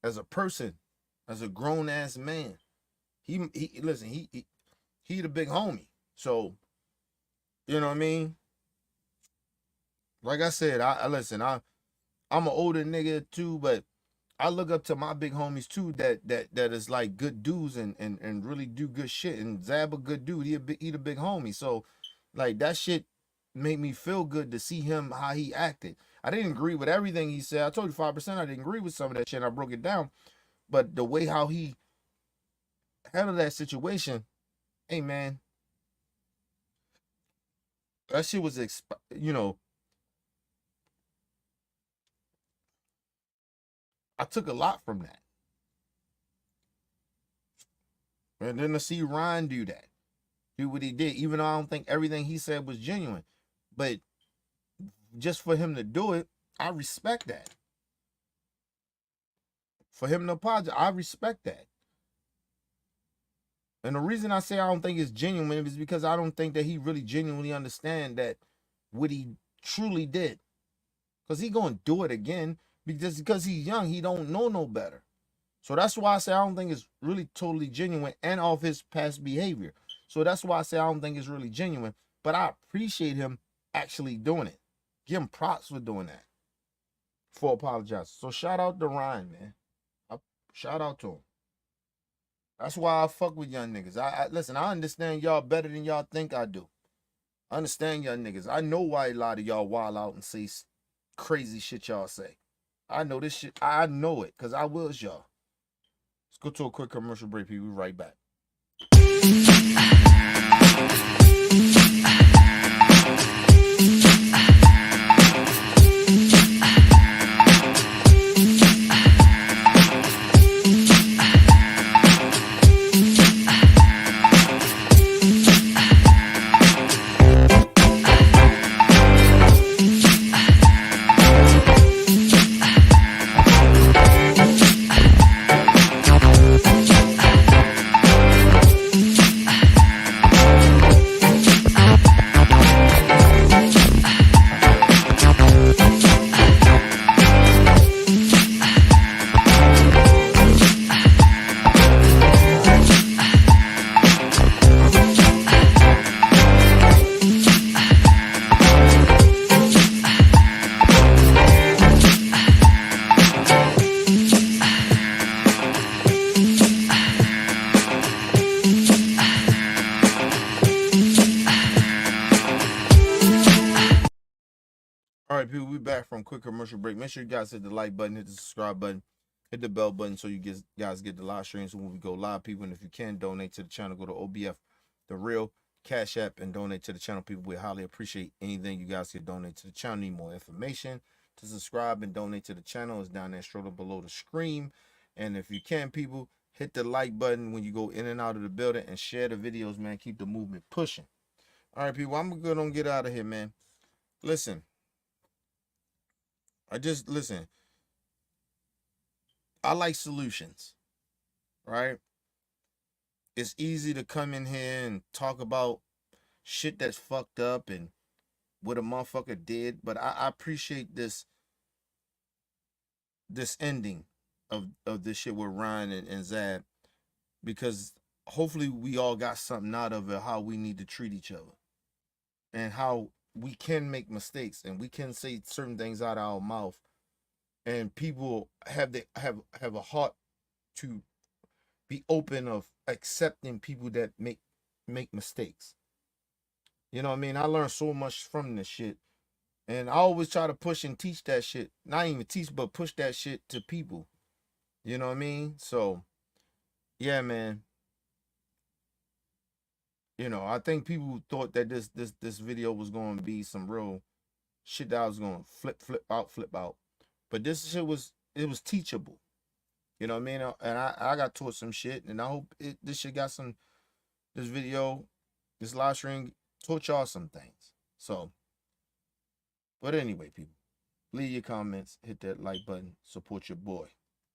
as a person, as a grown ass man. He listen, he the big homie. So, you know what I mean? Like I said, I listen, I'm an older nigga too, but I look up to my big homies too that is like good dudes and really do good shit. And Zab a good dude. He the big homie. So like that shit made me feel good to see him how he acted. I didn't agree with everything he said. I told you 5% I didn't agree with some of that shit. And I broke it down. But the way how he handled that situation, hey man, that shit was I took a lot from that. And then to see Rayn do that, do what he did, even though I don't think everything he said was genuine. But just for him to do it, I respect that. For him to apologize, I respect that. And the reason I say I don't think it's genuine is because I don't think that he really genuinely understand that what he truly did. Because he gonna do it again because he's young. He don't know no better. So that's why I say I don't think it's really totally genuine and off his past behavior. So that's why I say I don't think it's really genuine. But I appreciate him actually doing it. Give him props for doing that. For apologizing. So shout out to Rayn, man. Shout out to him. That's why I fuck with young niggas. I listen, I understand y'all better than y'all think I do. I understand y'all niggas. I know why a lot of y'all wild out and say crazy shit y'all say. I know this shit. I know it because I was y'all. Let's go to a quick commercial break. People, be right back. All right, people, we back from quick commercial break. Make sure you guys hit the like button, hit the subscribe button, hit the bell button so you guys get the live streams when we go live, people. And if you can donate to the channel, go to OBF, the real Cash App, and donate to the channel, people. We highly appreciate anything you guys can donate to the channel. Need more information to subscribe and donate to the channel is down there, straight below the screen. And if you can, people, hit the like button when you go in and out of the building and share the videos, man. Keep the movement pushing. All right, people, I'm gonna get out of here, man. Listen. Listen. I like solutions, right? It's easy to come in here and talk about shit that's fucked up and what a motherfucker did, but I appreciate this ending of this shit with Rayn and Zab, because hopefully we all got something out of it, how we need to treat each other and how we can make mistakes and we can say certain things out of our mouth, and people have a heart to be open of accepting people that make mistakes. You know what I mean? I learned so much from this shit. And I always try to push and teach that shit. Not even teach, but push that shit to people. You know what I mean? So, yeah, man. You know, I think people thought that this video was going to be some real shit that I was going to flip out. But this shit was teachable. You know what I mean? And I got taught some shit, and I hope this shit got some, this video, this live stream taught y'all some things. So, but anyway, people, leave your comments, hit that like button, support your boy.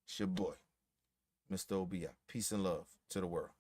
It's your boy, Mr. OBI. Peace and love to the world.